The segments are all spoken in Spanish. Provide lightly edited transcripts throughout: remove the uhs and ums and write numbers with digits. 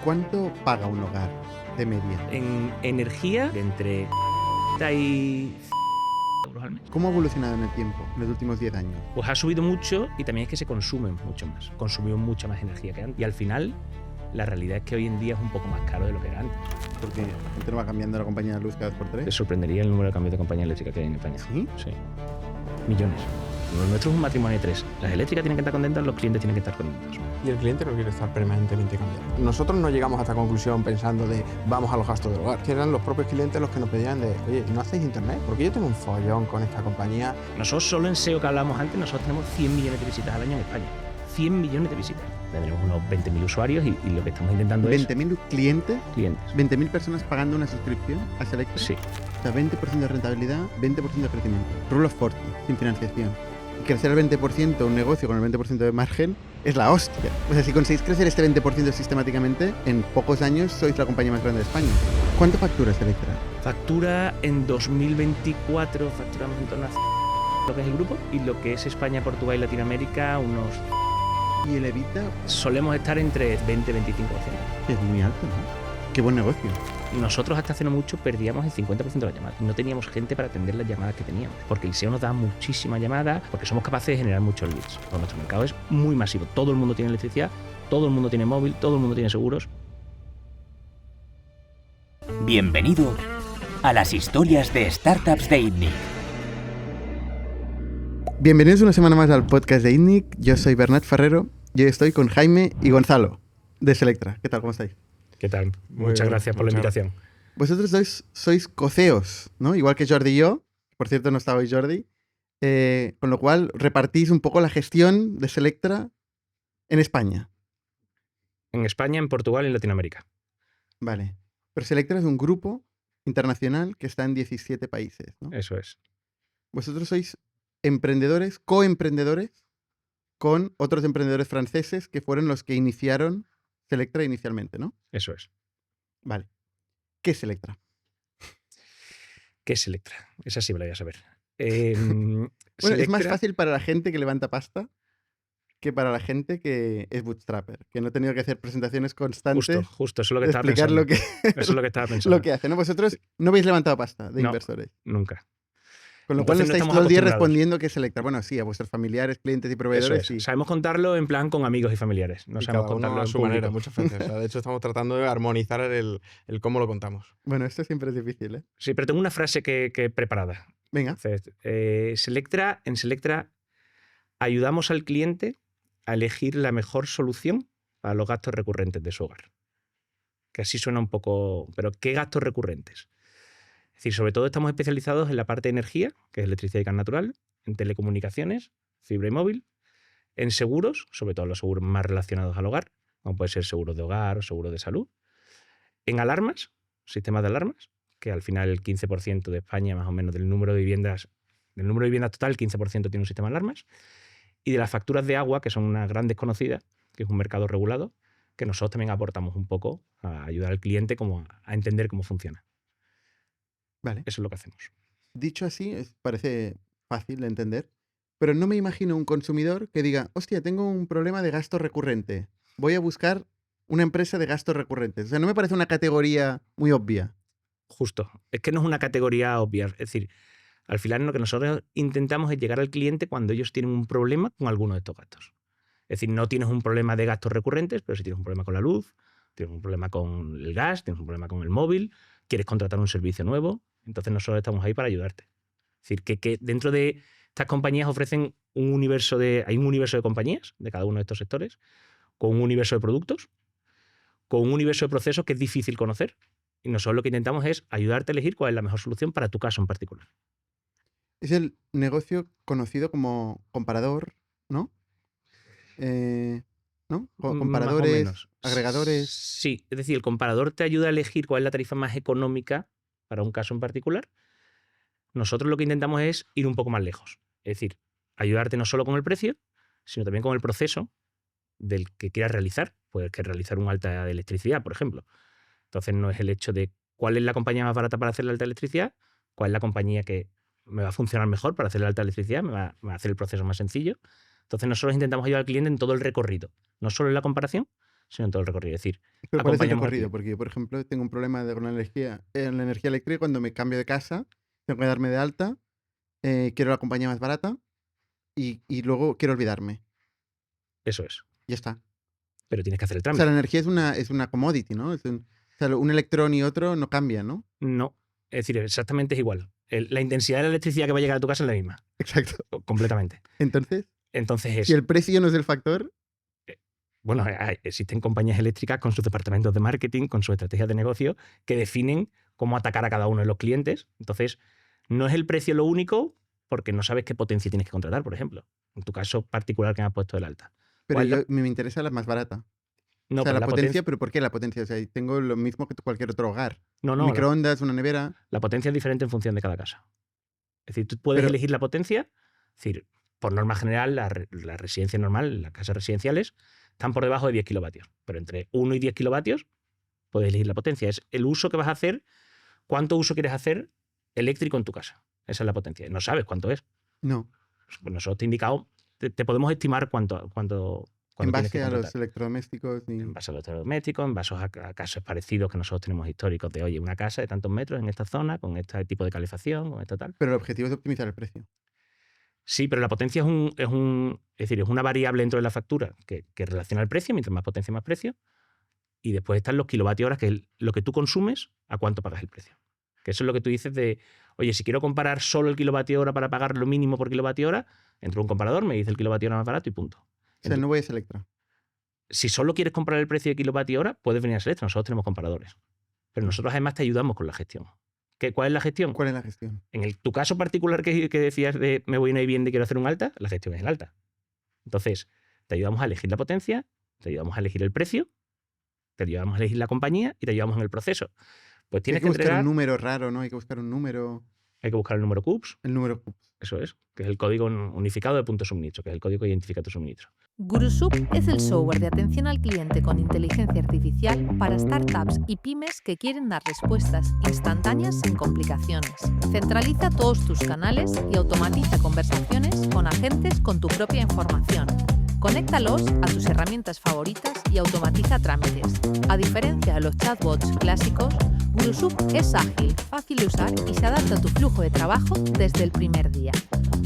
¿Cuánto paga un hogar de media? En energía, de entre y euros al mes. ¿Cómo ha evolucionado en el tiempo, en los últimos 10 años? Pues ha subido mucho y también es que se consume mucho más. Consumimos mucha más energía que antes. Y al final, la realidad es que hoy en día es un poco más caro de lo que era antes. Porque la gente no va cambiando la compañía de luz cada 2x3. Te sorprendería el número de cambios de compañía eléctrica que hay en España. ¿Sí? Sí. Millones. Lo nuestro es un matrimonio de tres. Las eléctricas tienen que estar contentas, los clientes tienen que estar contentos. Y el cliente no quiere estar permanentemente cambiando. Nosotros no llegamos a esta conclusión pensando de vamos a los gastos del hogar. Que eran los propios clientes los que nos pedían de, oye, ¿no hacéis internet? Porque yo tengo un follón con esta compañía. Nosotros solo en SEO que hablábamos antes, nosotros tenemos 100 millones de visitas al año en España. 100 millones de visitas. Tendremos unos 20.000 usuarios y lo que estamos intentando es... 20.000 clientes, clientes. 20.000 personas pagando una suscripción a Selectra. Sí. O sea, 20% de rentabilidad, 20% de crecimiento. Rule of 40, sin financiación. Y crecer el 20%, un negocio con el 20% de margen, es la hostia. O sea, si conseguís crecer este 20% sistemáticamente, en pocos años sois la compañía más grande de España. ¿Cuánto factura Selectra? Factura en 2024, facturamos en torno a lo que es el grupo, y lo que es España, Portugal y Latinoamérica, unos... Y el EBITDA Solemos estar entre 20 y 25%. es muy alto, ¿no? Qué buen negocio. Nosotros hasta hace no mucho perdíamos el 50% de las llamadas. No teníamos gente para atender las llamadas que teníamos, porque el SEO nos da muchísimas llamadas, porque somos capaces de generar muchos leads. Pero nuestro mercado es muy masivo. Todo el mundo tiene electricidad, todo el mundo tiene móvil, todo el mundo tiene seguros. Bienvenido a las historias de Startups de ITNIC. Bienvenidos una semana más al podcast de ITNIC. Yo soy Bernat Ferrero y hoy estoy con Jaime y Gonzalo de Selectra. ¿Qué tal? ¿Cómo estáis? ¿Qué tal? Muy Muchas bien, gracias por la invitación. Vosotros sois coceos, ¿no? Igual que Jordi y yo. Por cierto, no estaba hoy Jordi. Con lo cual, repartís un poco la gestión de Selectra en España. En España, en Portugal y en Latinoamérica. Vale. Pero Selectra es un grupo internacional que está en 17 países, ¿no? Eso es. Vosotros sois emprendedores, coemprendedores, con otros emprendedores franceses que fueron los que iniciaron Selectra inicialmente, ¿no? Eso es. Vale. ¿Qué es Selectra? ¿Qué es Selectra? Esa sí me la voy a saber. Bueno, es más Selectra- fácil para la gente que levanta pasta que para la gente que es bootstrapper, que no ha tenido que hacer presentaciones constantes Justo, eso es lo que de estaba explicar pensando. lo que, Eso es lo que estaba pensando. lo que hace, ¿no? Vosotros no habéis levantado pasta de No. inversores. Nunca. Con lo cual no Entonces no estáis estamos todo el día acostumbrados. respondiendo que es Selectra. Bueno, sí, a vuestros familiares, clientes y Eso proveedores, es. sí. Sabemos contarlo en plan con amigos y familiares. No Y sabemos cada uno contarlo a en su público. manera, muchas veces. O sea, de hecho, estamos tratando de armonizar el cómo lo contamos. Bueno, esto siempre es difícil, ¿eh? Sí, pero tengo una frase que he preparada. Venga. Entonces, en Selectra ayudamos al cliente a elegir la mejor solución para los gastos recurrentes de su hogar. Que así suena un poco... Pero ¿qué gastos recurrentes? Es decir, sobre todo estamos especializados en la parte de energía, que es electricidad y gas natural, en telecomunicaciones, fibra y móvil, en seguros, sobre todo los seguros más relacionados al hogar, como puede ser seguros de hogar o seguros de salud, en alarmas, sistemas de alarmas, que al final el 15% de España, más o menos, del número de viviendas total, el 15% tiene un sistema de alarmas, y de las facturas de agua, que son una gran desconocida, que es un mercado regulado, que nosotros también aportamos un poco a ayudar al cliente como a entender cómo funciona. Vale. Eso es lo que hacemos. Dicho así, parece fácil de entender, pero no me imagino un consumidor que diga, hostia, tengo un problema de gasto recurrente. Voy a buscar una empresa de gastos recurrentes. O sea, no me parece una categoría muy obvia. Justo. Es que no es una categoría obvia. Es decir, al final lo que nosotros intentamos es llegar al cliente cuando ellos tienen un problema con alguno de estos gastos. Es decir, no tienes un problema de gastos recurrentes, pero si tienes un problema con la luz, tienes un problema con el gas, tienes un problema con el móvil, quieres contratar un servicio nuevo, entonces nosotros estamos ahí para ayudarte. Es decir, que dentro de estas compañías ofrecen hay un universo de compañías de cada uno de estos sectores, con un universo de productos, con un universo de procesos que es difícil conocer, y nosotros lo que intentamos es ayudarte a elegir cuál es la mejor solución para tu caso en particular. Es el negocio conocido como comparador, ¿no? ¿No? Comparadores, Más o menos. agregadores. Sí, es decir, el comparador te ayuda a elegir cuál es la tarifa más económica para un caso en particular. Nosotros lo que intentamos es ir un poco más lejos. Es decir, ayudarte no solo con el precio, sino también con el proceso del que quieras realizar. Puedes que realizar un alta de electricidad, por ejemplo. Entonces no es el hecho de cuál es la compañía más barata para hacer la alta de electricidad, cuál es la compañía que me va a funcionar mejor para hacer la alta de electricidad, me va a hacer el proceso más sencillo. Entonces nosotros intentamos ayudar al cliente en todo el recorrido, no solo en la comparación, sino en todo el recorrido. Es decir, Pero ¿cuál es el acompañamos al recorrido? cliente. Porque yo, por ejemplo, tengo un problema con la energía eléctrica y cuando me cambio de casa, tengo que darme de alta, quiero la compañía más barata y luego quiero olvidarme. Eso es. Ya está. Pero tienes que hacer el O sea, trámite. la energía es una commodity, ¿no? O sea, un electrón y otro no cambian, ¿no? No. Es decir, exactamente es igual. La intensidad de la electricidad que va a llegar a tu casa es la misma. Exacto. Completamente. Entonces, Entonces es... si el precio no es el factor, Bueno, existen compañías eléctricas con sus departamentos de marketing, con sus estrategias de negocio, que definen cómo atacar a cada uno de los clientes. Entonces, no es el precio lo único, porque no sabes qué potencia tienes que contratar, por ejemplo. En tu caso particular que me has puesto el alta. pero ¿Cuál es me interesa la más barata. No, O sea, pero la potencia, pero ¿por qué la potencia? O sea, tengo lo mismo que cualquier otro hogar. No, Un no, microondas, una nevera. la potencia es diferente en función de cada casa. Es decir, tú puedes Pero- elegir la potencia. Es decir, por norma general, la residencia normal, las casas residenciales, están por debajo de 10 kilovatios. Pero entre 1 y 10 kilovatios puedes elegir la potencia. Es el uso que vas a hacer, cuánto uso quieres hacer eléctrico en tu casa. Esa es la potencia. No sabes cuánto es. No. Pues nosotros te indicamos, te podemos estimar cuánto En tienes que base a los contratar. electrodomésticos. En base a los electrodomésticos, en base a casos parecidos que nosotros tenemos históricos de, oye, una casa de tantos metros en esta zona, con este tipo de calefacción, con esto tal. Pero el objetivo es optimizar el precio. Sí, pero la potencia es decir, es una variable dentro de la factura que relaciona el precio, mientras más potencia, más precio. Y después están los kilovatios horas, que es lo que tú consumes, a cuánto pagas el precio. Que eso es lo que tú dices de, oye, si quiero comparar solo el kilovatio hora para pagar lo mínimo por kilovatio hora, entro a un comparador, me dice el kilovatio hora más barato y punto. O sea, no voy a Selectra. Si solo quieres comprar el precio de kilovatio hora, puedes venir a Selectra. Nosotros tenemos comparadores. Pero nosotros además te ayudamos con la gestión. ¿Cuál es la gestión? ¿Cuál es la gestión? En tu caso particular que decías de me voy a una vivienda y quiero hacer un alta, la gestión es el alta. Entonces, te ayudamos a elegir la potencia, te ayudamos a elegir el precio, te ayudamos a elegir la compañía y te ayudamos en el proceso. Pues Hay tienes que que buscar entregar, un número raro, ¿no? Hay que buscar un número. hay que buscar el número CUPS, El número. eso es, que es el código unificado de punto de suministro, que es el código que identifica tu suministro. GuruSup es el software de atención al cliente con inteligencia artificial para startups y pymes que quieren dar respuestas instantáneas sin complicaciones. Centraliza todos tus canales y automatiza conversaciones con agentes con tu propia información. Conéctalos a tus herramientas favoritas y automatiza trámites. A diferencia de los chatbots clásicos, GuruSup es ágil, fácil de usar y se adapta a tu flujo de trabajo desde el primer día.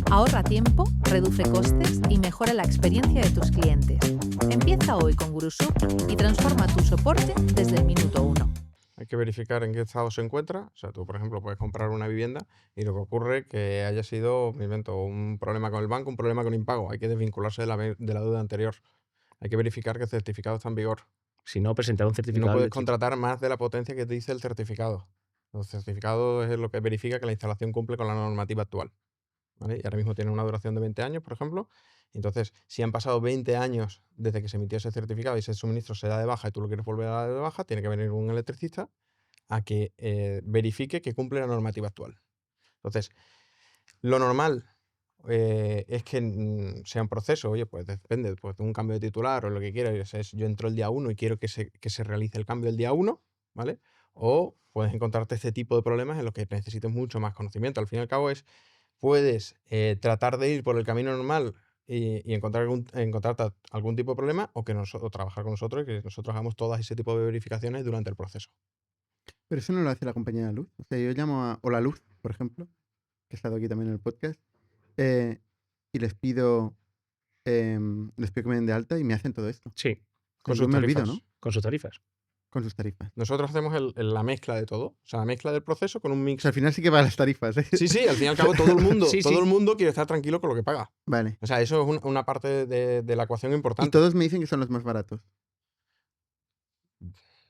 Ahorra tiempo, reduce costes y mejora la experiencia de tus clientes. Empieza hoy con GuruSup y transforma tu soporte desde el minuto 1. Hay que verificar en qué estado se encuentra. O sea, tú, por ejemplo, puedes comprar una vivienda y lo que ocurre es que haya sido, me invento, un problema con el banco, un problema con impago. Hay que desvincularse de la deuda anterior. Hay que verificar que el certificado está en vigor. Si no, presentar un Y certificado. no puedes de contratar más de la potencia que te dice el certificado. El certificado es lo que verifica que la instalación cumple con la normativa actual. ¿Vale? Y ahora mismo tiene una duración de 20 años, por ejemplo. Entonces, si han pasado 20 años desde que se emitió ese certificado y ese suministro se da de baja y tú lo quieres volver a dar de baja, tiene que venir un electricista a que verifique que cumple la normativa actual. Entonces, lo normal es que sea un proceso, oye, pues depende pues, de un cambio de titular o lo que quieras. Yo entro el día 1 y quiero que se realice el cambio el día 1, ¿vale? O puedes encontrarte este tipo de problemas en los que necesites mucho más conocimiento. Al fin y al cabo puedes tratar de ir por el camino normal y encontrarte algún tipo de problema o trabajar con nosotros y que nosotros hagamos todas ese tipo de verificaciones durante el proceso. Pero eso no lo hace la compañía de luz. O sea, yo llamo a Hola Luz, por ejemplo, que he estado aquí también en el podcast, y les pido que me den de alta y me hacen todo esto. Sí, Con Yo sus me olvido, tarifas. ¿no? con sus tarifas. Con sus tarifas. Nosotros hacemos la mezcla de todo, o sea, la mezcla del proceso con un O mix. sea, al final sí que va a las tarifas, ¿eh? Sí, sí, al fin y al cabo todo el mundo, Sí, todo sí. el mundo quiere estar tranquilo con lo que paga. Vale. O sea, eso es una parte de la ecuación Y importante. todos me dicen que son los más baratos.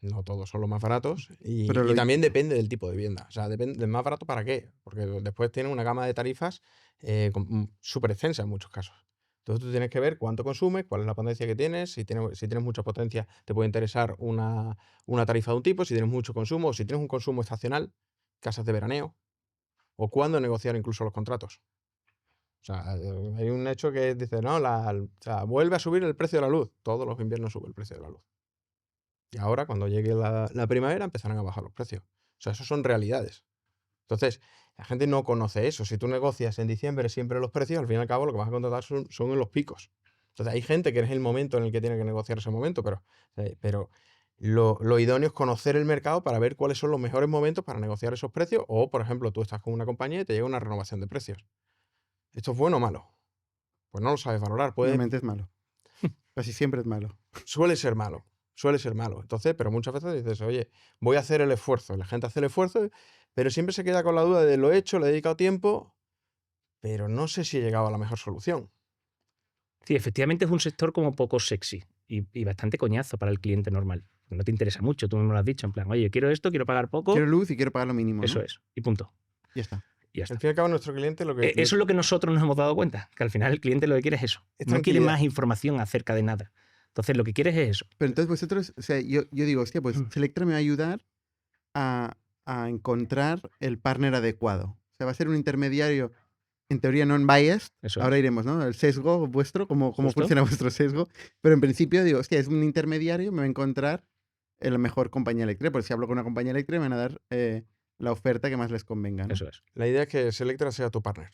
No todos son los más baratos y, Pero y también depende del tipo de vivienda. O sea, depende del más barato para qué. Porque después tienen una gama de tarifas súper extensa en muchos casos. Entonces tú tienes que ver cuánto consumes, cuál es la potencia que tienes. Si tienes mucha potencia, te puede interesar una tarifa de un tipo. Si tienes mucho consumo, o si tienes un consumo estacional, casas de veraneo, o cuándo negociar incluso los contratos. O sea, hay un hecho que dice, no, o sea, vuelve a subir el precio de la luz. Todos los inviernos sube el precio de la luz. Y ahora, cuando llegue la primavera, empezarán a bajar los precios. O sea, eso son realidades. Entonces, la gente no conoce eso. Si tú negocias en diciembre siempre los precios, al fin y al cabo lo que vas a contratar son en los picos. Entonces hay gente que es el momento en el que tiene que negociar ese momento, pero lo idóneo es conocer el mercado para ver cuáles son los mejores momentos para negociar esos precios. O, por ejemplo, tú estás con una compañía y te llega una renovación de precios. ¿Esto es bueno o malo? Pues no lo sabes valorar. Normalmente es malo. Casi siempre es malo. Suele ser malo. Suele ser malo. Entonces, pero muchas veces dices, oye, voy a hacer el esfuerzo. La gente hace el esfuerzo, pero siempre se queda con la duda de lo he hecho, le he dedicado tiempo, pero no sé si he llegado a la mejor solución. Sí, efectivamente es un sector como poco sexy y bastante coñazo para el cliente normal. No te interesa mucho, tú mismo lo has dicho, en plan, oye, quiero esto, quiero pagar poco. Quiero luz y quiero pagar lo mínimo, ¿no? Eso es, y punto. Ya está. Y ya está. Al fin y al cabo, nuestro cliente lo que... Eso es lo que nosotros nos hemos dado cuenta, que al final el cliente lo que quiere es eso. Es No quiere tranquilidad. más información acerca de nada. Entonces lo que quieres es eso. Pero entonces vosotros, o sea, yo digo, hostia, pues Selectra me va a ayudar a encontrar el partner adecuado. O sea, va a ser un intermediario, en teoría non-biased. Eso Ahora es. iremos, ¿no? El sesgo vuestro, cómo Justo. funciona vuestro sesgo. Pero en principio digo, hostia, es un intermediario, me va a encontrar la mejor compañía eléctrica. Porque si hablo con una compañía eléctrica me van a dar la oferta que más les convenga, ¿no? Eso es. La idea es que Selectra sea tu partner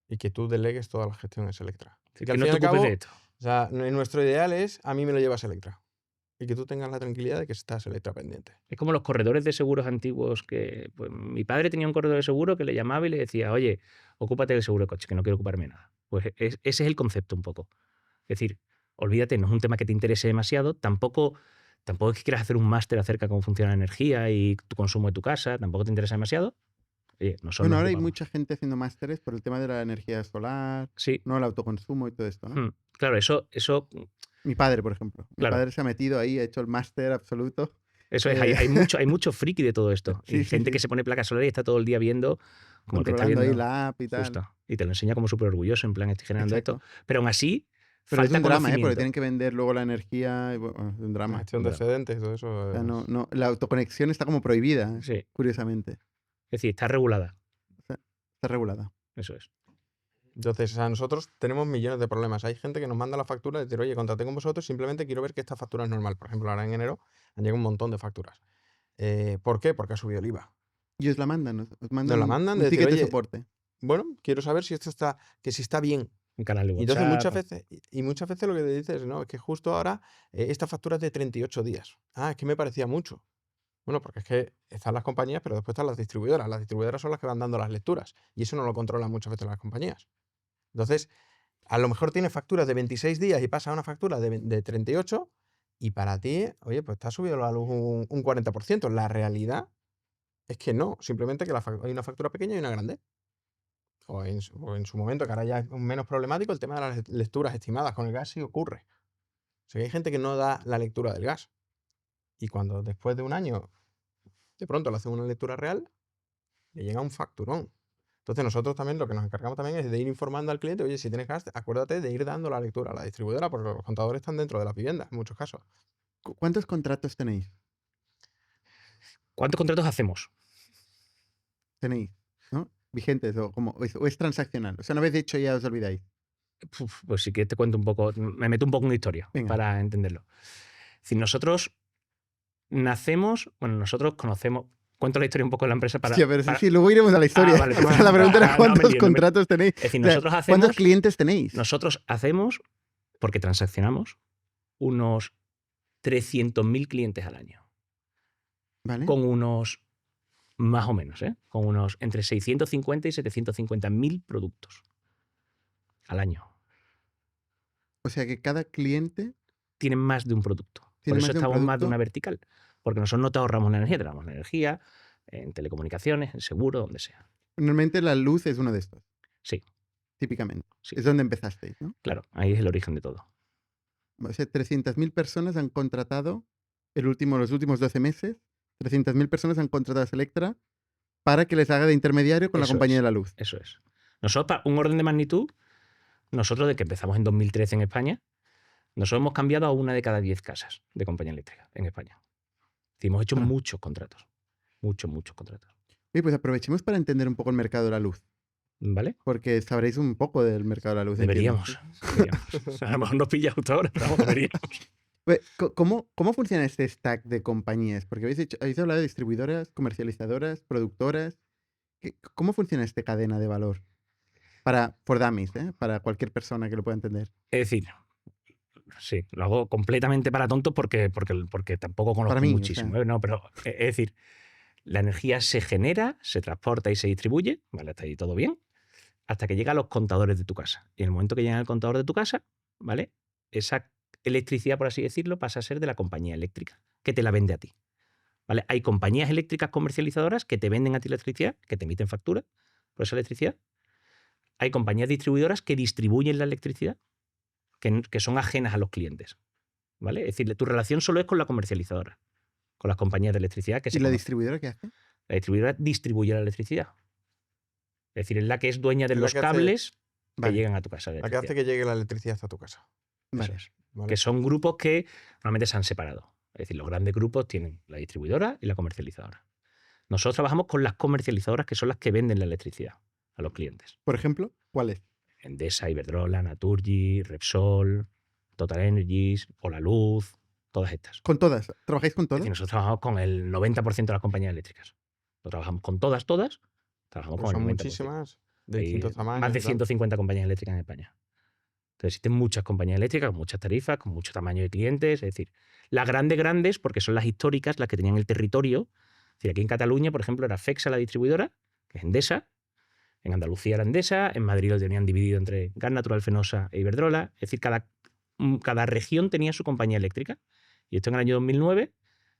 y que tú delegues toda la gestión en Selectra. Así Que que al no fin te y al ocupes cabo, de esto. o sea, nuestro ideal es a mí me lo lleva Selectra y que tú tengas la tranquilidad de que está Selectra pendiente. Es como los corredores de seguros antiguos que pues, mi padre tenía un corredor de seguro que le llamaba y le decía, oye, ocúpate del seguro de coche, que no quiero ocuparme de nada. Pues ese es el concepto un poco. Es decir, olvídate, no es un tema que te interese demasiado, tampoco es que quieras hacer un máster acerca de cómo funciona la energía y tu consumo de tu casa, tampoco te interesa demasiado. Oye, nosotros Bueno, nos ahora hay ocupamos. mucha gente haciendo másteres por el tema de la energía solar, Sí, ¿no? El autoconsumo y todo esto, ¿no? claro, eso Mi padre, por ejemplo. Mi Claro. padre se ha metido ahí, ha hecho el máster absoluto. es, hay mucho friki de todo esto. Sí, y sí, gente sí. que se pone placas solares y está todo el día viendo como el que está Controlando ahí viendo. la app y tal. Justo. Y te lo enseña como súper orgulloso, en plan, estoy generando Exacto. esto. Pero aún así, Pero falta es un drama, porque conocimiento. tienen que vender luego la energía. Y, bueno, es un La drama. gestión de Claro. excedentes y todo eso. O sea, no, la autoconexión está como prohibida, Sí. curiosamente. Es decir, está regulada. Está regulada. Eso es. Entonces, o sea, nosotros tenemos millones de problemas. Hay gente que nos manda la factura y decir, oye, contraté con vosotros, simplemente quiero ver que esta factura es normal. Por ejemplo, ahora en enero han llegado un montón de facturas. ¿Por qué? Porque ha subido el IVA. Y os la mandan, os Nos mandan la mandan un de decir, ticket de oye, soporte. bueno, quiero saber si esto está, que si está bien. Un canal de Y WhatsApp. entonces muchas veces lo que te dices, no, es que justo ahora esta factura es de 38 días. Ah, es que me parecía mucho. Bueno, porque es que están las compañías, pero después están las distribuidoras. Las distribuidoras son las que van dando las lecturas. Y eso no lo controlan muchas veces las compañías. Entonces, a lo mejor tienes facturas de 26 días y pasa a una factura de 38 y para ti, oye, pues te ha subido la luz un 40%. La realidad es que no. Simplemente que hay una factura pequeña y una grande. O en su momento, que ahora ya es menos problemático, el tema de las lecturas estimadas con el gas sí ocurre. O sea, que hay gente que no da la lectura del gas. Y cuando después de un año, de pronto le hacen una lectura real, le llega un facturón. Entonces nosotros también lo que nos encargamos también es de ir informando al cliente, oye, si tienes gas, acuérdate de ir dando la lectura a la distribuidora, porque los contadores están dentro de las viviendas, en muchos casos. ¿Cuántos contratos tenéis? ¿Cuántos contratos hacemos? Tenéis, ¿no? Vigentes o es transaccional. O sea, una vez hecho ya os olvidáis. Pues sí que te cuento un poco, me meto un poco en historia Venga. para entenderlo. Es decir, nosotros nosotros conocemos, cuento la historia un poco de la empresa para... Hostia, pero sí, luego iremos a la historia. vale, O sea, la pregunta era no, cuántos me lío, contratos tenéis. Es decir, O sea, nosotros hacemos... ¿cuántos clientes tenéis? Nosotros hacemos, porque transaccionamos, unos 300.000 clientes al año. ¿Vale? Con unos, más o menos, con unos entre 650 y 750.000 productos al año. O sea, que cada cliente Tienen más de un producto. Por tiene eso más de un estamos más de producto. una vertical. Porque nosotros no te ahorramos la energía, te ahorramos la energía en telecomunicaciones, en seguro, donde sea. Normalmente la luz es uno de estos, Sí, típicamente. sí. Es donde empezasteis, ¿no? Claro, ahí es el origen de todo. O sea, 300.000 personas han contratado los últimos 12 meses, 300.000 personas han contratado a Selectra para que les haga de intermediario con la Eso compañía es. de la luz. Eso es. Nosotros, para un orden de magnitud, nosotros de que empezamos en 2013 en España, nosotros hemos cambiado a una de cada 10 casas de compañía eléctrica en España. Y hemos hecho Ah. muchos contratos. Muchos contratos. Oye, pues aprovechemos para entender un poco el mercado de la luz, ¿Vale? porque sabréis un poco del mercado de la luz. Deberíamos. O sea, a lo mejor nos pilla justo ahora, pero vamos, deberíamos. Pues, ¿cómo funciona este stack de compañías? Porque habéis hablado de distribuidoras, comercializadoras, productoras. ¿Cómo funciona esta cadena de valor? For dummies, para cualquier persona que lo pueda entender. Es decir, Sí, lo hago completamente para tontos porque tampoco conozco Para mí, o muchísimo. sea. No, pero es decir, la energía se genera, se transporta y se distribuye, ¿vale? Hasta ahí todo bien, hasta que llega a los contadores de tu casa. Y en el momento que llega al contador de tu casa, ¿vale? Esa electricidad, por así decirlo, pasa a ser de la compañía eléctrica, que te la vende a ti. ¿Vale? Hay compañías eléctricas comercializadoras que te venden a ti electricidad, que te emiten factura por esa electricidad. Hay compañías distribuidoras que distribuyen la electricidad, que son ajenas a los clientes. ¿Vale? Es decir, tu relación solo es con la comercializadora, con las compañías de electricidad que ¿Y se la conocen. distribuidora qué hace? La distribuidora distribuye la electricidad. Es decir, es la que es dueña de Es la los que hace- cables que Vale. llegan a tu casa. de La que hace electricidad. que llegue la electricidad hasta tu casa. Eso Vale. es. ¿vale? Que son grupos que normalmente se han separado. Es decir, los grandes grupos tienen la distribuidora y la comercializadora. Nosotros trabajamos con las comercializadoras, que son las que venden la electricidad a los clientes. Por ejemplo, ¿cuál es? Endesa, Iberdrola, Naturgy, Repsol, Total Energies, Polaluz, todas estas. ¿Con todas? ¿Trabajáis con Es todas? decir, nosotros trabajamos con el 90% de las compañías eléctricas. No trabajamos con todas, trabajamos Pero con son el 90%. muchísimas, de Hay distintos tamaños. más de y tal. 150 compañías eléctricas en España. Entonces existen muchas compañías eléctricas con muchas tarifas, con mucho tamaño de clientes. Es decir, las grandes, porque son las históricas, las que tenían el territorio. Es decir, aquí en Cataluña, por ejemplo, era FEXA la distribuidora, que es Endesa. En Andalucía era Endesa. En Madrid lo tenían dividido entre Gas Natural Fenosa e Iberdrola. Es decir, cada región tenía su compañía eléctrica. Y esto en el año 2009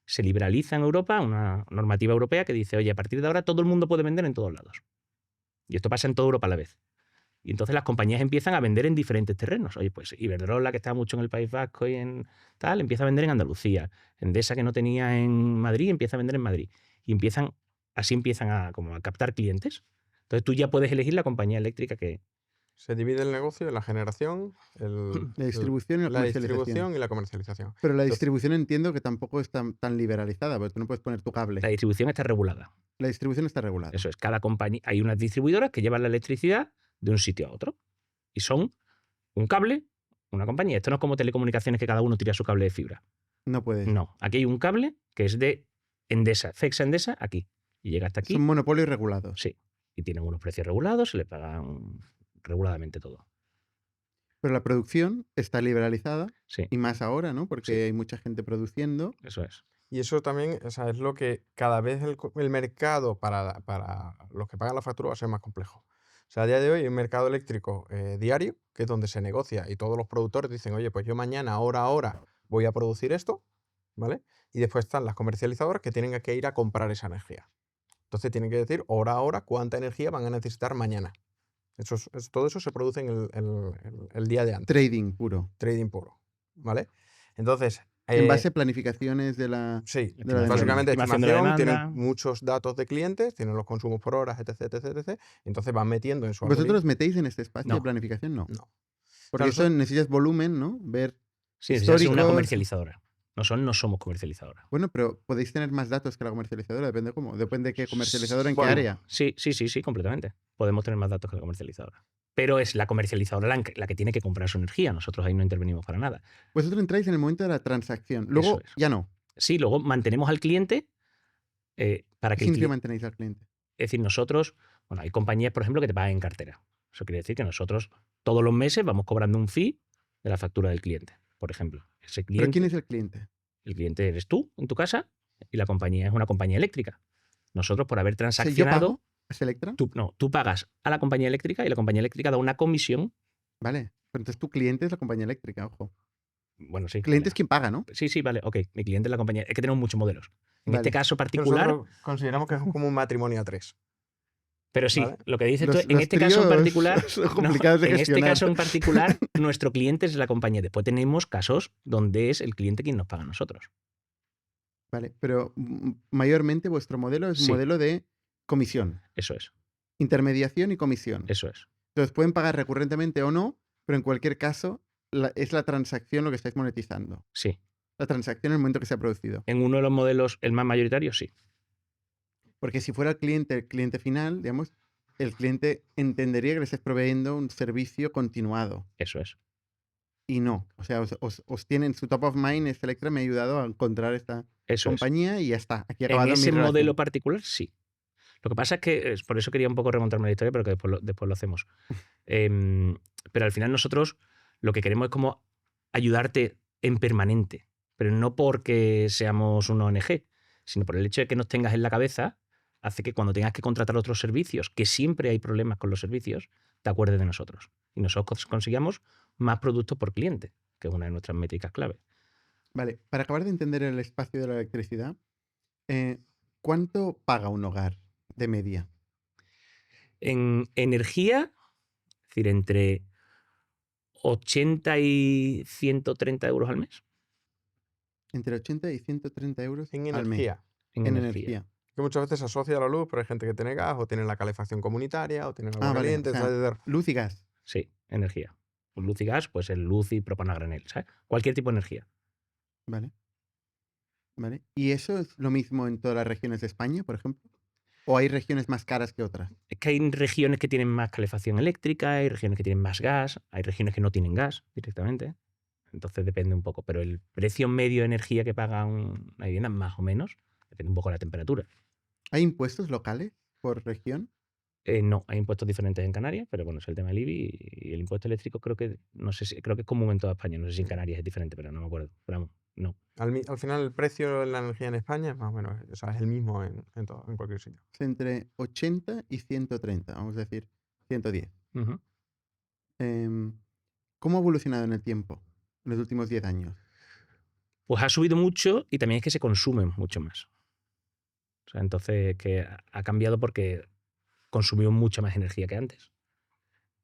se liberaliza en Europa una normativa europea que dice, oye, a partir de ahora todo el mundo puede vender en todos lados. Y esto pasa en toda Europa a la vez. Y entonces las compañías empiezan a vender en diferentes terrenos. Oye, pues Iberdrola, que está mucho en el País Vasco y en tal, empieza a vender en Andalucía. Endesa, que no tenía en Madrid, empieza a vender en Madrid. Y así empiezan a captar clientes. Entonces tú ya puedes elegir la compañía eléctrica que... Se divide el negocio en la generación, La distribución y la comercialización. distribución y la comercialización. Pero la Entonces- distribución entiendo que tampoco es tan liberalizada, porque tú no puedes poner tu cable. La distribución está regulada. La distribución está regulada. Eso es, cada compañía... Hay unas distribuidoras que llevan la electricidad de un sitio a otro. Y son un cable, una compañía. Esto no es como telecomunicaciones que cada uno tira su cable de fibra. No puedes. No, aquí hay un cable que es de Endesa, FEXA Endesa, aquí. Y llega hasta aquí. Son monopolios regulados. Sí. Y tienen unos precios regulados, se le pagan reguladamente todo. Pero la producción está liberalizada, Sí, y más ahora, ¿no? Porque Sí. hay mucha gente produciendo. eso es. Y eso también, o sea, es lo que cada vez el mercado para los que pagan la factura va a ser más complejo. O sea, a día de hoy hay un mercado eléctrico diario, que es donde se negocia y todos los productores dicen, oye, pues yo mañana, hora a hora, voy a producir esto, ¿vale? Y después están las comercializadoras que tienen que ir a comprar esa energía. Entonces tienen que decir hora a hora cuánta energía van a necesitar mañana. Todo eso se produce en el día de antes. Trading puro. Trading puro, ¿vale? Entonces... En base a planificaciones de la... Sí, de la básicamente estimación de la estimación, tienen demanda. muchos datos de clientes, tienen los consumos por horas, etc, etc, etc. Entonces van metiendo en su ¿Vosotros algoritmo. metéis en este espacio de No. planificación? No. No. Porque Claro, eso necesitas volumen, ¿no? Ver... Sí, es una históricos. comercializadora. No somos comercializadora. Bueno, pero podéis tener más datos que la comercializadora, depende cómo. Depende de qué comercializadora, en qué Bueno, área. Sí, completamente. Podemos tener más datos que la comercializadora. Pero es la comercializadora la que tiene que comprar su energía. Nosotros ahí no intervenimos para nada. Vosotros entráis en el momento de la transacción. Luego Eso es. ya no. Sí, luego mantenemos al cliente para ¿Qué que el significa cliente... mantenéis al cliente? Es decir, nosotros... Bueno, hay compañías, por ejemplo, que te pagan en cartera. Eso quiere decir que nosotros todos los meses vamos cobrando un fee de la factura del cliente, por ejemplo. Ese cliente, ¿Pero quién es el cliente? El cliente eres tú en tu casa y la compañía es una compañía eléctrica. Nosotros, por haber O sea, ¿yo transaccionado... pago a Selectra? Tú pagas a la compañía eléctrica y la compañía eléctrica da una comisión. Vale. Pero entonces tu cliente es la compañía eléctrica, ojo. Bueno, sí. Cliente es vale. quien paga, ¿no? Sí, vale, ok. Mi cliente es la compañía. Es que tenemos muchos modelos. En Vale. este caso Que particular, nosotros consideramos que es como un matrimonio a tres. pero sí, ¿vale? lo que dices tú, Los- en los este caso en tríos particular, son complicados de en este gestionar. caso en particular, nuestro cliente es la compañía. Después tenemos casos donde es el cliente quien nos paga a nosotros. Vale. Pero mayormente vuestro modelo es un Sí. modelo de comisión. Eso es, Intermediación y comisión. eso es. Entonces pueden pagar recurrentemente o no, pero en cualquier caso es la transacción lo que estáis monetizando. Sí. La transacción en el momento que se ha producido. En uno de los modelos, el más mayoritario, sí. Porque si fuera el cliente final, digamos, el cliente entendería que le estás proveyendo un servicio continuado. Eso es. Y no. O sea, os tienen su top of mind, Selectra me ha ayudado a encontrar esta Eso es. compañía y ya está. Aquí ha En acabado mi ese relación. modelo particular, sí. Lo que pasa es que, por eso quería un poco remontarme a la historia, pero que después lo hacemos. Pero al final nosotros lo que queremos es como ayudarte en permanente, pero no porque seamos una ONG, sino por el hecho de que nos tengas en la cabeza, hace que cuando tengas que contratar otros servicios, que siempre hay problemas con los servicios, te acuerdes de nosotros. Y nosotros consigamos más productos por cliente, que es una de nuestras métricas clave. Vale, para acabar de entender el espacio de la electricidad, ¿cuánto paga un hogar de media? En energía, es decir, entre 80 y 130 euros al mes. Entre 80 y 130 euros En al mes. energía. En En energía. energía. Que muchas veces se asocia a la luz, pero hay gente que tiene gas, o tiene la calefacción comunitaria, o tiene el agua Ah, vale. caliente. O sea, ¿sabes? luz y gas. Sí, energía. Pues luz y gas, pues el luz y propano a granel, ¿sabes? Cualquier tipo de energía. Vale. Vale. ¿Y eso es lo mismo en todas las regiones de España, por ejemplo? ¿O hay regiones más caras que otras? Es que hay regiones que tienen más calefacción eléctrica, hay regiones que tienen más gas, hay regiones que no tienen gas directamente. Entonces depende un poco. Pero el precio medio de energía que paga una vivienda, más o menos, depende un poco de la temperatura. ¿Hay impuestos locales por región? No, hay impuestos diferentes en Canarias, pero bueno, es el tema del IBI y el impuesto eléctrico creo que, no sé si, creo que es común en toda España. No sé si en Canarias es diferente, pero no me acuerdo. Pero vamos, no. Al final, el precio de la energía en España es más o menos, o sea, es el mismo en cualquier sitio. Es entre 80 y 130, vamos a decir 110. Ujú. ¿Cómo ha evolucionado en el tiempo, en los últimos 10 años? Pues ha subido mucho y también es que se consumen mucho más. O sea, entonces que ha cambiado porque consumimos mucha más energía que antes.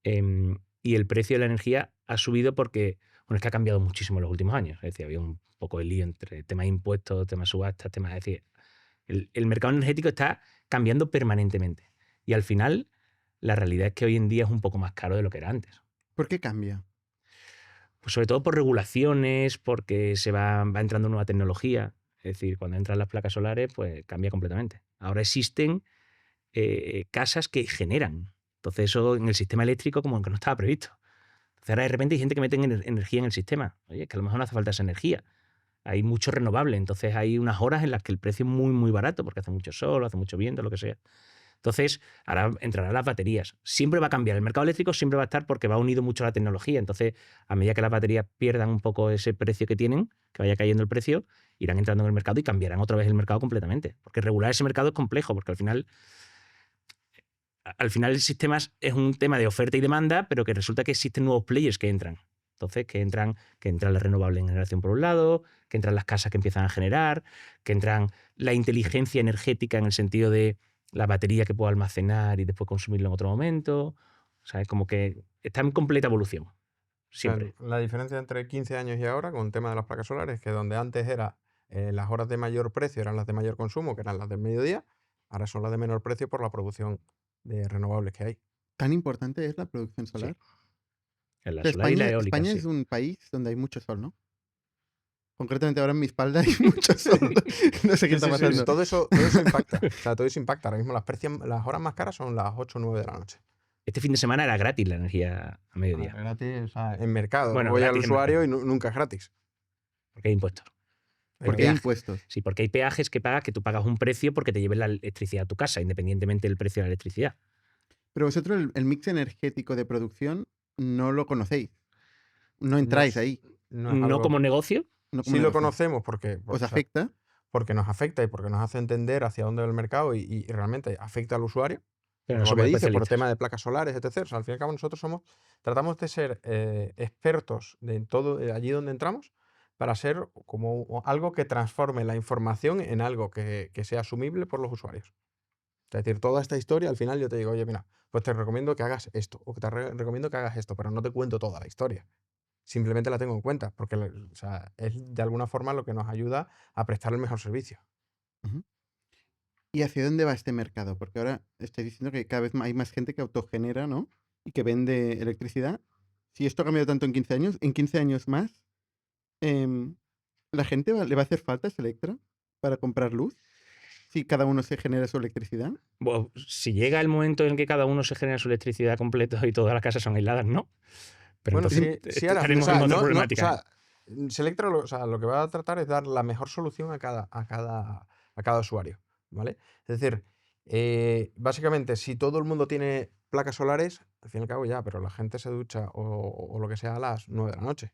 Y el precio de la energía ha subido porque, bueno, es que ha cambiado muchísimo en los últimos años. Es decir, había un poco de lío entre temas de impuestos, temas de subastas, temas. Es decir, el mercado energético está cambiando permanentemente. Y al final, la realidad es que hoy en día es un poco más caro de lo que era antes. ¿Por qué cambia? Pues sobre todo por regulaciones, porque se va entrando nueva tecnología. Es decir, cuando entran las placas solares, pues cambia completamente. Ahora existen casas que generan. Entonces eso en el sistema eléctrico como que no estaba previsto. Entonces ahora de repente hay gente que mete energía en el sistema. Oye, que a lo mejor no hace falta esa energía. Hay mucho renovable. Entonces hay unas horas en las que el precio es muy, muy barato porque hace mucho sol, hace mucho viento, lo que sea. Entonces, ahora entrarán las baterías. Siempre va a cambiar. El mercado eléctrico siempre va a estar porque va unido mucho a la tecnología. Entonces, a medida que las baterías pierdan un poco ese precio que tienen, que vaya cayendo el precio, irán entrando en el mercado y cambiarán otra vez el mercado completamente. Porque regular ese mercado es complejo, porque al final el sistema es un tema de oferta y demanda, pero que resulta que existen nuevos players que entran. Entonces, que entran las renovables en generación por un lado, que entran las casas que empiezan a generar, que entran la inteligencia energética en el sentido de la batería que puedo almacenar y después consumirlo en otro momento. O sea, es como que está en completa evolución. Siempre. O sea, la diferencia entre 15 años y ahora con el tema de las placas solares es que donde antes era las horas de mayor precio eran las de mayor consumo, que eran las del mediodía, ahora son las de menor precio por la producción de renovables que hay. ¿Tan importante es la producción solar? Sí. En la O sea, solar y la eólica, España sí. es un país donde hay mucho sol, ¿no? Concretamente ahora en mi espalda hay mucho sol. No sé qué está pasando. Todo eso impacta. O sea, todo eso impacta. Ahora mismo las horas más caras son las 8 o 9 de la noche. Este fin de semana era gratis la energía a mediodía. Gratis, o sea, en mercado. Bueno, Voy al gratis en usuario y mercado. nunca es gratis. Porque hay impuestos. ¿Por qué hay impuestos? Sí, porque hay peajes que pagas que tú pagas un precio porque te lleves la electricidad a tu casa, independientemente del precio de la electricidad. Pero vosotros el mix energético de producción no lo conocéis. No entráis ahí. No, es No algo- como negocio. No como Sí lo negocio. conocemos porque ¿Os o sea, afecta? porque nos afecta y porque nos hace entender hacia dónde va el mercado y realmente afecta al usuario. Pero no Por lo somos que dice, por el especialistas. tema de placas solares, etc. O sea, al fin y al cabo nosotros tratamos de ser expertos de todo allí donde entramos para ser como algo que transforme la información en algo que sea asumible por los usuarios. Es decir, toda esta historia, al final yo te digo, oye, mira, pues te recomiendo que hagas esto, o que te recomiendo que hagas esto, pero no te cuento toda la historia. Simplemente la tengo en cuenta, porque o sea, es de alguna forma lo que nos ayuda a prestar el mejor servicio. Ujú. ¿Y hacia dónde va este mercado? Porque ahora estoy diciendo que cada vez hay más gente que autogenera, ¿no? Y que vende electricidad. Si esto ha cambiado tanto en 15 años más, ¿la gente le va a hacer falta Selectra para comprar luz? Si cada uno se genera su electricidad. Bueno, si llega el momento en que cada uno se genera su electricidad completo y todas las casas son aisladas, no. Pero Bueno, entonces sí, ahora, estaremos o sea, en otra o problemática. sea, Selectra lo que va a tratar es dar la mejor solución a cada usuario, ¿vale? Es decir, básicamente, si todo el mundo tiene placas solares, al fin y al cabo ya, pero la gente se ducha o lo que sea a las 9 de la noche.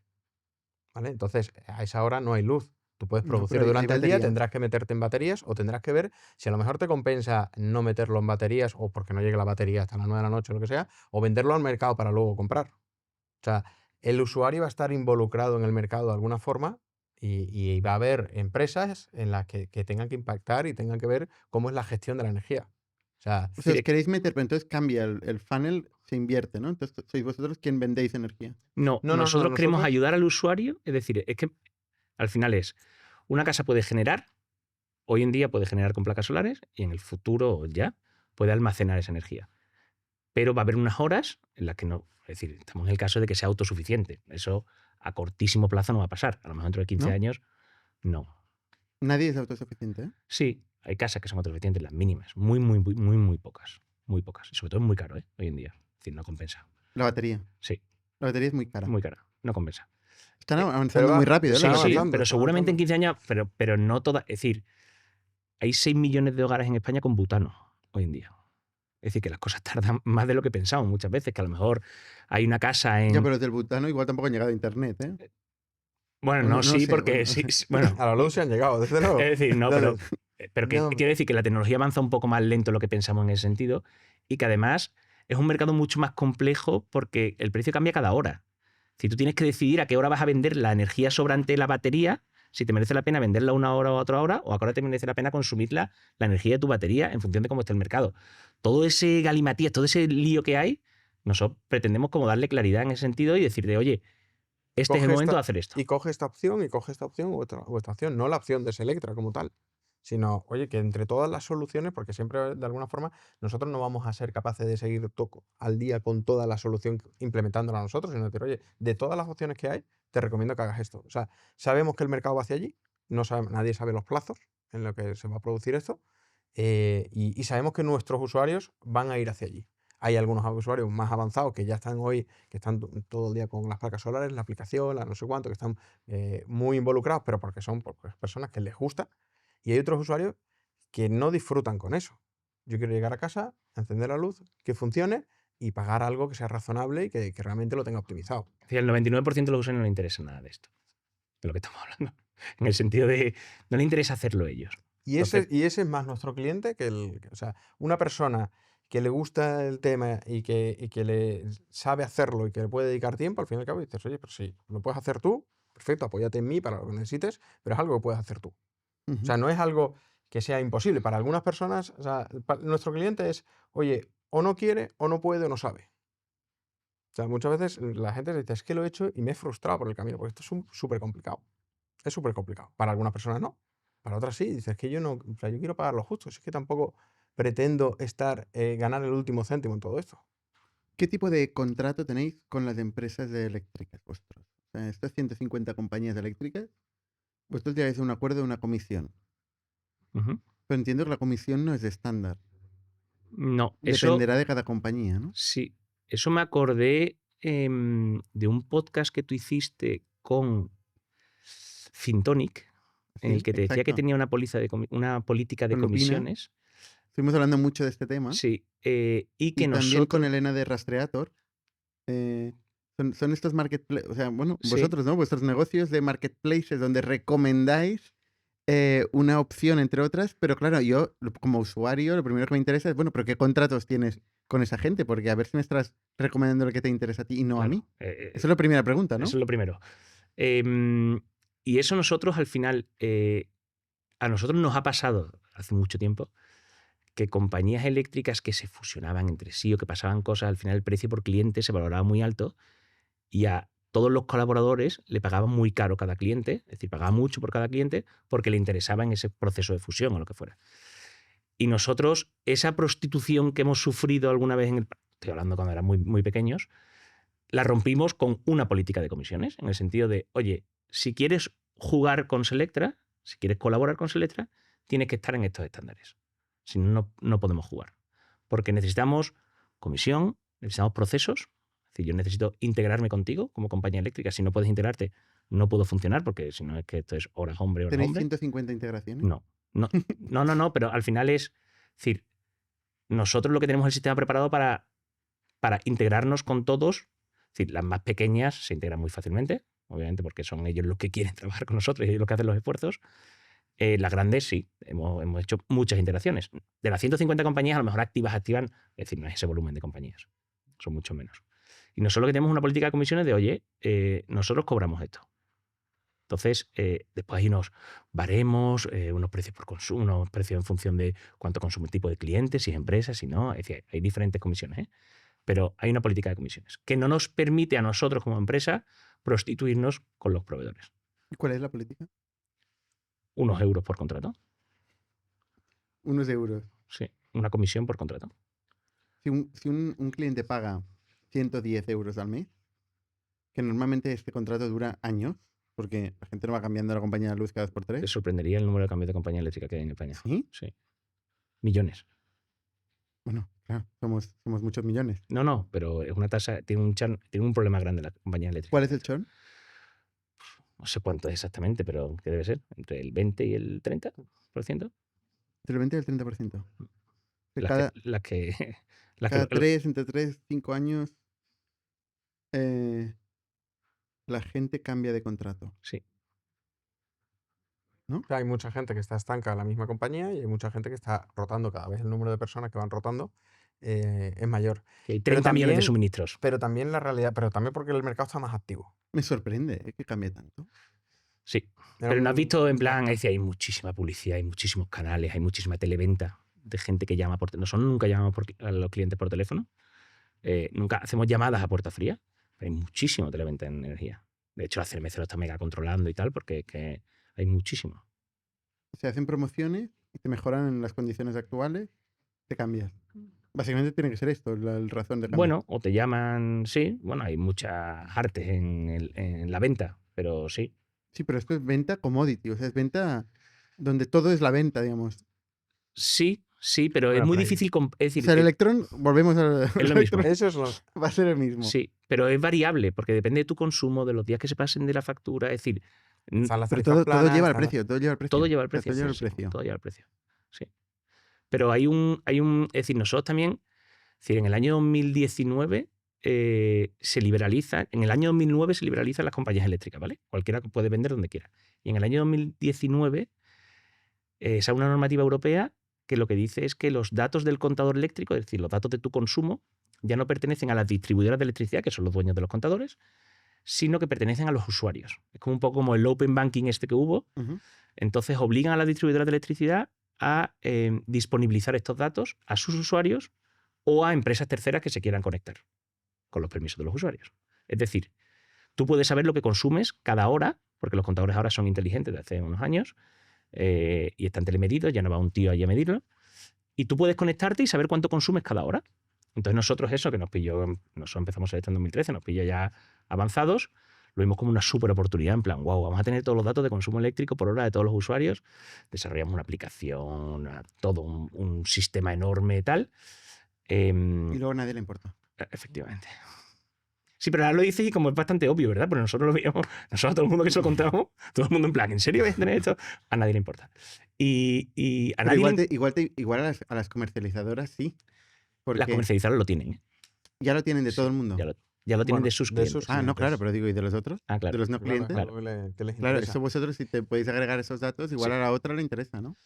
¿vale? Entonces, a esa hora no hay luz. Tú puedes No, producir pero hay durante el día, baterías. tendrás que meterte en baterías o tendrás que ver si a lo mejor te compensa no meterlo en baterías o porque no llegue la batería hasta las 9 de la noche o lo que sea, o venderlo al mercado para luego comprar. O sea, el usuario va a estar involucrado en el mercado de alguna forma y va a haber empresas en las que tengan que impactar y tengan que ver cómo es la gestión de la energía. O sea, O sea, os decir, queréis meter, pero entonces cambia el funnel, se invierte, ¿no? Entonces sois vosotros quien vendéis energía. no, no, nosotros queremos nosotros ayudar al usuario, es decir, es que al final una casa puede generar, hoy en día puede generar con placas solares y en el futuro ya puede almacenar esa energía. Pero va a haber unas horas en las que no, es decir, estamos en el caso de que sea autosuficiente. Eso a cortísimo plazo no va a pasar. A lo mejor dentro de 15 ¿No? años, no. Nadie es autosuficiente, ¿eh? Sí, hay casas que son autosuficientes, las mínimas, muy pocas. Muy pocas. Y sobre todo es muy caro, hoy en día. Es decir, no compensa. La batería. Sí, La batería es muy cara. muy cara. No compensa. Están pero avanzando muy rápido, ¿eh? Sí, las están sí, baterías. avanzando, pero están seguramente en avanzando. 15 años, pero no todas. Es decir, hay 6 millones de hogares en España con butano hoy en día. Es decir, que las cosas tardan más de lo que pensamos muchas veces, que a lo mejor hay una casa Ya, en... pero los del butano igual tampoco han llegado a internet, ¿eh? Bueno, O no, no sí, sé, porque bueno. sí, bueno, A la luz se han llegado, desde luego. es decir, no, Dale. pero que No, quiero decir que la tecnología avanza un poco más lento de lo que pensamos en ese sentido y que además es un mercado mucho más complejo porque el precio cambia cada hora. Si tú tienes que decidir a qué hora vas a vender la energía sobrante de la batería, si te merece la pena venderla una hora o otra hora, o a qué hora te merece la pena consumirla, la energía de tu batería en función de cómo esté el mercado. Todo ese galimatías, todo ese lío que hay, nosotros pretendemos como darle claridad en ese sentido y decirle, oye, este es el coge momento esta, de hacer esto. y coge esta opción y coge esta opción u esta opción, no la opción de Selectra como tal, sino, oye, que entre todas las soluciones, porque siempre de alguna forma nosotros no vamos a ser capaces de seguir al día con toda la solución implementándola nosotros, sino decir, oye, de todas las opciones que hay, te recomiendo que hagas esto. O sea, sabemos que el mercado va hacia allí, nadie sabe los plazos en los que se va a producir esto, y sabemos que nuestros usuarios van a ir hacia allí. Hay algunos usuarios más avanzados que ya están hoy, que están todo el día con las placas solares, la aplicación, la no sé cuánto, que están muy involucrados, pero porque son personas que les gusta. Y hay otros usuarios que no disfrutan con eso. Yo quiero llegar a casa, encender la luz, que funcione y pagar algo que sea razonable y que realmente lo tenga optimizado. Es decir, el 99% de los usuarios no le interesa nada de esto, de lo que estamos hablando. En el sentido de, no le interesa hacerlo ellos. Y Entonces, ese es más nuestro cliente o sea, una persona que le gusta el tema y que le sabe hacerlo y que le puede dedicar tiempo, al fin y al cabo dices, oye, pero sí, lo puedes hacer tú, perfecto, apóyate en mí para lo que necesites, pero es algo que puedes hacer tú. O Ujú. sea, no es algo que sea imposible. Para algunas personas, o sea, nuestro cliente es, oye, o no quiere, o no puede, o no sabe. O sea, muchas veces la gente dice, es que lo he hecho y me he frustrado por el camino, porque esto es súper complicado. Es súper complicado. Para algunas personas no. Para otras sí. Dices que yo no, o sea, yo quiero pagar lo justo. Es que tampoco pretendo ganar el último céntimo en todo esto. ¿Qué tipo de contrato tenéis con las empresas eléctricas vosotros? O sea, estas 150 compañías eléctricas, vosotros llegáis a un acuerdo de una comisión. ujú. Pero entiendo que la comisión no es estándar. No, eso Dependerá de cada compañía, ¿no? sí. Eso me acordé de un podcast que tú hiciste con Fintonic, en el Sí, que te decía que exacto. tenía una política de Con Lupina. comisiones. Estuvimos hablando mucho de este tema. Sí. Y que Y también con nosotros. Elena de Rastreator. Son estos marketplaces, o sea, bueno, Sí. vosotros, ¿no? Vuestros negocios de marketplaces donde recomendáis una opción entre otras, pero claro, yo como usuario lo primero que me interesa es, bueno, pero ¿qué contratos tienes con esa gente? Porque a ver si me estás recomendando lo que te interesa a ti y no a Claro, mí. Esa es la primera pregunta, ¿no? eso es lo primero. Y eso nosotros al final, a nosotros nos ha pasado hace mucho tiempo que compañías eléctricas que se fusionaban entre sí o que pasaban cosas, al final el precio por cliente se valoraba muy alto y a todos los colaboradores le pagaban muy caro cada cliente, es decir, pagaba mucho por cada cliente porque le interesaba en ese proceso de fusión o lo que fuera. Y nosotros, esa prostitución que hemos sufrido alguna vez, estoy hablando cuando eran muy pequeños, la rompimos con una política de comisiones, en el sentido de, oye, si quieres jugar con Selectra, si quieres colaborar con Selectra, tienes que estar en estos estándares. Si no, no podemos jugar. Porque necesitamos comisión, necesitamos procesos. Es decir, yo necesito integrarme contigo como compañía eléctrica. Si no puedes integrarte, no puedo funcionar, porque si no es que esto es horas hombre, horas ¿Tenéis hombre. 150 integraciones? No, pero al final es decir, nosotros lo que tenemos es el sistema preparado para integrarnos con todos. Es decir, las más pequeñas se integran muy fácilmente, obviamente, porque son ellos los que quieren trabajar con nosotros y ellos los que hacen los esfuerzos. Las grandes sí, hemos hecho muchas integraciones. De las 150 compañías, a lo mejor activan, es decir, no es ese volumen de compañías, son mucho menos. Y nosotros lo que tenemos una política de comisiones de, oye, nosotros cobramos esto. Entonces, después hay unos baremos, unos precios por consumo, unos precios en función de cuánto consume el tipo de clientes, si es empresa, si no. Es decir, hay diferentes comisiones, ¿eh? Pero hay una política de comisiones que no nos permite a nosotros como empresa prostituirnos con los proveedores. ¿Y cuál es la política? Unos euros por contrato. Unos euros. Sí, una comisión por contrato. Si un cliente paga 110 euros al mes, que normalmente este contrato dura años, porque la gente no va cambiando la compañía de luz cada 2 por 3. Te sorprendería el número de cambios de compañía eléctrica que hay en España. ¿Sí? Sí. Millones. Bueno, claro, somos muchos millones. No, pero es una tasa, tiene un problema grande la compañía eléctrica. ¿Cuál es el churn? No sé cuánto es exactamente, pero ¿qué debe ser? ¿Entre el 20 y el 30%? Entre el 20 y el 30%. Las Cada que, entre 3 y 5 años, la gente cambia de contrato. sí. O sea, hay mucha gente que está estanca en la misma compañía y hay mucha gente que está rotando. Cada vez el número de personas que van rotando es mayor. Que hay 30 millones de suministros. Pero también la realidad, pero también porque el mercado está más activo. Me sorprende que cambie tanto. Sí. Pero no has visto en plan, es decir, hay muchísima publicidad, hay muchísimos canales, hay muchísima televenta de gente que llama por teléfono. Nosotros nunca llamamos a los clientes por teléfono. Nunca hacemos llamadas a puerta fría. Pero hay muchísimo televenta en energía. De hecho, la CNMC lo está mega controlando y tal, porque es que hay muchísimo. Se hacen promociones y te mejoran las condiciones actuales, te cambias. Básicamente tiene que ser esto, la razón de cambio. Bueno, o te llaman, sí, bueno, hay muchas artes en la venta, pero sí. Sí, pero esto es venta commodity, o sea, es venta donde todo es la venta, digamos. Sí, pero Bueno, es muy pero ahí- difícil. Es decir, O sea, el Electron, volvemos al es lo mismo. Eso es lo... va a ser el mismo. Sí, pero es variable, porque depende de tu consumo, de los días que se pasen de la factura. Es decir, Están las Pero tarifas todo planas, lleva al están- precio, todo lleva al precio. todo lleva el O sea, precio. todo lleva al sí, precio. todo lleva el precio. Sí. Pero hay un. Es decir, nosotros también. Es decir, en el año 2019 se liberaliza. En el año 2009 se liberalizan las compañías eléctricas, ¿vale? Cualquiera puede vender donde quiera. Y en el año 2019 sale una normativa europea que lo que dice es que los datos del contador eléctrico, es decir, los datos de tu consumo, ya no pertenecen a las distribuidoras de electricidad, que son los dueños de los contadores, sino que pertenecen a los usuarios. Es como un poco como el open banking este que hubo. Ujú. Entonces obligan a las distribuidoras de electricidad a disponibilizar estos datos a sus usuarios o a empresas terceras que se quieran conectar con los permisos de los usuarios. Es decir, tú puedes saber lo que consumes cada hora, porque los contadores ahora son inteligentes de hace unos años y están telemedidos, ya no va un tío allí a medirlo, y tú puedes conectarte y saber cuánto consumes cada hora. Entonces nosotros eso que nosotros empezamos esto en 2013, nos pilla ya avanzados, lo vimos como una súper oportunidad, en plan, wow, vamos a tener todos los datos de consumo eléctrico por hora de todos los usuarios, desarrollamos una aplicación, todo un sistema enorme y tal. Y luego a nadie le importa. Efectivamente. Sí, pero ahora lo dices y como es bastante obvio, ¿verdad? Porque nosotros lo veíamos, nosotros todo el mundo que se lo contamos, todo el mundo en plan, ¿en serio vais a tener esto? A nadie le importa. Y a Pero nadie igual a las comercializadoras sí. Porque las comercializadoras lo tienen. ¿eh? ya lo tienen de todo Sí, el mundo. Ya lo tienen Bueno, de sus de clientes. sus Ah, no, clientes. claro, pero digo, ¿y de los otros? Ah, De claro. los no clientes. Claro, ¿qué les Claro, interesa? eso vosotros si te podéis agregar esos datos, igual Sí. a la otra le interesa, ¿no?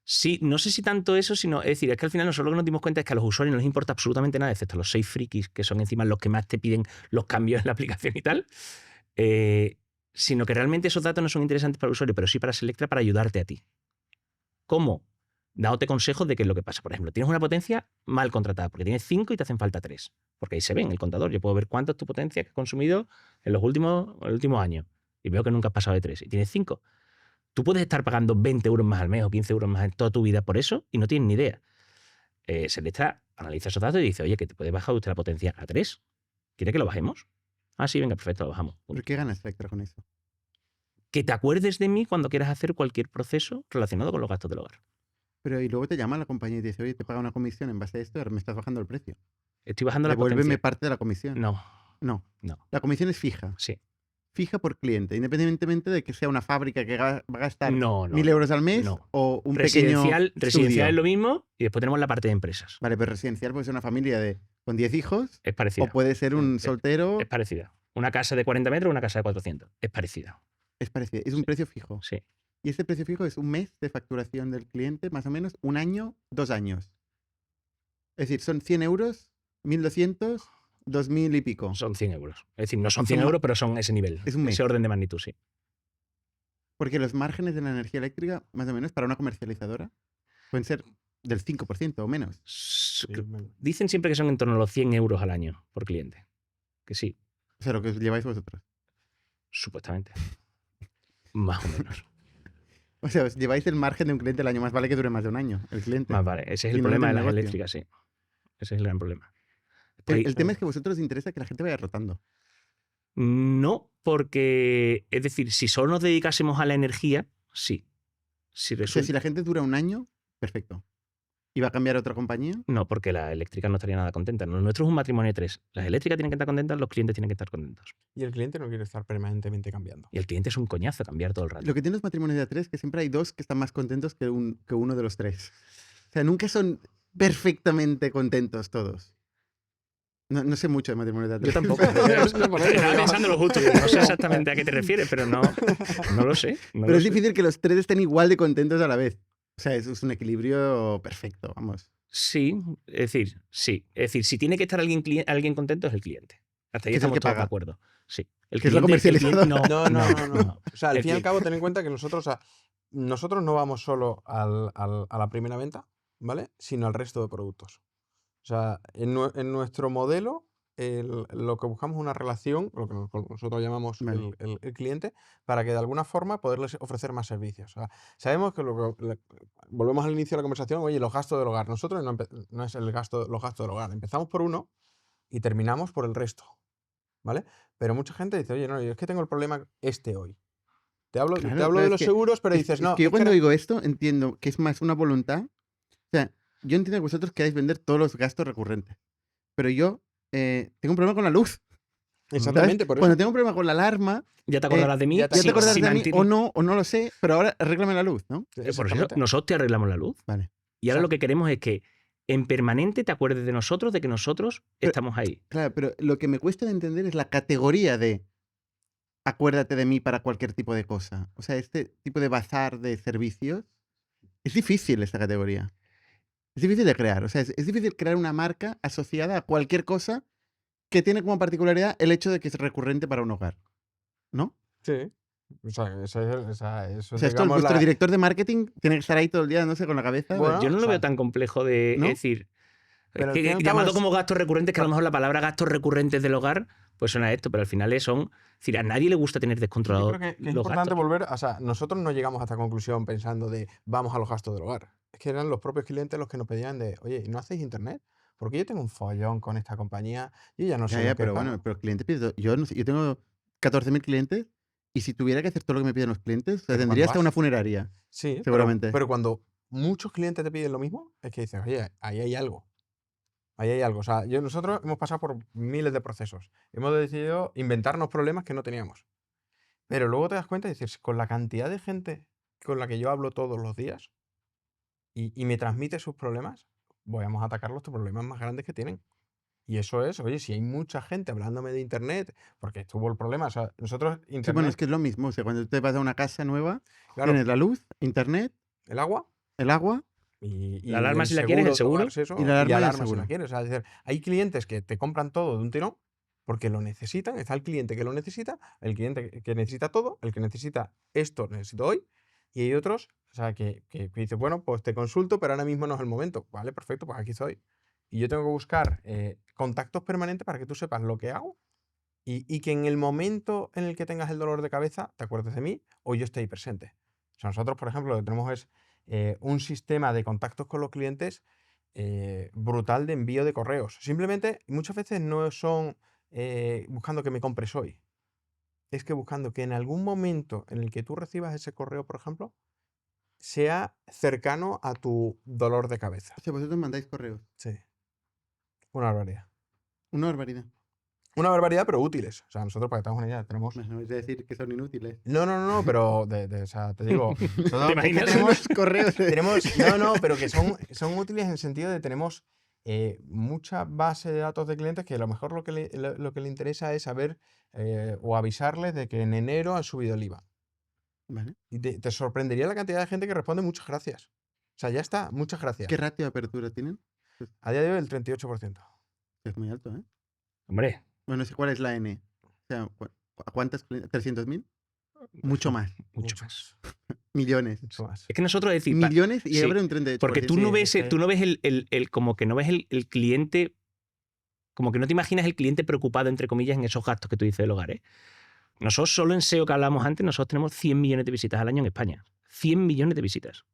Sí, no sé si tanto eso, sino, es decir, es que al final nosotros lo que nos dimos cuenta es que a los usuarios no les importa absolutamente nada, excepto a los 6 frikis, que son encima los que más te piden los cambios en la aplicación y tal, sino que realmente esos datos no son interesantes para el usuario, pero sí para Selectra para ayudarte a ti. ¿Cómo? Dándote consejos de qué es lo que pasa. Por ejemplo, tienes una potencia mal contratada, porque tienes 5 y te hacen falta 3. Porque ahí se ve en el contador. Yo puedo ver cuánto es tu potencia que has consumido en el último año. Y veo que nunca has pasado de 3. Y tienes 5. Tú puedes estar pagando 20 euros más al mes o 15 euros más en toda tu vida por eso y no tienes ni idea. Selectra analiza esos datos y dice, oye, que te puede bajar usted la potencia a 3. ¿Quiere que lo bajemos? Ah, sí, venga, perfecto, lo bajamos. Punto. ¿Pero qué ganas Selectra con eso? Que te acuerdes de mí cuando quieras hacer cualquier proceso relacionado con los gastos del hogar. Pero y luego te llama la compañía y te dice, oye, te paga una comisión en base a esto y ahora me estás bajando el precio. Estoy bajando la Devuélveme potencia. parte de la comisión. No, No. no, La comisión es fija. sí. Fija por cliente, independientemente de que sea una fábrica que va a gastar No, 1.000 euros al mes no. o un Residencial pequeño es estudio. lo mismo y después tenemos la parte de empresas. Vale, pero residencial puede ser una familia con 10 hijos Es parecida. o puede ser un Es- soltero. Es parecida. Una casa de 40 metros, una casa de 400. Es parecida. Es parecido, es un precio fijo. Sí. Y este precio fijo es un mes de facturación del cliente, más o menos, 1 año, 2 años. Es decir, son 100 euros, 1.200, 2.000 y pico. Son 100 euros. Es decir, no son 100 Son ma- euros, pero son ese nivel. Es un mes. Ese orden de magnitud, sí. Porque los márgenes de la energía eléctrica, más o menos, para una comercializadora, pueden ser del 5% o menos. Sí, Dicen siempre que son en torno a los 100 euros al año por cliente. Que sí, O sea, lo que os lleváis vosotros. supuestamente. Más o menos. O sea, os lleváis el margen de un cliente al año. Más vale que dure más de un año el cliente. Más vale. Ese es Y el no problema de tiene las negocio. eléctricas, sí. Ese es el gran problema. El tema es que a vosotros os interesa que la gente vaya rotando. No, porque, es decir, si solo nos dedicásemos a la energía, sí. Si O sea, resulta... si la gente dura un año, perfecto. ¿Y va a cambiar a otra compañía? No, porque la eléctrica no estaría nada contenta. Lo nuestro es un matrimonio de 3. Las eléctricas tienen que estar contentas, los clientes tienen que estar contentos. Y el cliente no quiere estar permanentemente cambiando. Y el cliente es un coñazo cambiar todo el rato. Lo que tienen los matrimonios de A3 es que siempre hay 2 que están más contentos que uno de los 3. O sea, nunca son perfectamente contentos todos. No sé mucho de matrimonios de A3. Yo tampoco. Por eso, Estaba digo. pensando lo justo. No sé exactamente a qué te refieres, pero no lo sé. No Pero lo es sé. difícil que los 3 estén igual de contentos a la vez. O sea, eso es un equilibrio perfecto, vamos. Sí, es decir, sí. Es decir, si tiene que estar alguien contento es el cliente. Hasta ahí Que es el estamos que todos de paga. acuerdo. Sí. El Que es la cliente- el cliente- comercializadora. No. O sea, al El fin y al cliente. cabo, ten en cuenta que nosotros, o sea, nosotros no vamos solo a la primera venta, ¿vale? Sino al resto de productos. O sea, en nuestro modelo, lo que buscamos es una relación, lo que nosotros llamamos Vale. el cliente, para que de alguna forma poderles ofrecer más servicios. O sea, sabemos que volvemos al inicio de la conversación, oye, los gastos del hogar. Nosotros no es los gastos del hogar. Empezamos por uno y terminamos por el resto, ¿vale? Pero mucha gente dice, oye, no, yo es que tengo el problema hoy. Te hablo Claro, de es los que- seguros, pero es- dices, es no. que yo es que cuando ahora- digo esto entiendo que es más una voluntad. O sea, yo entiendo que vosotros queráis vender todos los gastos recurrentes. Pero yo tengo un problema con la luz. ¿sabes? Exactamente, por eso. Cuando tengo un problema con la alarma, Ya te acordarás de mí. ya ya si- te acordarás si de mí mantiene- o no lo sé, pero ahora arréglame la luz, ¿no? Por eso Exactamente. nosotros te arreglamos la luz. Vale. Y ahora Exacto. lo que queremos es que en permanente te acuerdes de nosotros, de que nosotros Pero- estamos ahí. Claro, pero lo que me cuesta de entender es la categoría de acuérdate de mí para cualquier tipo de cosa. O sea, este tipo de bazar de servicios es difícil esta categoría. Es difícil de crear. O sea, es difícil crear una marca asociada a cualquier cosa que tiene como particularidad el hecho de que es recurrente para un hogar. ¿No? Sí. O sea, eso O sea, esto, digamos, vuestro la- director de marketing tiene que estar ahí todo el día, no sé, con la cabeza. Bueno, Yo no o lo sea, veo tan complejo de ¿no? es decir. Pero Es al que fin y al cabo llamado es- como gastos recurrentes, que a lo mejor la palabra gastos recurrentes del hogar, pues suena a esto, pero al final son. Es decir, a nadie le gusta tener Yo descontrolado creo que es los importante gastos. volver, o sea, nosotros no llegamos a esta conclusión pensando de vamos a los gastos del hogar. Es que eran los propios clientes los que nos pedían de, oye, ¿no hacéis internet? Porque yo tengo un follón con esta compañía, yo ya no sé Ya, lo ya, que pero pago". bueno, pero el cliente pide todo. Yo, no sé, yo tengo 14.000 clientes y si tuviera que hacer todo lo que me piden los clientes, o sea, Pero tendría cuando hasta vas- una funeraria. Sí, seguramente. Pero cuando muchos clientes te piden lo mismo, es que dices, oye, ahí hay algo. Ahí hay algo. O sea, nosotros hemos pasado por miles de procesos. Hemos decidido inventarnos problemas que no teníamos. Pero luego te das cuenta y dices, con la cantidad de gente con la que yo hablo todos los días y me transmite sus problemas, vamos a atacar los problemas más grandes que tienen. Y eso es, oye, si hay mucha gente hablándome de internet, porque estuvo el problema, o sea, nosotros internet, Sí, bueno, es que es lo mismo. O sea, cuando te vas a una casa nueva, claro, tienes la luz, internet, el agua el agua. y La alarma el si la quieres, el de seguro, hogar, si eso, y la alarma y el alarma si seguro. la quieres. O sea, es decir, hay clientes que te compran todo de un tirón porque lo necesitan. Está el cliente que lo necesita, el cliente que necesita todo, el que necesita esto, necesito hoy. Y hay otros, o sea, que dices, bueno, pues te consulto, pero ahora mismo no es el momento. Vale, perfecto, pues aquí estoy. Y yo tengo que buscar contactos permanentes para que tú sepas lo que hago y que en el momento en el que tengas el dolor de cabeza te acuerdes de mí o yo esté ahí presente. O sea, nosotros, por ejemplo, lo que tenemos es un sistema de contactos con los clientes brutal de envío de correos. Simplemente, muchas veces no son buscando que me compres hoy. Es que buscando que en algún momento en el que tú recibas ese correo, por ejemplo, sea cercano a tu dolor de cabeza. O sea, vosotros mandáis correos. Sí. Una barbaridad. Una barbaridad. Una barbaridad, pero útiles. O sea, nosotros, para que tengamos una idea, tenemos... No vais a decir que son inútiles. No, pero o sea, te digo... nosotros ¿Te imaginas? tenemos, Los correos. tenemos, no, pero que son útiles en el sentido de tenemos mucha base de datos de clientes que a lo mejor lo que le interesa es saber o avisarles de que en enero han subido el IVA. Vale. Y te sorprendería la cantidad de gente que responde muchas gracias. O sea, ya está, muchas gracias. ¿Qué ratio de apertura tienen? A día de hoy el 38%. Es muy alto, ¿eh? Hombre, Bueno, no sé cuál es la N. O sea, ¿a cuántas? ¿300.000? Mucho más. mucho más. Millones. Mucho más. Es que nosotros decir, Millones y sí, abre un 38%. porque tú no Sí, ves, es que- tú no ves como que no ves el cliente, como que no te imaginas el cliente preocupado, entre comillas, en esos gastos que tú dices del hogar, ¿eh? Nosotros solo en SEO que hablábamos antes, nosotros tenemos 100 millones de visitas al año en España. 100 millones de visitas.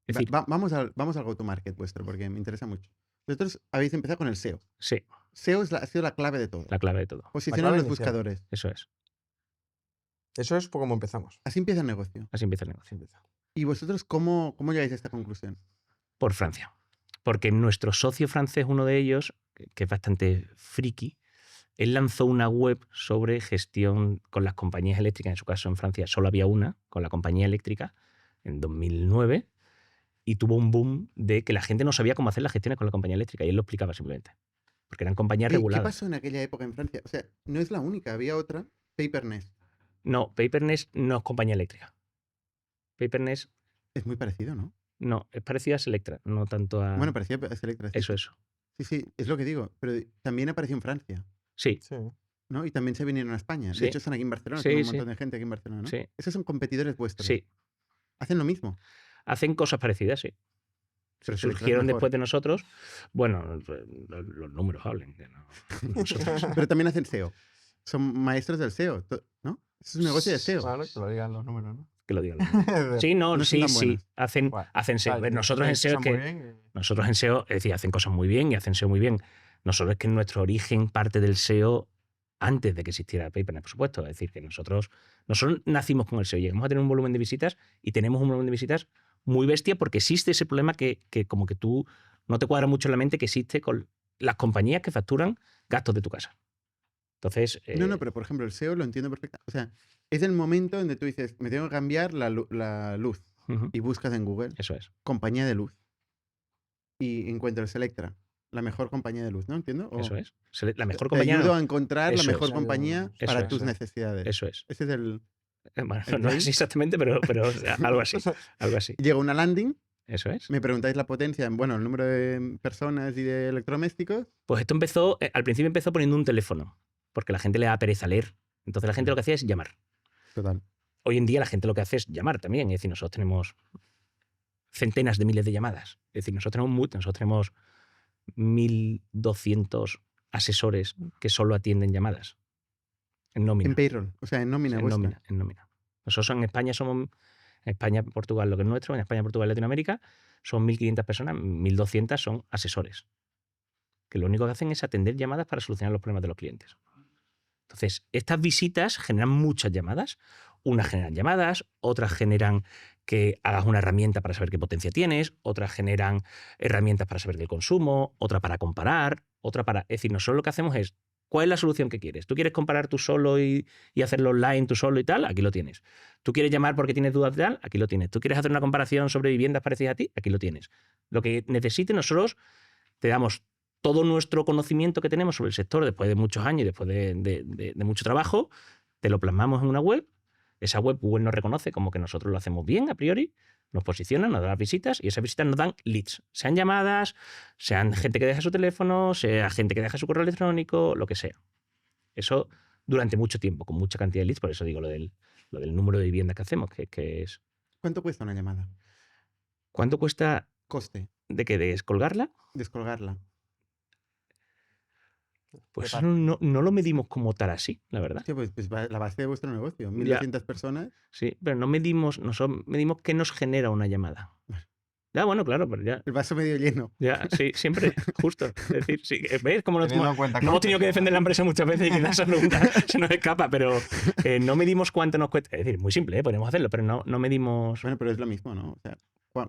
Es decir, Vamos al go-to-market vuestro, porque me interesa mucho. Vosotros habéis empezado con el SEO. sí, SEO ha sido la clave de todo. la clave de todo. Posicionar clave los inicial. buscadores. Eso es. Eso es como empezamos. Así empieza el negocio. Así empieza el negocio. ¿Y vosotros cómo llegáis a esta conclusión? Por Francia. Porque nuestro socio francés, uno de ellos, que es bastante friki, él lanzó una web sobre gestión con las compañías eléctricas. En su caso, en Francia solo había una, con la compañía eléctrica, en 2009, y tuvo un boom de que la gente no sabía cómo hacer las gestiones con la compañía eléctrica, y él lo explicaba simplemente. Porque eran compañías ¿Qué reguladas. pasó en aquella época en Francia? O sea, no es la única, había otra, PaperNest. No, PaperNest no es compañía eléctrica. PaperNest Es muy parecido, ¿no? no, es parecida a Selectra, no tanto a... Bueno, parecía a Selectra. Sí, eso. Sí, sí, es lo que digo. Pero también apareció en Francia, Sí, Sí. ¿no? Y también se vinieron a España. Sí. De hecho, están aquí en Barcelona. Sí, Tengo un sí. montón de gente aquí en Barcelona, ¿no? Sí. Esos son competidores vuestros. sí. Hacen lo mismo. Hacen cosas parecidas, sí. Pero Selectra es Surgieron mejor. después de nosotros. Bueno, los números hablen. Que no, nosotros. Pero también hacen SEO. Son maestros del SEO, ¿no? Es un negocio de SEO. Claro, que lo digan los números, ¿no? Que lo digan. Sí, no, No son sí, tan sí. buenos. Hacen Bueno, SEO. Vale, Nosotros en SEO es empiezan que... muy bien y- Nosotros en SEO, es decir, hacen cosas muy bien y hacen SEO muy bien. Nosotros es que nuestro origen parte del SEO antes de que existiera PaperNet, por supuesto. Es decir, que nosotros nacimos con el SEO. Llegamos a tener un volumen de visitas y tenemos un volumen de visitas muy bestia porque existe ese problema que como que tú no te cuadra mucho en la mente que existe con las compañías que facturan gastos de tu casa. Entonces... No, pero por ejemplo, el SEO lo entiendo perfectamente. O sea, es el momento donde tú dices, me tengo que cambiar la luz. ujú, Y buscas en Google eso es. compañía de luz. Y encuentras Selectra, la mejor compañía de luz, ¿no? ¿Entiendo? O Eso es. La mejor te compañía... ayudo a encontrar la Eso mejor es. compañía Eso para es. tus necesidades. Eso es. Ese es el... Bueno, ¿El no rey? es exactamente, pero algo así. Algo así. Llega una landing, Eso es. me preguntáis la potencia, bueno, el número de personas y de electrodomésticos. Pues esto empezó, al principio empezó poniendo un teléfono, porque la gente le da pereza leer. Entonces la gente lo que hacía es llamar. Total. Hoy en día la gente lo que hace es llamar también. Es decir, nosotros tenemos centenas de miles de llamadas. Es decir, nosotros tenemos 1.200 asesores que solo atienden llamadas. En nómina. En payroll, o sea, en nómina en vuestra. nómina, en nómina. Nosotros en España somos... En España, Portugal, lo que es nuestro, en España, Portugal, Latinoamérica, son 1.500 personas, 1.200 son asesores, que lo único que hacen es atender llamadas para solucionar los problemas de los clientes. Entonces, estas visitas generan muchas llamadas. Unas generan llamadas, otras generan que hagas una herramienta para saber qué potencia tienes, otras generan herramientas para saber del consumo, otra para comparar, otra para... Es decir, nosotros lo que hacemos es, ¿cuál es la solución que quieres? ¿Tú quieres comparar tú solo y hacerlo online tú solo y tal? Aquí lo tienes. ¿Tú quieres llamar porque tienes dudas de tal? Aquí lo tienes. ¿Tú quieres hacer una comparación sobre viviendas parecidas a ti? Aquí lo tienes. Lo que necesites, nosotros te damos todo nuestro conocimiento que tenemos sobre el sector después de muchos años y después de mucho trabajo, te lo plasmamos en una web. Esa web Google nos reconoce como que nosotros lo hacemos bien a priori, nos posiciona, nos da las visitas y esas visitas nos dan leads. Sean llamadas, sean gente que deja su teléfono, sea gente que deja su correo electrónico, lo que sea. Eso durante mucho tiempo, con mucha cantidad de leads, por eso digo lo del número de viviendas que hacemos, que es... ¿Cuánto cuesta una llamada? ¿Cuánto cuesta Coste, de que descolgarla? descolgarla. Pues eso no lo medimos como tal así, la verdad. Sí, pues la base de vuestro negocio, 1.200 personas. Sí, pero nosotros medimos qué nos genera una llamada. Ya, bueno, claro, pero ya, El vaso medio lleno. sí, siempre, justo. Es decir, sí, ¿ves cómo Teniendo en cuenta no hemos tenido que defender la empresa muchas veces y quizás esa pregunta se nos escapa, pero no medimos cuánto nos cuesta. Es decir, muy simple, podemos hacerlo, pero no medimos... Bueno, pero es lo mismo, ¿no? O sea,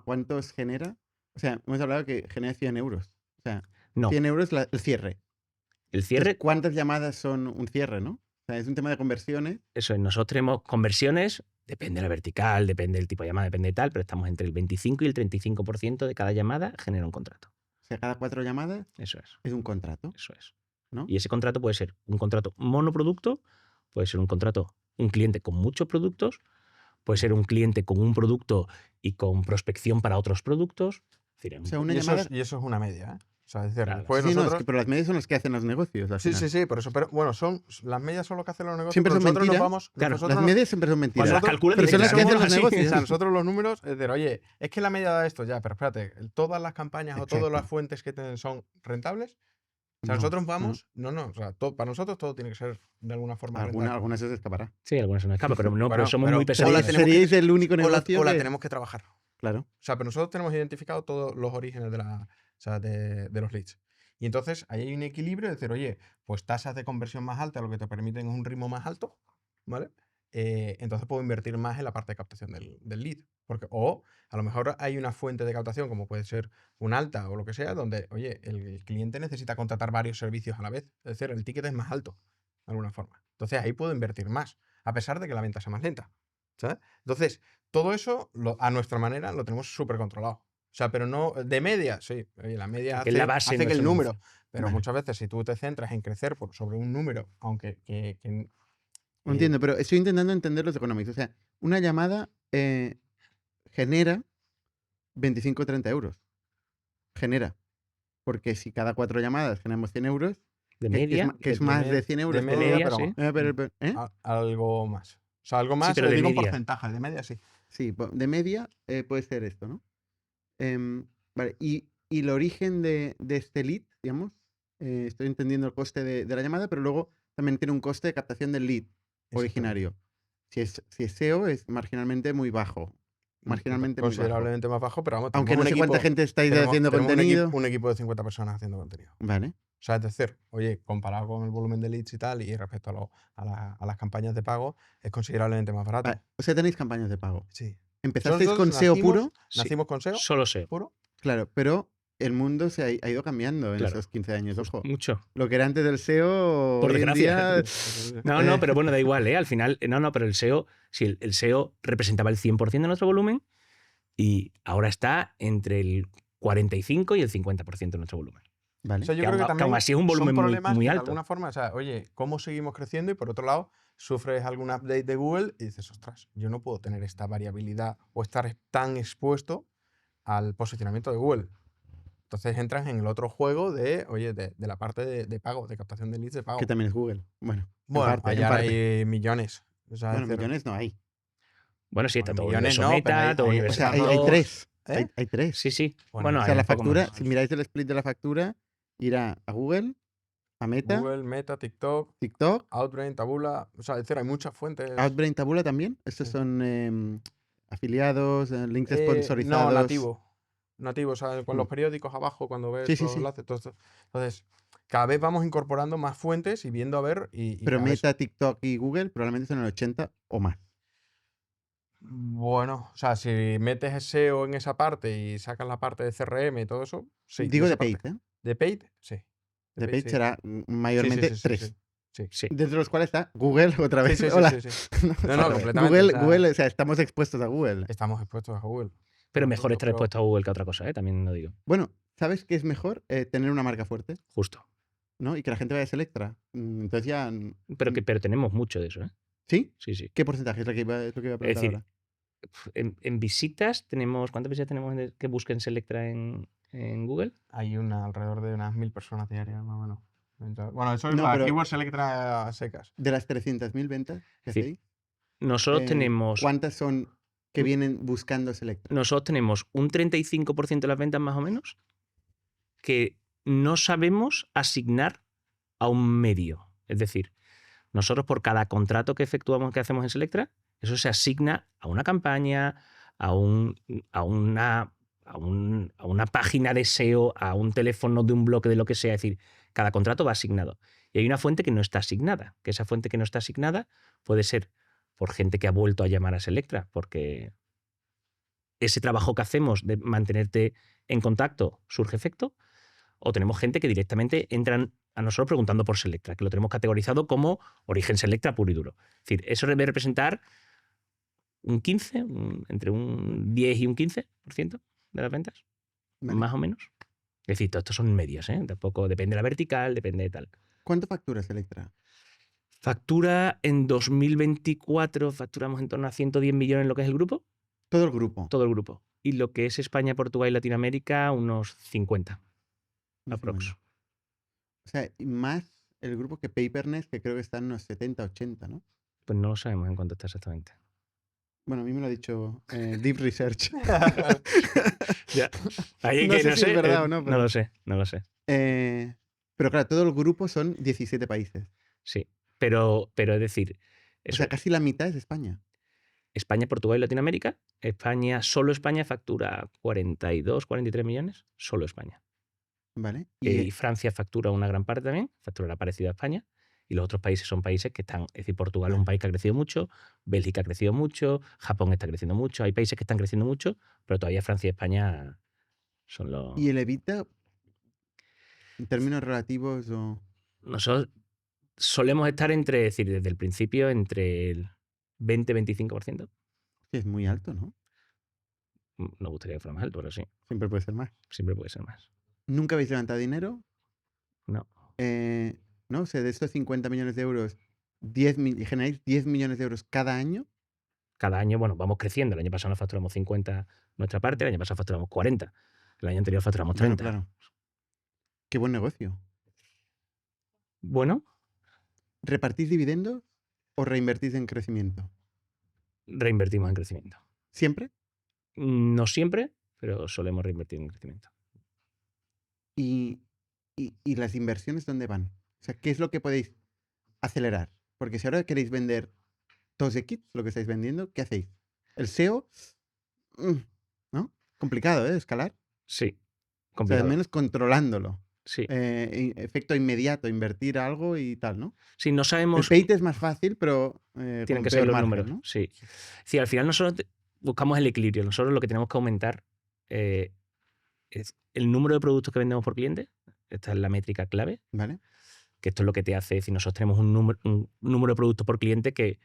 ¿cuántos genera? O sea, hemos hablado que genera 100 euros. O sea, No, 100 euros el cierre. el cierre, Entonces, ¿cuántas llamadas son un cierre, no? O sea, es un tema de conversiones. eso es, nosotros tenemos conversiones, depende de la vertical, depende del tipo de llamada, depende de tal, pero estamos entre el 25 y el 35% de cada llamada genera un contrato. O sea, cada 4 llamadas Eso es. es un contrato, Eso es. ¿no? Y ese contrato puede ser un contrato monoproducto, puede ser un contrato, un cliente con muchos productos, puede ser un cliente con un producto y con prospección para otros productos. Es decir, O sea, una Y eso, llamada... y eso es una media, ¿eh? O sea, es decir, Claro. después Sí, no, es nosotros... que, pero las medias son las que hacen los negocios al Sí, final. sí, sí, por eso. Pero bueno, las medias son lo que hacen los negocios. Siempre pero son nosotros mentira. nos vamos. Claro, nosotros Las nos- medias siempre son mentiras. Cuando las nosotros- calculan pero son las que hacen los así. negocios. O sea, nosotros los números, es decir, oye, es que la media da esto ya, pero espérate, todas las campañas o todas las Exacto. fuentes que tienen son rentables. O sea, No, nosotros vamos, o sea, para nosotros todo tiene que ser de alguna forma rentable. algunas se escapará. Sí, algunas son escapas, pero no, Bueno, pero somos pero muy o pesados. la tenemos que- Seríais el único O la, negocio o la que- tenemos que trabajar. Claro. O sea, pero nosotros tenemos identificado todos los orígenes de los leads. Y entonces ahí hay un equilibrio de decir, oye, pues tasas de conversión más altas lo que te permiten es un ritmo más alto, ¿vale? Entonces puedo invertir más en la parte de captación del lead. O a lo mejor hay una fuente de captación, como puede ser un alta o lo que sea, donde, oye, el cliente necesita contratar varios servicios a la vez. Es decir, el ticket es más alto, de alguna forma. Entonces ahí puedo invertir más, a pesar de que la venta sea más lenta. ¿Sabes? Entonces, todo eso, a nuestra manera, lo tenemos súper controlado. O sea, pero no de media, sí. Oye, la media Que es la base hace de que el nuestro número. negocio. Pero Vale. muchas veces, si tú te centras en crecer sobre un número, aunque No entiendo, pero estoy intentando entender los economics. O sea, una llamada genera 25 o 30 euros. Genera. Porque si cada 4 llamadas generamos 100 euros, De que es media. ma- que es más de 100 euros. de por- media, media, pero, sí. ¿Eh? algo más. O sea, algo más, pero de digo media. porcentaje, de media sí. Sí, de media puede ser esto, ¿no? Vale, y el origen de este lead, digamos, estoy entendiendo el coste de la llamada, pero luego también tiene un coste de captación del lead originario. Si es SEO, es marginalmente muy bajo. Marginalmente muy bajo. Considerablemente más bajo, pero vamos, Aunque no tenemos sé un cuánta equipo- gente estáis tenemos- haciendo tenemos contenido. un equipo de 50 personas haciendo contenido. Vale. O sea, es decir, oye, comparado con el volumen de leads y tal, y respecto a las campañas de pago, es considerablemente más barato. Vale, o sea, tenéis campañas de pago. Sí. Empezasteis Nosotros con SEO puro, Sí. Nacimos con SEO Solo SEO. puro. claro, pero el mundo se ha ido cambiando en Claro. esos 15 años. Ojo, Mucho. lo que era antes del SEO, Por hoy en desgracia. día, No, no, pero bueno, da igual, ¿eh? Al final, no, pero el SEO, sí, el SEO representaba el 100% de nuestro volumen y ahora está entre el 45 y el 50% de nuestro volumen. Vale. O sea, yo Que creo que aún- que también aún así es un volumen son muy- problemas muy que de alto. alguna forma, o sea, oye, ¿cómo seguimos creciendo? Y por otro lado, sufres algún update de Google y dices, ostras, yo no puedo tener esta variabilidad o estar tan expuesto al posicionamiento de Google. Entonces entras en el otro juego de, oye, de la parte de pago, de captación de leads de pago. Que también es Google. Bueno, Bueno, en parte, en allá parte. hay millones. O sea, Bueno, es decir, millones no hay. Bueno, sí, está Bueno, todo millones Universo no, Meta, pero hay- todo hay- Universo O sea, hay 2. 3. ¿Eh? Hay 3. Sí, sí. Bueno, Bueno, O hay sea, la un poco factura, más. si miráis el split de la factura, irá a Google, a Meta, Google, Meta, TikTok, TikTok, Outbrain, Taboola. O sea, es decir, hay muchas fuentes. Outbrain, Taboola también. Estos Sí. son afiliados, links No, sponsorizados. nativo. Nativo, o sea, con los Mm. periódicos abajo, cuando ves Sí, sí, los sí. enlaces. Todo esto. Entonces, cada vez vamos incorporando más fuentes y viendo a ver. Y Pero cada vez- Meta, TikTok y Google probablemente son el 80 o más. Bueno, o sea, si metes SEO en esa parte y sacas la parte de CRM y todo eso, sí. Digo de esa parte. paid, ¿eh? ¿De paid? Sí. De paid sí. será mayormente Sí, sí, sí, 3. sí, sí. Sí. Dentro de los cuales está Google otra Sí, vez. sí, sí, Hola. sí, sí. No, Joder. completamente. Google, o sea, Google, o sea, estamos expuestos a Google. Estamos expuestos a Google. Pero Por mejor ejemplo, estar pero- expuesto a Google que a otra cosa, ¿eh? También lo digo. Bueno, ¿sabes qué es mejor? Tener una marca fuerte, Justo. ¿no? Y que la gente vaya a Selectra. Entonces ya... Pero tenemos mucho de eso, ¿eh? ¿Sí? Sí, sí. ¿Qué porcentaje es lo que iba a preguntar decir, ahora? En visitas tenemos. ¿Cuántas visitas tenemos que busquen Selectra en Google? Hay alrededor de unas 1000 personas diarias, más o menos. Bueno, eso es No, la pero- keyword Selectra a secas. De las 300.000 ventas que Sí. hacéis, Nosotros tenemos. ¿cuántas son que vienen buscando Selectra? Nosotros tenemos un 35% de las ventas más o menos que no sabemos asignar a un medio. Es decir, nosotros por cada contrato que efectuamos, que hacemos en Selectra, eso se asigna a una campaña, a una página de SEO, a un teléfono de un bloque, de lo que sea. Es decir, cada contrato va asignado. Y hay una fuente que no está asignada, que esa fuente que no está asignada puede ser por gente que ha vuelto a llamar a Selectra, porque ese trabajo que hacemos de mantenerte en contacto surge efecto, o tenemos gente que directamente entran a nosotros preguntando por Selectra, que lo tenemos categorizado como origen Selectra puro y duro. Es decir, eso debe representar un 15, entre un 10 y un 15% de las ventas, Vale. más o menos. Es decir, todo esto son medias, ¿eh? Tampoco depende de la vertical, depende de tal. ¿Cuánto factura Selectra? Factura en 2024, facturamos en torno a 110 millones en lo que es el grupo, Todo el grupo. todo el grupo. Y lo que es España, Portugal y Latinoamérica, unos 50. No sé, Aprox. bueno. O sea, y más el grupo que Papernest, que creo que está en unos 70, 80, ¿no? Pues no lo sabemos en cuánto está exactamente. Bueno, a mí me lo ha dicho Deep Research. Ya. Ahí No que sé no si es sé, verdad o no, pero- No lo sé, no lo sé. Pero claro, todo el grupo son 17 países. Sí. Pero es decir, O eso, sea, casi la mitad es de España. España, Portugal y Latinoamérica. Solo España factura 42, 43 millones. Solo España. ¿Vale? Y Francia factura una gran parte también, facturará parecido a España. Y los otros países son países que están, es decir, Portugal es un Vale. país que ha crecido mucho, Bélgica ha crecido mucho, Japón está creciendo mucho, hay países que están creciendo mucho, pero todavía Francia y España son los... ¿Y el EBITDA, en términos relativos, o Nosotros solemos estar entre, es decir, desde el principio, entre el 20-25%. sí, es muy alto, ¿no? Nos gustaría que fuera más alto, pero sí, Siempre puede ser más. siempre puede ser más. ¿Nunca habéis levantado dinero? No. ¿No? O sea, de estos 50 millones de euros, generáis 10 millones de euros cada año. Cada año, bueno, vamos creciendo. El año pasado nos facturamos 50 nuestra parte, el año pasado facturamos 40, el año anterior facturamos 30. Bueno, claro. Qué buen negocio. Bueno, ¿Repartís dividendos o reinvertís en crecimiento? reinvertimos en crecimiento. ¿Siempre? No siempre, pero solemos reinvertir en crecimiento. ¿Y las inversiones dónde van? O sea, ¿qué es lo que podéis acelerar? Porque si ahora queréis vender 2X, lo que estáis vendiendo, ¿qué hacéis? El SEO, ¿no? Complicado, ¿eh? Escalar. Sí, O sea, al complicado. menos controlándolo. Sí. Efecto inmediato, invertir algo y tal, ¿no? Sí, no El sabemos. PEIT es más fácil, pero Tienen con que ser peor los margen, números. ¿no? Sí. Sí, al final nosotros buscamos el equilibrio. Nosotros lo que tenemos que aumentar es el número de productos que vendemos por cliente. Esta es la métrica clave. ¿Vale? Que esto es lo que te hace, si nosotros tenemos un número de productos por cliente que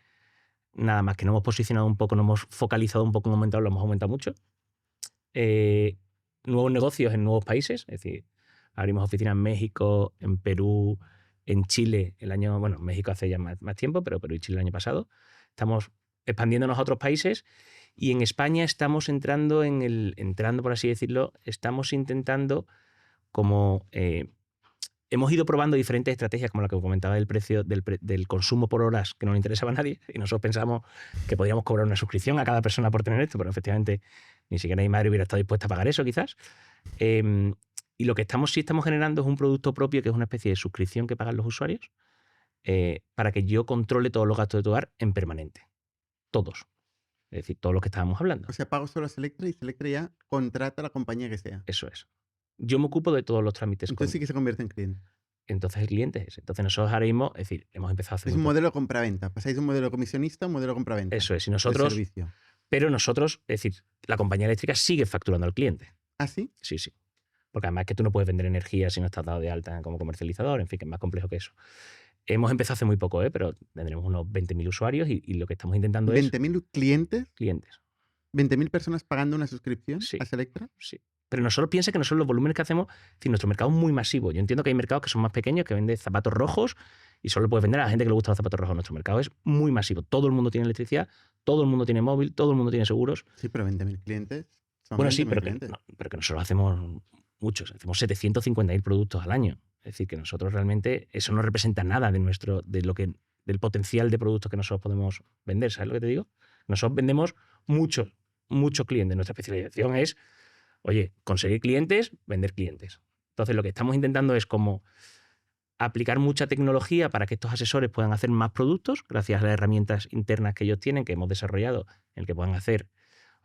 nada más que nos hemos posicionado un poco, nos hemos focalizado un poco en aumentar, lo hemos aumentado mucho. Nuevos negocios en nuevos países, es decir, abrimos oficinas en México, en Perú, en Chile, bueno, México hace ya más tiempo, pero Perú y Chile el año pasado. Estamos expandiéndonos a otros países y en España estamos entrando por así decirlo, estamos intentando como... hemos ido probando diferentes estrategias, como la que comentaba del precio del consumo por horas, que no le interesaba a nadie, y nosotros pensamos que podríamos cobrar una suscripción a cada persona por tener esto, pero efectivamente ni siquiera mi madre hubiera estado dispuesta a pagar eso, quizás. Y lo que sí estamos generando es un producto propio, que es una especie de suscripción que pagan los usuarios, para que yo controle todos los gastos de tu hogar en permanente. Todos. Es decir, todos los que estábamos hablando. O sea, pago solo a Selectra y Selectra ya contrata a la compañía que sea. Eso es. Yo me ocupo de todos los trámites. Entonces sí que se convierte en cliente. Entonces el cliente es ese. Entonces nosotros ahora mismo, es decir, hemos empezado a hacer... Es un modelo compra-venta. Pasáis de un modelo comisionista a un modelo compra-venta. Eso es. Y de nosotros... servicio. Pero nosotros, es decir, la compañía eléctrica sigue facturando al cliente. ¿Ah, sí? Sí, sí. Porque además es que tú no puedes vender energía si no estás dado de alta como comercializador, en fin, que es más complejo que eso. Hemos empezado hace muy poco, pero tendremos unos 20.000 usuarios y lo que estamos intentando es... 20.000 clientes, clientes. 20.000 personas pagando una suscripción Sí. a Selectra. Sí. Pero nosotros piensa que nosotros los volúmenes que hacemos, es decir, nuestro mercado es muy masivo. Yo entiendo que hay mercados que son más pequeños, que venden zapatos rojos y solo puedes vender a la gente que le gusta los zapatos rojos. Nuestro mercado es muy masivo. Todo el mundo tiene electricidad, todo el mundo tiene móvil, todo el mundo tiene seguros. Sí, pero 20.000 clientes son Bueno, sí, 20.000 pero que clientes. nosotros hacemos muchos. Hacemos 750.000 productos al año. Es decir, que nosotros realmente eso no representa nada del potencial de productos que nosotros podemos vender. ¿Sabes lo que te digo? Nosotros vendemos muchos clientes. Nuestra especialización es, oye, conseguir clientes, vender clientes. Entonces, lo que estamos intentando es como aplicar mucha tecnología para que estos asesores puedan hacer más productos, gracias a las herramientas internas que ellos tienen, que hemos desarrollado, en el que puedan hacerte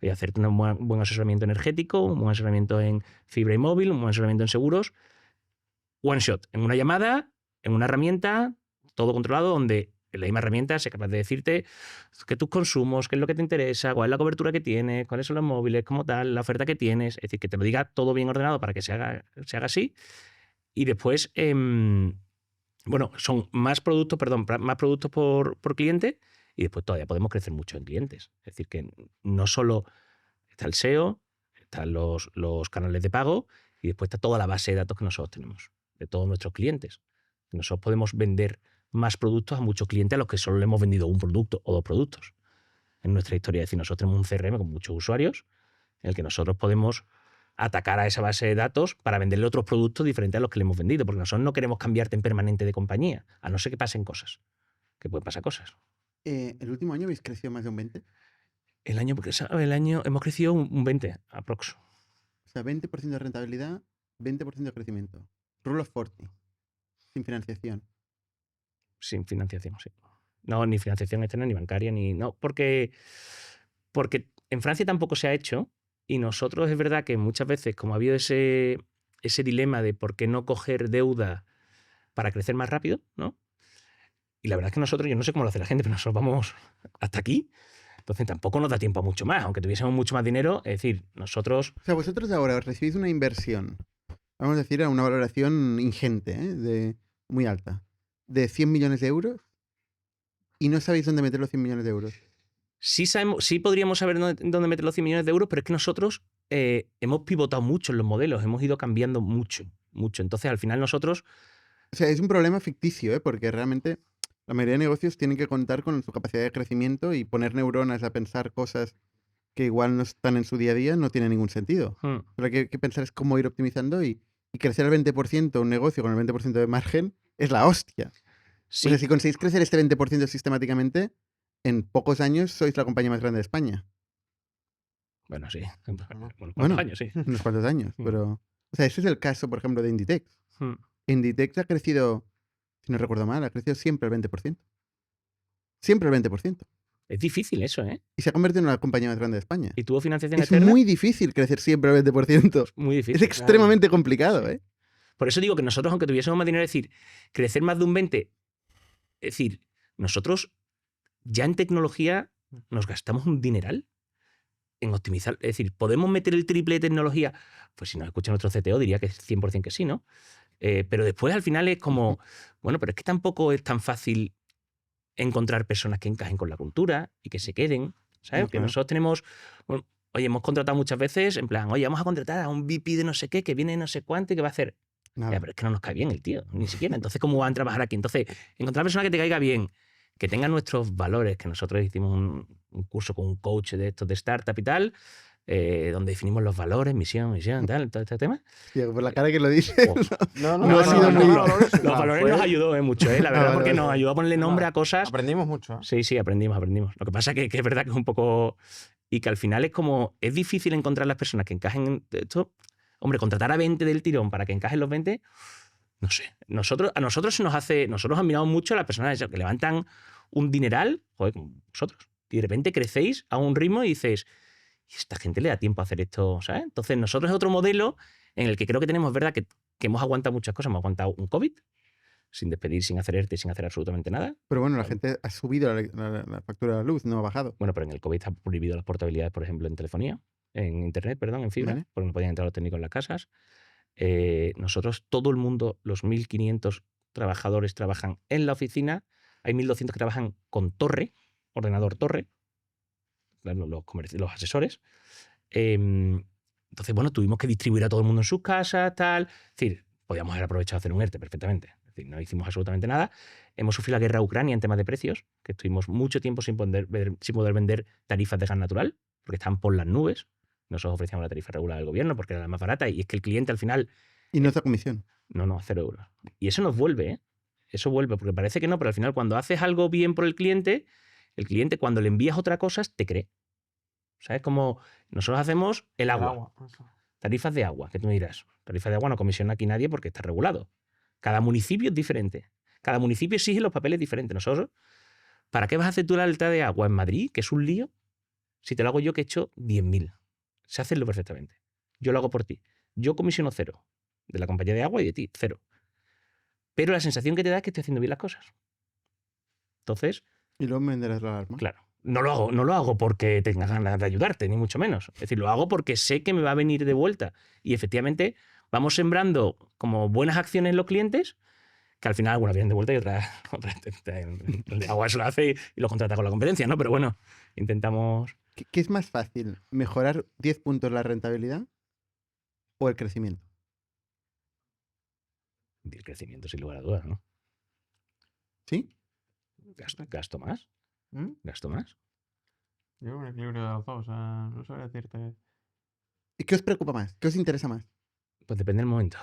un buen asesoramiento energético, un buen asesoramiento en fibra y móvil, un buen asesoramiento en seguros. One shot, en una llamada, en una herramienta, todo controlado, donde en la misma herramienta sea capaz de decirte qué tus consumos, qué es lo que te interesa, cuál es la cobertura que tienes, cuáles son los móviles, como tal, la oferta que tienes. Es decir, que te lo diga todo bien ordenado para que se haga así. Y después, bueno, son más productos por cliente, y después todavía podemos crecer mucho en clientes. Es decir, que no solo está el SEO, están los canales de pago, Y después está toda la base de datos que nosotros tenemos, de todos nuestros clientes. Nosotros podemos vender más productos a muchos clientes a los que solo le hemos vendido un producto o 2 productos en nuestra historia. Es decir, nosotros tenemos un CRM con muchos usuarios en el que nosotros podemos atacar a esa base de datos para venderle otros productos diferentes a los que le hemos vendido, porque nosotros no queremos cambiarte en permanente de compañía, a no ser que pasen cosas, que pueden pasar cosas. ¿El último año habéis crecido más de un 20? El año hemos crecido un 20, aprox. O sea, 20% de rentabilidad, 20% de crecimiento. Rule of 40, sin financiación. Sin financiación, sí. No, ni financiación externa, ni bancaria, ni... No, porque en Francia tampoco se ha hecho y nosotros es verdad que muchas veces, como ha habido ese dilema de por qué no coger deuda para crecer más rápido, ¿no? Y la verdad es que nosotros, yo no sé cómo lo hace la gente, pero nosotros vamos hasta aquí. Entonces tampoco nos da tiempo a mucho más, aunque tuviésemos mucho más dinero. Es decir, nosotros... O sea, vosotros ahora recibís una inversión, vamos a decir, a una valoración ingente, muy alta, de 100 millones de euros y no sabéis dónde meter los 100 millones de euros. Sí podríamos saber dónde meter los 100 millones de euros, pero es que nosotros hemos pivotado mucho en los modelos, hemos ido cambiando mucho. Entonces, al final nosotros... O sea, es un problema ficticio, porque realmente la mayoría de negocios tienen que contar con su capacidad de crecimiento y poner neuronas a pensar cosas que igual no están en su día a día no tiene ningún sentido. Lo que hay que pensar es cómo ir optimizando y crecer al 20% un negocio con el 20% de margen es la hostia. Sí. O sea, si conseguís crecer este 20% sistemáticamente, en pocos años sois la compañía más grande de España. Bueno, sí. Bueno, años, sí. Unos cuantos años, pero... O sea, ese es el caso, por ejemplo, de Inditex. Inditex ha crecido, si no recuerdo mal, ha crecido siempre el 20%. Siempre el 20%. Es difícil eso, ¿eh? Y se ha convertido en la compañía más grande de España. ¿Y tuvo financiación Es externa? muy difícil crecer siempre el 20%. Muy difícil. Es extremadamente complicado, Sí. ¿eh? Por eso digo que nosotros, aunque tuviésemos más dinero, es decir, crecer más de un 20, es decir, nosotros ya en tecnología nos gastamos un dineral en optimizar. Es decir, ¿podemos meter el triple de tecnología? Pues si nos escucha nuestro CTO diría que es 100% que sí, ¿no? Pero después al final es como, bueno, pero es que tampoco es tan fácil encontrar personas que encajen con la cultura y que se queden, ¿sabes? Claro. Que nosotros tenemos, bueno, oye, hemos contratado muchas veces, en plan, oye, vamos a contratar a un VP de no sé qué, que viene no sé cuánto y que va a hacer... Nada. Ya, pero es que no nos cae bien el tío, ni siquiera. Entonces, ¿cómo van a trabajar aquí? Entonces, encontrar personas que te caiga bien, que tengan nuestros valores, que nosotros hicimos un curso con un coach de estos de startup y tal, donde definimos los valores, misión, tal, todo este tema. Tío, por la cara que lo dice. No ha sido muy- Los valores nos ayudó mucho, la verdad, vale, porque vale. nos ayudó a ponerle nombre a cosas. Aprendimos mucho. Sí, aprendimos. Lo que pasa que es verdad que es un poco... Y que al final es como... Es difícil encontrar las personas que encajen en esto. Hombre, contratar a 20 del tirón para que encajen los 20... No sé. A nosotros se nos hace... Nosotros admiramos mucho a las personas que levantan un dineral, joder, como vosotros. Y de repente crecéis a un ritmo y dices... ¿Y esta gente le da tiempo a hacer esto? ¿Sabes? Entonces nosotros es otro modelo en el que creo que tenemos, es verdad, que hemos aguantado muchas cosas. Hemos aguantado un COVID, sin despedir, sin hacer ERTE, sin hacer absolutamente nada. Pero bueno, la gente ha subido la factura de la luz, no ha bajado. Bueno, pero en el COVID está prohibido las portabilidades, por ejemplo, en telefonía, en internet, perdón, en fibra, Vale. porque no podían entrar los técnicos en las casas. Nosotros, todo el mundo, los 1.500 trabajadores trabajan en la oficina. Hay 1.200 que trabajan con torre, ordenador torre, los asesores. Entonces, bueno, tuvimos que distribuir a todo el mundo en sus casas, tal. Es decir, podíamos haber aprovechado a hacer un ERTE perfectamente. Es decir, no hicimos absolutamente nada. Hemos sufrido la guerra a Ucrania en temas de precios, que estuvimos mucho tiempo sin poder vender tarifas de gas natural, porque estaban por las nubes. Nosotros ofrecíamos la tarifa regular del gobierno porque era la más barata y es que el cliente al final... Y no está comisión. No, 0 euros. Y eso nos vuelve, ¿eh? Eso vuelve, porque parece que no, pero al final cuando haces algo bien por el cliente cuando le envías otra cosa te cree. ¿Sabes? Como nosotros hacemos el agua. Tarifas de agua, que tú me dirás. Tarifas de agua no comisiona aquí nadie porque está regulado. Cada municipio es diferente. Cada municipio exige los papeles diferentes. Nosotros, ¿para qué vas a hacer tú la alta de agua en Madrid, que es un lío, si te lo hago yo que he hecho 10.000? Sé hacerlo perfectamente. Yo lo hago por ti. Yo comisiono 0. De la compañía de agua y de ti, 0. Pero la sensación que te da es que estoy haciendo bien las cosas. Entonces... Y luego me venderás la alarma. Claro. No lo hago porque tenga ganas de ayudarte, ni mucho menos. Es decir, lo hago porque sé que me va a venir de vuelta. Y efectivamente vamos sembrando como buenas acciones en los clientes, que al final algunas vienen de vuelta y otras el de agua eso lo hace y lo contrata con la competencia, ¿no? Pero bueno, intentamos... ¿Qué es más fácil? ¿Mejorar 10 puntos la rentabilidad o el crecimiento? El crecimiento, sin lugar a dudas, ¿no? ¿Sí? Gasto más. ¿Mm? Gasto más. Yo un equilibrio de los dos, o sea, no sabría decirte. ¿Y qué os preocupa más? ¿Qué os interesa más? Pues depende del momento.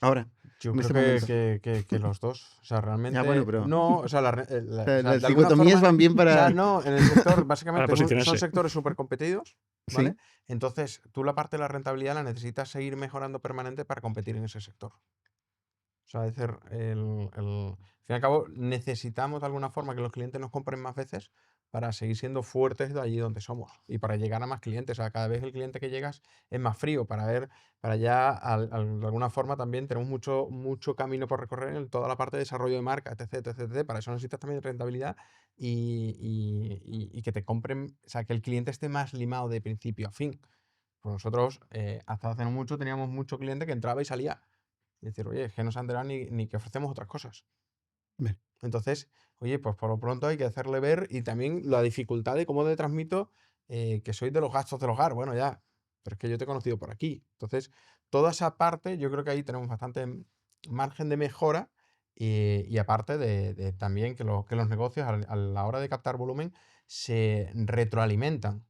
Ahora. Yo en creo este momento. que los dos. O sea, realmente. Ya, bueno, pero- No, o sea, O sea, de alguna las dicotomías forma- van bien O para... sea, no, en el sector, básicamente, son posicionarse. sectores súper competidos, Sí. ¿vale? Entonces, tú la parte de la rentabilidad la necesitas seguir mejorando permanente para competir en ese sector. O sea, es decir, al fin y al cabo, necesitamos de alguna forma que los clientes nos compren más veces para seguir siendo fuertes de allí donde somos y para llegar a más clientes. O sea, cada vez el cliente que llegas es más frío para ya, de alguna forma, también tenemos mucho camino por recorrer en toda la parte de desarrollo de marca, etc, etc, etc. Para eso necesitas también rentabilidad y que te compren, o sea, que el cliente esté más limado de principio a fin. Pues nosotros, hasta hace no mucho, teníamos mucho cliente que entraba y salía. Y decir, oye, es que no se han enterado ni que ofrecemos otras cosas. Vale. Entonces, oye, pues por lo pronto hay que hacerle ver y también la dificultad de cómo le transmito que soy de los gastos del hogar. Bueno, ya, pero es que yo te he conocido por aquí. Entonces, toda esa parte, yo creo que ahí tenemos bastante margen de mejora y aparte de también que los negocios a la hora de captar volumen se retroalimentan.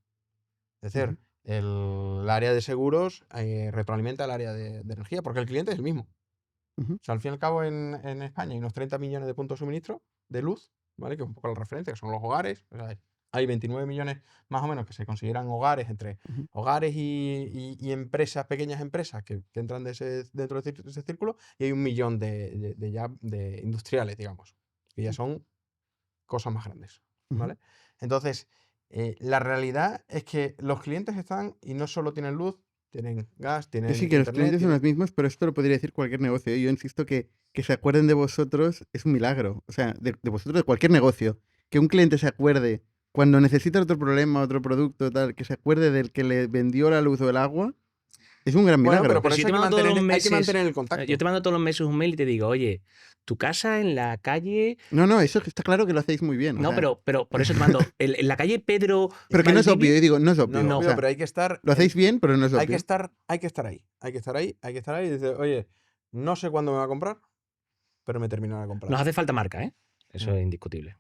Es decir, Ujú. el área de seguros retroalimenta el área de energía porque el cliente es el mismo. Ujú. O sea, al fin y al cabo en España hay unos 30 millones de puntos de suministro de luz, ¿vale? Que es un poco la referencia, que son los hogares. O sea, hay 29 millones más o menos que se consideran hogares, entre Ujú. hogares y empresas, pequeñas empresas que entran dentro de ese círculo, y hay 1 millón de industriales, digamos, que ya son cosas más grandes, Ujú. ¿vale? Entonces, la realidad es que los clientes están y no solo tienen luz, tienen gas, Yo tienen sí que los internet, clientes son los tienen... mismos, pero esto lo podría decir cualquier negocio. ¿Eh? Yo insisto que se acuerden de vosotros es un milagro. O sea, de vosotros, de cualquier negocio. Que un cliente se acuerde cuando necesita otro problema, otro producto, tal, que se acuerde del que le vendió la luz o el agua, es un gran Bueno, milagro. pero por Pero si eso yo hay te que mando todos los hay que meses, mantener el contacto. yo te mando todos los meses un mail y te digo, oye, tu casa en la calle. No, eso está claro que lo hacéis muy bien. o No, sea, pero por eso te mando. En la calle Pedro. pero que no es Valdivia. obvio, yo digo, no es obvio. No, o obvio, sea, pero hay que estar... lo hacéis bien, pero no es hay que obvio. estar ahí. Hay que estar ahí. Hay que estar ahí y decir, oye, no sé cuándo me va a comprar, pero me terminará de comprar. Nos hace falta marca, ¿eh? Eso Mm. es indiscutible.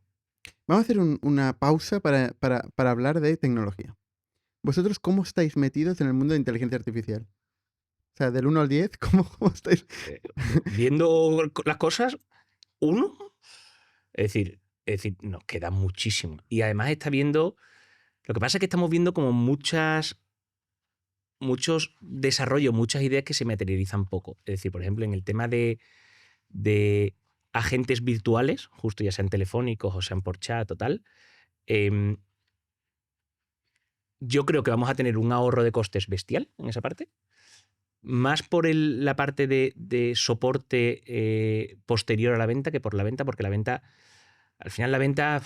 Vamos a hacer una pausa para hablar de tecnología. ¿Vosotros cómo estáis metidos en el mundo de inteligencia artificial? O sea, del 1 al 10, ¿cómo estáis? Viendo las cosas, 1. Es decir, nos queda muchísimo. Y además está viendo. Lo que pasa es que estamos viendo como muchos desarrollos, muchas ideas que se materializan poco. Es decir, por ejemplo, en el tema de agentes virtuales, justo ya sean telefónicos o sean por chat o tal, yo creo que vamos a tener un ahorro de costes bestial en esa parte. Más por la parte de soporte posterior a la venta que por la venta, porque la venta, al final la venta,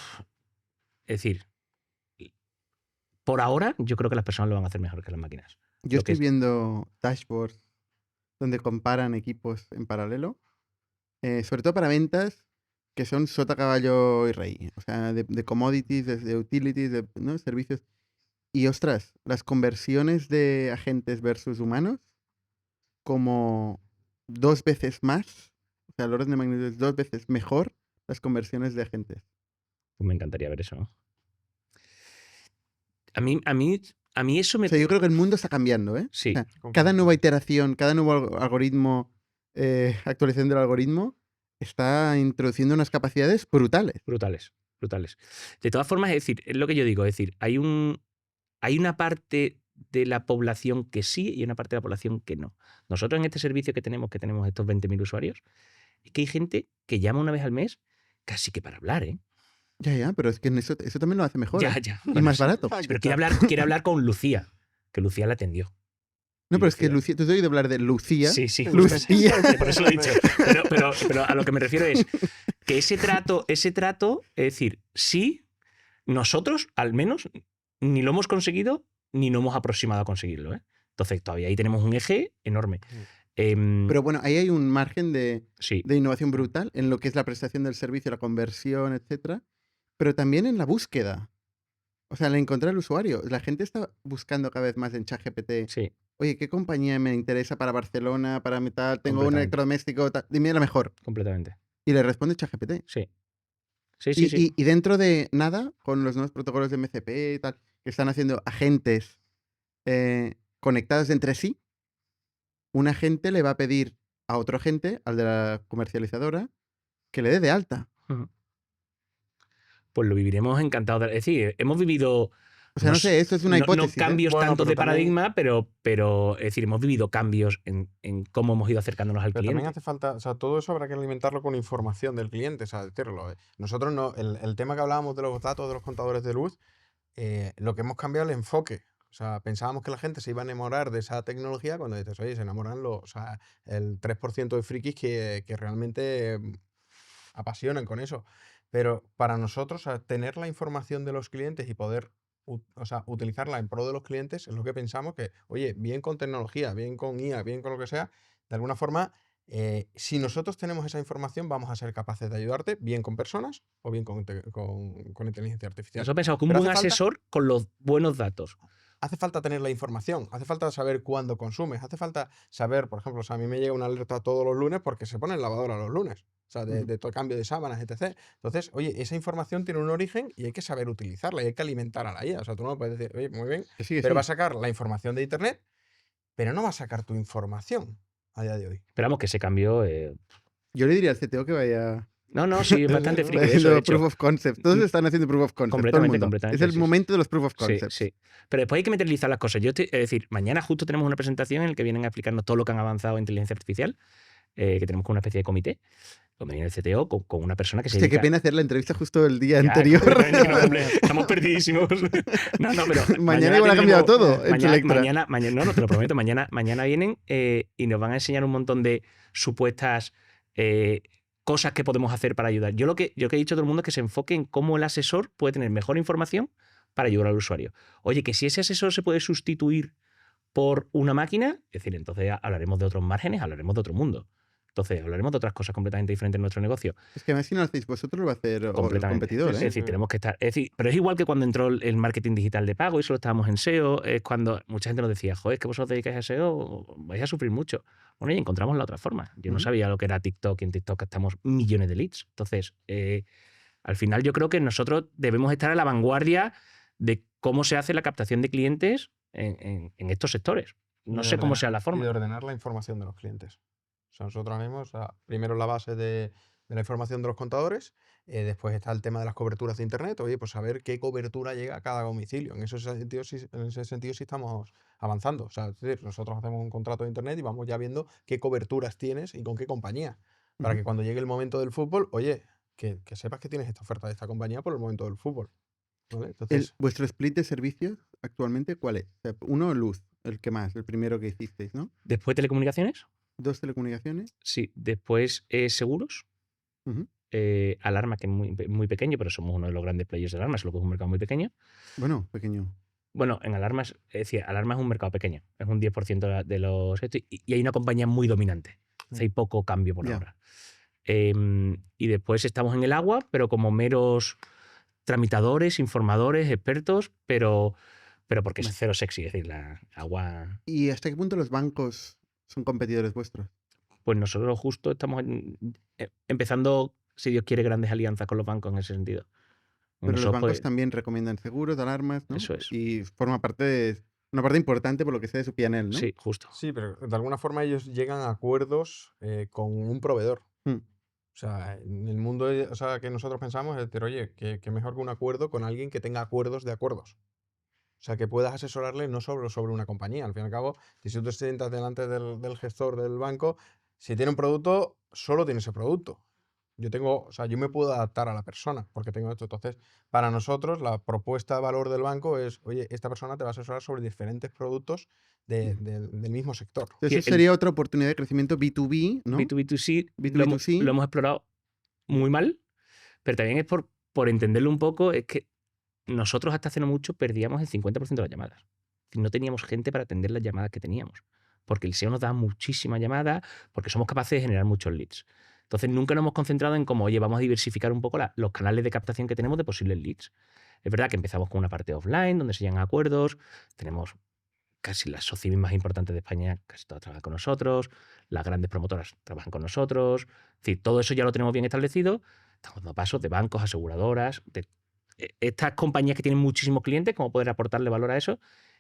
es decir, por ahora yo creo que las personas lo van a hacer mejor que las máquinas. Yo Lo que estoy es- viendo dashboards donde comparan equipos en paralelo, sobre todo para ventas que son sota, caballo y rey. O sea, de commodities, de utilities, ¿no? Servicios. Y ostras, las conversiones de agentes versus humanos, como 2 veces más, o sea, el orden de magnitud es 2 veces mejor las conversiones de agentes. Pues me encantaría ver eso, ¿no? A mí eso me... O sea, yo creo que el mundo está cambiando, ¿eh? Sí. O sea, cada nueva iteración, cada nuevo algoritmo, actualización del algoritmo, está introduciendo unas capacidades brutales. Brutales. De todas formas, es decir, es lo que yo digo, es decir, hay una parte de la población que sí y una parte de la población que no. Nosotros en este servicio que tenemos estos 20.000 usuarios, es que hay gente que llama una vez al mes casi que para hablar, ¿eh? Ya, pero es que eso también lo hace mejor. Ya. Y Bueno, más sí. barato. Pero quiere hablar con Lucía, que Lucía la atendió. No, pero es que Lucía. Lucía, tú has oído hablar de Lucía. Sí. Lucía. Por eso lo he dicho. Pero a lo que me refiero es que ese trato, es decir, sí, nosotros al menos ni lo hemos conseguido ni nos hemos aproximado a conseguirlo, ¿eh? Entonces todavía ahí tenemos un eje enorme. Pero bueno, ahí hay un margen de Sí, innovación brutal en lo que es la prestación del servicio, la conversión, etcétera, pero también en la búsqueda. O sea, en encontrar el usuario. La gente está buscando cada vez más en ChatGPT sí. oye, ¿qué compañía me interesa para Barcelona, para mi tal? Tengo un Completamente. electrodoméstico, tal, dime la mejor. Completamente. Y le responde ChatGPT. Sí. Sí. Y dentro de nada, con los nuevos protocolos de MCP y tal, que están haciendo agentes conectados entre sí, un agente le va a pedir a otro agente, al de la comercializadora, que le dé de alta. Ujú. Pues lo viviremos encantados. Es decir, hemos vivido... O sea, no sé, esto es una hipótesis. No cambios Bueno, tanto pero de también- paradigma, pero es decir, hemos vivido cambios en cómo hemos ido acercándonos al Pero cliente. también hace falta, o sea, todo eso habrá que alimentarlo con información del cliente, o sea, decirlo. Nosotros no, el tema que hablábamos de los datos de los contadores de luz, lo que hemos cambiado el enfoque. O sea, pensábamos que la gente se iba a enamorar de esa tecnología cuando dices, oye, se enamoran o sea, el 3% de frikis que realmente apasionan con eso. Pero para nosotros, o sea, tener la información de los clientes y poder o sea, utilizarla en pro de los clientes es lo que pensamos que, oye, bien con tecnología, bien con IA, bien con lo que sea, de alguna forma, si nosotros tenemos esa información, vamos a ser capaces de ayudarte bien con personas o bien con inteligencia artificial. Nosotros pensamos que un Pero buen hace falta- asesor con los buenos datos. Hace falta tener la información, hace falta saber cuándo consumes, hace falta saber, por ejemplo, o sea, a mí me llega una alerta todos los lunes porque se pone en lavadora los lunes, o sea, de todo cambio de sábanas, etc. Entonces, oye, esa información tiene un origen y hay que saber utilizarla y hay que alimentar a la IA. O sea, tú no me puedes decir, oye, muy bien, Que sí, que pero sí. va a sacar la información de Internet, pero no va a sacar tu información a día de hoy. Esperamos que ese cambio... Yo le diría al CTO que vaya No, sí, es bastante friki de eso, haciendo de hecho. proof of concept. Todos están haciendo proof of concept. Todo el Completamente, mundo. completamente, Es el sí, sí. momento de los proof of Sí, concepts. sí. Pero después hay que materializar las cosas. Es decir, mañana justo tenemos una presentación en la que vienen a explicarnos todo lo que han avanzado en inteligencia artificial, que tenemos con una especie de comité, donde viene el CTO con una persona que se Hostia, qué dedica... pena hacer la entrevista justo el día Ya, anterior. completamente, no, hombre, estamos perdidísimos. No, pero Mañana igual ha cambiado todo en Mañana, Selectra. no, te lo prometo, mañana vienen y nos van a enseñar un montón de supuestas cosas que podemos hacer para ayudar. Yo lo que he dicho a todo el mundo es que se enfoque en cómo el asesor puede tener mejor información para ayudar al usuario. Oye, que si ese asesor se puede sustituir por una máquina, es decir, entonces hablaremos de otros márgenes, hablaremos de otro mundo. Entonces hablaremos de otras cosas completamente diferentes en nuestro negocio. Es que además si no lo hacéis vosotros lo va a hacer el Completamente. competidor. Es ¿eh? decir, tenemos que estar. Es decir, pero es igual que cuando entró el marketing digital de pago y solo estábamos en SEO, es cuando mucha gente nos decía, joder, es que vosotros dedicáis a SEO, vais a sufrir mucho. Bueno, y encontramos la otra forma. Yo no sabía lo que era TikTok y en TikTok gastamos millones de leads. Entonces, al final yo creo que nosotros debemos estar a la vanguardia de cómo se hace la captación de clientes en estos sectores. No sé cómo sea la Y de forma. ordenar la información de los clientes. O sea, nosotros ahora mismo, o sea, primero la base de la información de los contadores, después está el tema de las coberturas de Internet, oye, pues saber qué cobertura llega a cada domicilio. En ese sentido sí estamos avanzando. O sea, es decir, nosotros hacemos un contrato de Internet y vamos ya viendo qué coberturas tienes y con qué compañía. Para que cuando llegue el momento del fútbol, oye, que sepas que tienes esta oferta de esta compañía por el momento del fútbol. ¿Vale? Entonces, ¿Vuestro split de servicios actualmente cuál es? O sea, uno, luz, el que más, el primero que hicisteis, ¿no? Después telecomunicaciones, Dos, telecomunicaciones. sí. Después seguros. Ujú. Alarma, que es muy pequeño, pero somos uno de los grandes players de alarmas, solo que es un mercado muy pequeño. Bueno, pequeño. Bueno, en alarmas, es decir, alarma es un mercado pequeño, es un 10% de los... Y hay una compañía muy dominante. Hay poco cambio por Ya. ahora. Y después estamos en el agua, pero como meros tramitadores, informadores, expertos, pero porque es Vale. cero sexy, es decir, la agua... ¿Y hasta qué punto los bancos son competidores vuestros? Pues nosotros justo estamos empezando, si Dios quiere, grandes alianzas con los bancos en ese sentido. Pero los Eso, bancos pues, también recomiendan seguros, alarmas, ¿no? Eso es. Y forma una parte importante por lo que sea de su P&L, ¿no? Sí, justo. sí, pero de alguna forma ellos llegan a acuerdos con un proveedor. Mm. O sea, en el mundo o sea, que nosotros pensamos es decir, oye, que mejor que un acuerdo con alguien que tenga acuerdos de acuerdos. O sea, que puedas asesorarle no sobre una compañía. Al fin y al cabo, si tú te sientas delante del gestor del banco, si tiene un producto, solo tiene ese producto. O sea, yo me puedo adaptar a la persona porque tengo esto. Entonces, para nosotros, la propuesta de valor del banco es, oye, esta persona te va a asesorar sobre diferentes productos del mismo sector. Entonces, eso sería otra oportunidad de crecimiento B2B, ¿no? B2B2C, B2B2C. lo hemos explorado muy mal, pero también es por entenderlo un poco, es que nosotros hasta hace no mucho perdíamos el 50% de las llamadas. No teníamos gente para atender las llamadas que teníamos, porque el SEO nos da muchísimas llamadas, porque somos capaces de generar muchos leads. Entonces nunca nos hemos concentrado en cómo, oye, vamos a diversificar un poco los canales de captación que tenemos de posibles leads. Es verdad que empezamos con una parte offline, donde se llegan a acuerdos, tenemos casi las SOCIMI más importantes de España, casi todas trabajan con nosotros, las grandes promotoras trabajan con nosotros. Es decir, todo eso ya lo tenemos bien establecido. Estamos dando pasos de bancos, aseguradoras, de estas compañías que tienen muchísimos clientes, cómo poder aportarle valor a eso.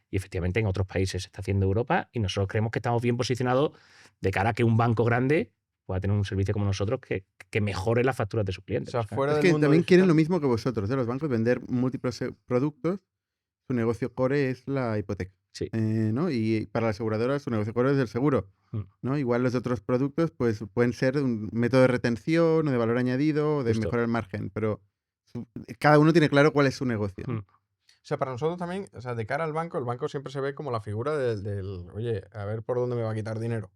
Y efectivamente en otros países se está haciendo Europa y nosotros creemos que estamos bien posicionados de cara a que un banco grande pueda tener un servicio como nosotros que mejore las facturas de sus O clientes. sea, fuera Es del que mundo también quieren digital- lo mismo que vosotros, los bancos, vender múltiples productos. Su negocio core es la hipoteca. Sí. ¿No? Y para la aseguradora su negocio core es el seguro. Mm. ¿No? Igual los otros productos pues, pueden ser un método de retención o de valor añadido o de Justo. mejorar el margen, pero cada uno tiene claro cuál es su negocio. ¿no? Mm. O sea, para nosotros también, o sea, de cara al banco, el banco siempre se ve como la figura oye, a ver por dónde me va a quitar dinero,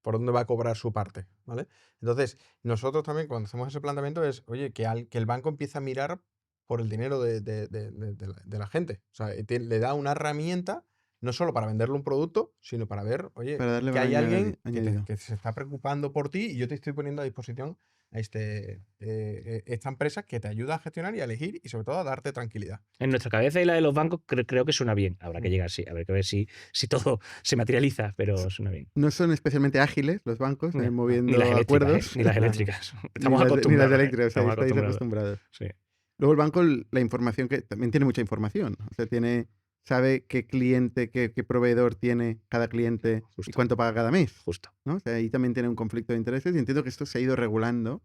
por dónde va a cobrar su parte, ¿vale? Entonces, nosotros también cuando hacemos ese planteamiento es, oye, que el banco empiece a mirar por el dinero de la gente. O sea, le da una herramienta no solo para venderle un producto, sino para ver, oye, Para darle que hay valor alguien añadido. que se está preocupando por ti y yo te estoy poniendo a disposición a esta empresa que te ayuda a gestionar y a elegir y sobre todo a darte tranquilidad. En nuestra cabeza y la de los bancos creo que suena bien. Habrá que Mm. llegar, sí. Habrá que ver si todo se materializa, pero suena bien. No son especialmente ágiles los bancos moviendo Ni las eléctricas, acuerdos. Ni las No, no. eléctricas. Ni Estamos las acostumbrados. eléctricas, o sea, Estamos estáis acostumbrados. acostumbrados. Sí. Luego el banco, la información que también tiene mucha información. O sea, sabe qué cliente, qué proveedor tiene cada cliente y Justo. cuánto paga cada mes. Justo. ¿No? O sea, ahí también tiene un conflicto de intereses y entiendo que esto se ha ido regulando.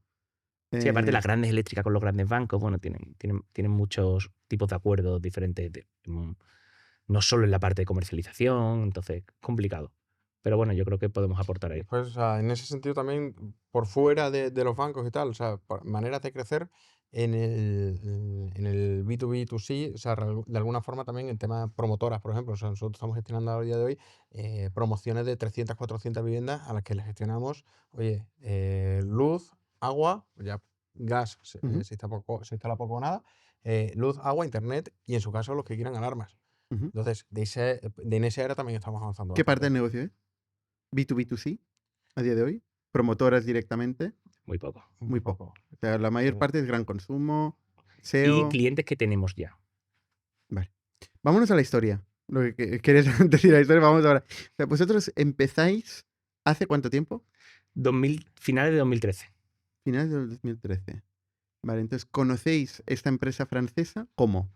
Sí, aparte las grandes eléctricas con los grandes bancos, bueno, tienen muchos tipos de acuerdos diferentes, no solo en la parte de comercialización, entonces complicado. Pero bueno, yo creo que podemos aportar ahí. Pues, o sea, en ese sentido también, por fuera de los bancos y tal, o sea, maneras de crecer en el B2B2C, o sea, de alguna forma también en temas promotoras, por ejemplo. O sea, nosotros estamos gestionando a día de hoy promociones de 300, 400 viviendas a las que les gestionamos, oye, luz, agua, ya gas Ujú. se instala poco o nada, luz, agua, internet y en su caso los que quieran alarmas. Ujú. Entonces, en esa era también estamos avanzando ¿Qué parte bastante. del negocio es? ¿B2B2C a día de hoy? ¿Promotoras directamente? Muy poco. Muy poco. O sea, la mayor Sí. parte es gran consumo, Y SEO. clientes que tenemos ya. Vale. Vámonos a la historia. Lo que querías decir la historia, vamos ahora. O sea, vosotros empezáis ¿hace cuánto tiempo? Finales de 2013. Finales del 2013. Vale, entonces, ¿conocéis esta empresa francesa? ¿Cómo?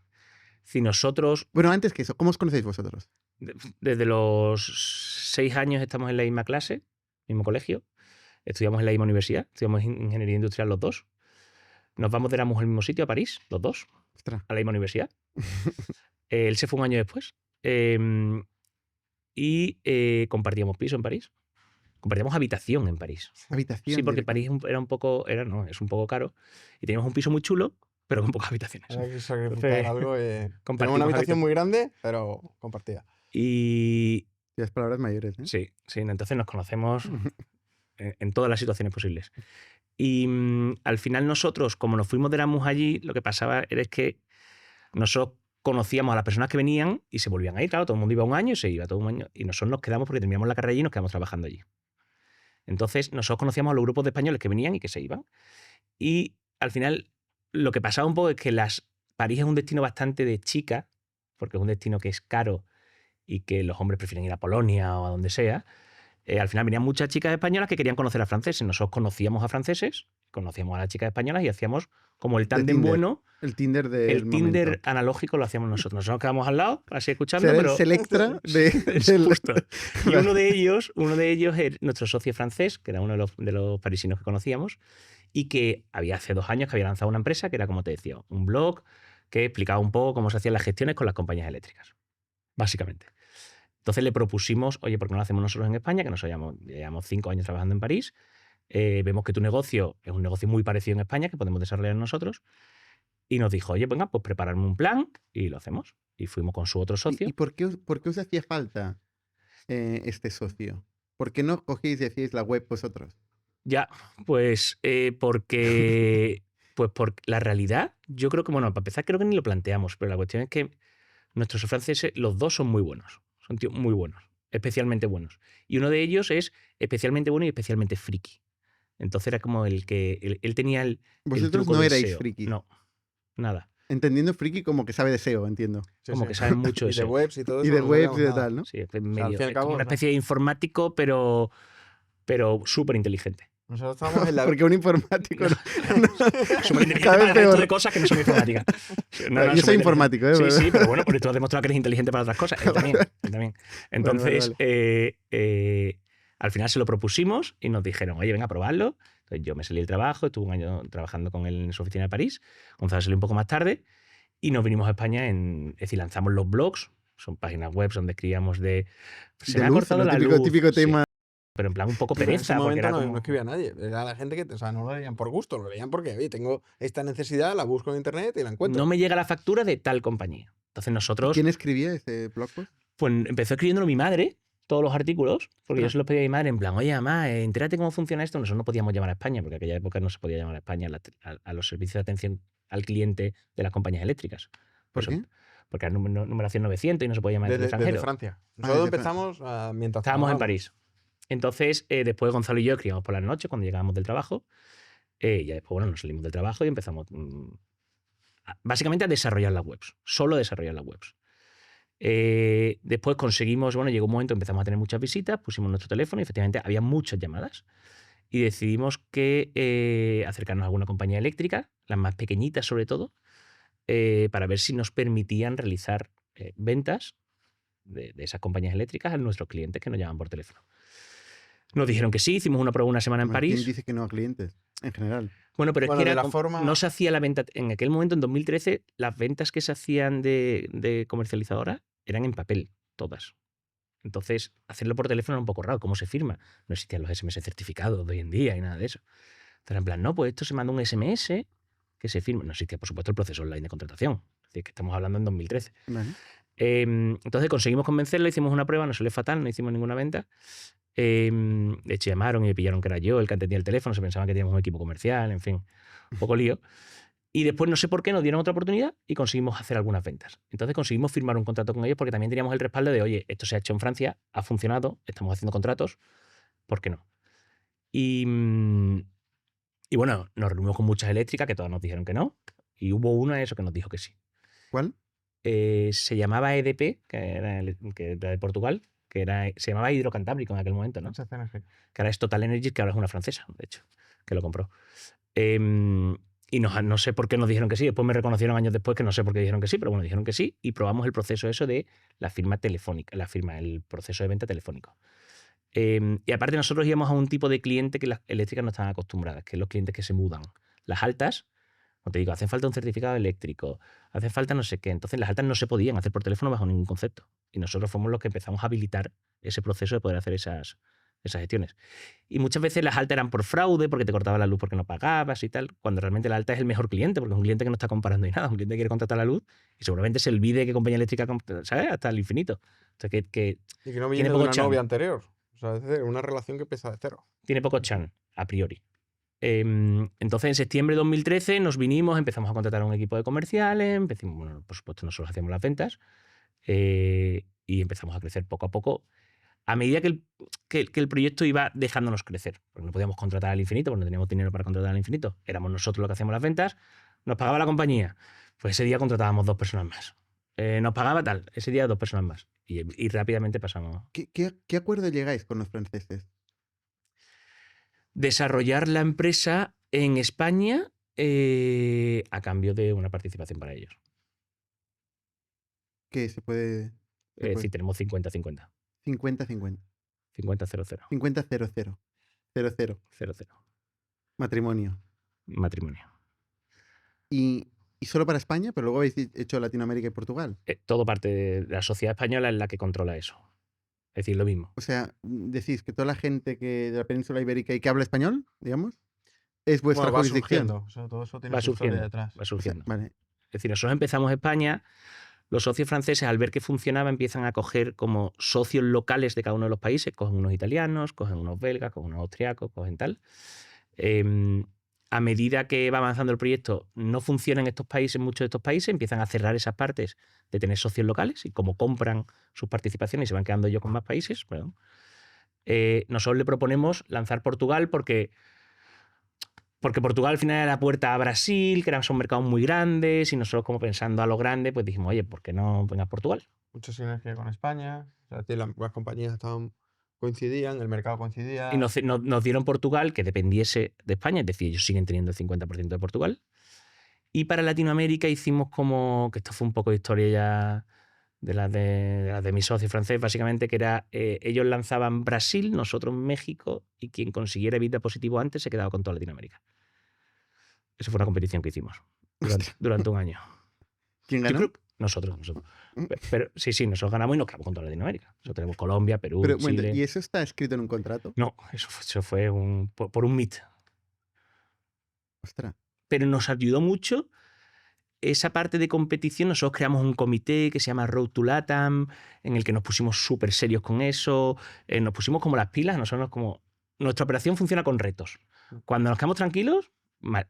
Si nosotros, Bueno, antes que eso, ¿cómo os conocéis vosotros? desde los 6 años estamos en la misma clase, mismo colegio, estudiamos en la misma universidad, estudiamos ingeniería industrial los dos, nos vamos de Erasmus al mismo sitio, a París, los dos, Ostras. a la misma universidad. Él se fue un año después y compartíamos piso en París. Compartíamos habitación en París. Habitación. Sí, porque directamente. París es un poco caro y teníamos un piso muy chulo, pero con pocas habitaciones. Hay que sacrificar Entonces, algo. Tenemos compartimos una habitación habitación. muy grande, pero compartida. Y Las palabras mayores, ¿eh? sí, entonces nos conocemos en todas las situaciones posibles. Y al final nosotros, como nos fuimos de Erasmus allí, lo que pasaba era que nosotros conocíamos a las personas que venían y se volvían a ir, claro, todo el mundo iba un año y se iba todo un año. Y nosotros nos quedamos porque terminamos la carrera allí y nos quedamos trabajando allí. Entonces nosotros conocíamos a los grupos de españoles que venían y que se iban. Y al final lo que pasaba un poco es que París es un destino bastante de chica, porque es un destino que es caro y que los hombres prefieren ir a Polonia o a donde sea. Al final venían muchas chicas españolas que querían conocer a franceses. Nosotros conocíamos a franceses, conocíamos a las chicas españolas y hacíamos como el tándem Tinder. bueno. El Tinder del El Tinder momento. analógico lo hacíamos nosotros. Nosotros nos quedamos al lado, así escuchando, Será pero el Selectra es del... justo. Y uno de ellos es nuestro socio francés, que era uno de los parisinos que conocíamos, y que había hace 2 años que había lanzado una empresa que era, como te decía, un blog que explicaba un poco cómo se hacían las gestiones con las compañías eléctricas, básicamente. Entonces le propusimos, oye, ¿por qué no lo hacemos nosotros en España? Que llevamos 5 años trabajando en París. Vemos que tu negocio es un negocio muy parecido en España, que podemos desarrollar nosotros. Y nos dijo, oye, venga, pues prepararme un plan y lo hacemos. Y fuimos con su otro socio. ¿Y por qué os hacía falta este socio? ¿Por qué no cogéis y hacíais la web vosotros? Ya, pues porque por la realidad, yo creo que, bueno, para empezar creo que ni lo planteamos, pero la cuestión es que nuestros franceses, los dos son muy buenos, son tíos muy buenos, especialmente buenos. Y uno de ellos es especialmente bueno y especialmente friki. Entonces era como el que, él tenía el Vosotros truco no del erais SEO. frikis. No, nada. Entendiendo friki como que sabe de SEO, entiendo. Sí, como sí. que saben mucho de Y de eso. webs y todo Y eso. de no webs sabíamos y de nada. tal, ¿no? Sí, es al medio, fin y al es cabo, como una o sea, especie de informático, pero súper inteligente. Nosotros estábamos en la... Porque un informático Súper inteligente cada para vez el resto peor. de cosas que no son informática. No, Yo soy súper informático, ¿eh? inteligente. Sí, sí, pero bueno, porque tú has demostrado que eres inteligente para otras cosas. Él también. Él también. Entonces, vale. al final se lo propusimos y nos dijeron, oye, venga, a probarlo. Entonces yo me salí del trabajo, estuve un año trabajando con él en su oficina de París. Gonzalo salió un poco más tarde y nos vinimos a España. Es decir, lanzamos los blogs, son páginas web donde escribíamos de... Se De me ha luz, cortado lo la típico, luz. típico Sí, tema. pero en plan un poco Pero en ese pereza, porque momento era no, como... no escribía nadie. Era la gente que, o sea, no lo leían por gusto, lo leían porque, oye, tengo esta necesidad, la busco en internet y la encuentro. No me llega la factura de tal compañía. Entonces nosotros... ¿Quién escribía ese blog post? Pues empezó escribiéndolo mi madre, todos los artículos, porque yo Ah. se los pedí a mi madre en plan, oye, mamá, entérate cómo funciona esto. Nosotros no podíamos llamar a España, porque en aquella época no se podía llamar a España a los servicios de atención al cliente de las compañías eléctricas. ¿Por Eso, qué? porque era numeración 900 y no se podía llamar desde el Desde extranjero. Francia. Ah, Nosotros desde empezamos mientras Estábamos en trabajábamos. París. Entonces, después Gonzalo y yo escribíamos por las noches cuando llegábamos del trabajo. Ya después, bueno, nos salimos del trabajo y empezamos básicamente a desarrollar las webs. Solo desarrollar las webs. Después conseguimos, bueno, llegó un momento, empezamos a tener muchas visitas, pusimos nuestro teléfono y efectivamente había muchas llamadas. Y decidimos que acercarnos a alguna compañía eléctrica, las más pequeñitas sobre todo, para ver si nos permitían realizar ventas de esas compañías eléctricas a nuestros clientes que nos llaman por teléfono. Nos dijeron que sí, hicimos una prueba una semana en Además, ¿quién París. dice que no a clientes? En general. Bueno, pero es Bueno, que de era la forma- no se hacía la venta. En aquel momento, en 2013, las ventas que se hacían de comercializadoras eran en papel, todas. Entonces, hacerlo por teléfono era un poco raro. ¿Cómo se firma? No existían los SMS certificados de hoy en día y nada de eso. Entonces, en plan, no, pues esto se manda un SMS que se firma. No existía, por supuesto, el proceso online de contratación. Es decir, que estamos hablando en 2013. Vale. Entonces conseguimos convencerlo, hicimos una prueba, no salió fatal, no hicimos ninguna venta. De hecho, llamaron y me pillaron que era yo el que atendía el teléfono, se pensaban que teníamos un equipo comercial, en fin, un poco lío. Y después, no sé por qué, nos dieron otra oportunidad y conseguimos hacer algunas ventas. Entonces conseguimos firmar un contrato con ellos porque también teníamos el respaldo de, oye, esto se ha hecho en Francia, ha funcionado, estamos haciendo contratos, ¿por qué no? Y bueno, nos reunimos con muchas eléctricas que todas nos dijeron que no, y hubo una de eso que nos dijo que sí. ¿Cuál? Se llamaba EDP, que era de Portugal, se llamaba Hidrocantábrico en aquel momento, ¿no? HCNG. Que ahora es Total Energies, que ahora es una francesa, de hecho, que lo compró. Y no sé por qué nos dijeron que sí. Después me reconocieron años después que no sé por qué dijeron que sí, pero bueno, dijeron que sí y probamos el proceso eso de la firma telefónica, el proceso de venta telefónico. Y aparte nosotros íbamos a un tipo de cliente que las eléctricas no están acostumbradas, que es los clientes que se mudan. Las altas, como te digo, hacen falta un certificado eléctrico, hace falta no sé qué. Entonces las altas no se podían hacer por teléfono bajo ningún concepto. Y nosotros fuimos los que empezamos a habilitar ese proceso de poder hacer esas gestiones. Y muchas veces las altas eran por fraude, porque te cortaba la luz porque no pagabas y tal, cuando realmente la alta es el mejor cliente, porque es un cliente que no está comparando ni nada, un cliente que quiere contratar la luz y seguramente se olvide qué compañía eléctrica, ¿sabes? Hasta el infinito. O sea, Y que no tiene viene de poco una chan. novia anterior. O sea, es decir, una relación que empieza de cero. Tiene poco chan, a priori. Entonces, en septiembre de 2013 nos vinimos, empezamos a contratar a un equipo de comerciales, empezamos, bueno, por supuesto nosotros hacíamos las ventas y empezamos a crecer poco a poco a medida que el proyecto iba dejándonos crecer. Porque no podíamos contratar al infinito, porque no teníamos dinero para contratar al infinito. Éramos nosotros los que hacíamos las ventas, nos pagaba la compañía. Pues ese día contratábamos 2 personas más. Nos pagaba tal, ese día 2 personas más. Y rápidamente pasamos. ¿Qué acuerdo llegáis con los franceses? Desarrollar la empresa en España a cambio de una participación para ellos. Que se puede... Es decir, tenemos 50-50. 50-50. 50-0-0. 50-0-0. 0-0. 0-0. Matrimonio. Matrimonio. Y solo para España, pero luego habéis hecho Latinoamérica y Portugal. Todo parte de la sociedad española es la que controla eso. Es decir, lo mismo. O sea, decís que toda la gente de la península ibérica y que habla español, digamos, es vuestra Bueno, va jurisdicción. surgiendo. O sea, todo eso tiene Va su historia surgiendo. detrás. Va O sea, surgiendo. vale. Es decir, nosotros empezamos España, los socios franceses, al ver que funcionaba, empiezan a coger como socios locales de cada uno de los países. Cogen unos italianos, cogen unos belgas, cogen unos austriacos, cogen tal. A medida que va avanzando el proyecto, no funciona en estos países, muchos de estos países, empiezan a cerrar esas partes de tener socios locales y como compran sus participaciones y se van quedando ellos con más países, bueno, nosotros le proponemos lanzar Portugal porque Porque Portugal al final era la puerta a Brasil, que son mercados muy grandes, y nosotros como pensando a lo grande, pues dijimos, oye, ¿por qué no venga a Portugal? Mucha sinergia con España. O sea, las compañías coincidían, el mercado coincidía. Y nos dieron Portugal que dependiese de España, es decir, ellos siguen teniendo el 50% de Portugal. Y para Latinoamérica hicimos como, que esto fue un poco de historia ya de las de mi socio francés, básicamente, que era, ellos lanzaban Brasil, nosotros México, y quien consiguiera EBITDA positivo antes se quedaba con toda Latinoamérica. Esa fue una competición que hicimos durante un año. ¿Quién Yo ganó? creo- nosotros. Pero sí, nosotros ganamos y nos quedamos con toda Latinoamérica. Nosotros tenemos Colombia, Perú, Pero, bueno, Chile. ¿y eso está escrito en un contrato? No, eso fue por un meet. Ostras. Pero nos ayudó mucho esa parte de competición. Nosotros creamos un comité que se llama Road to LATAM, en el que nos pusimos súper serios con eso, nos pusimos como las pilas. Nuestra operación funciona con retos. Cuando nos quedamos tranquilos,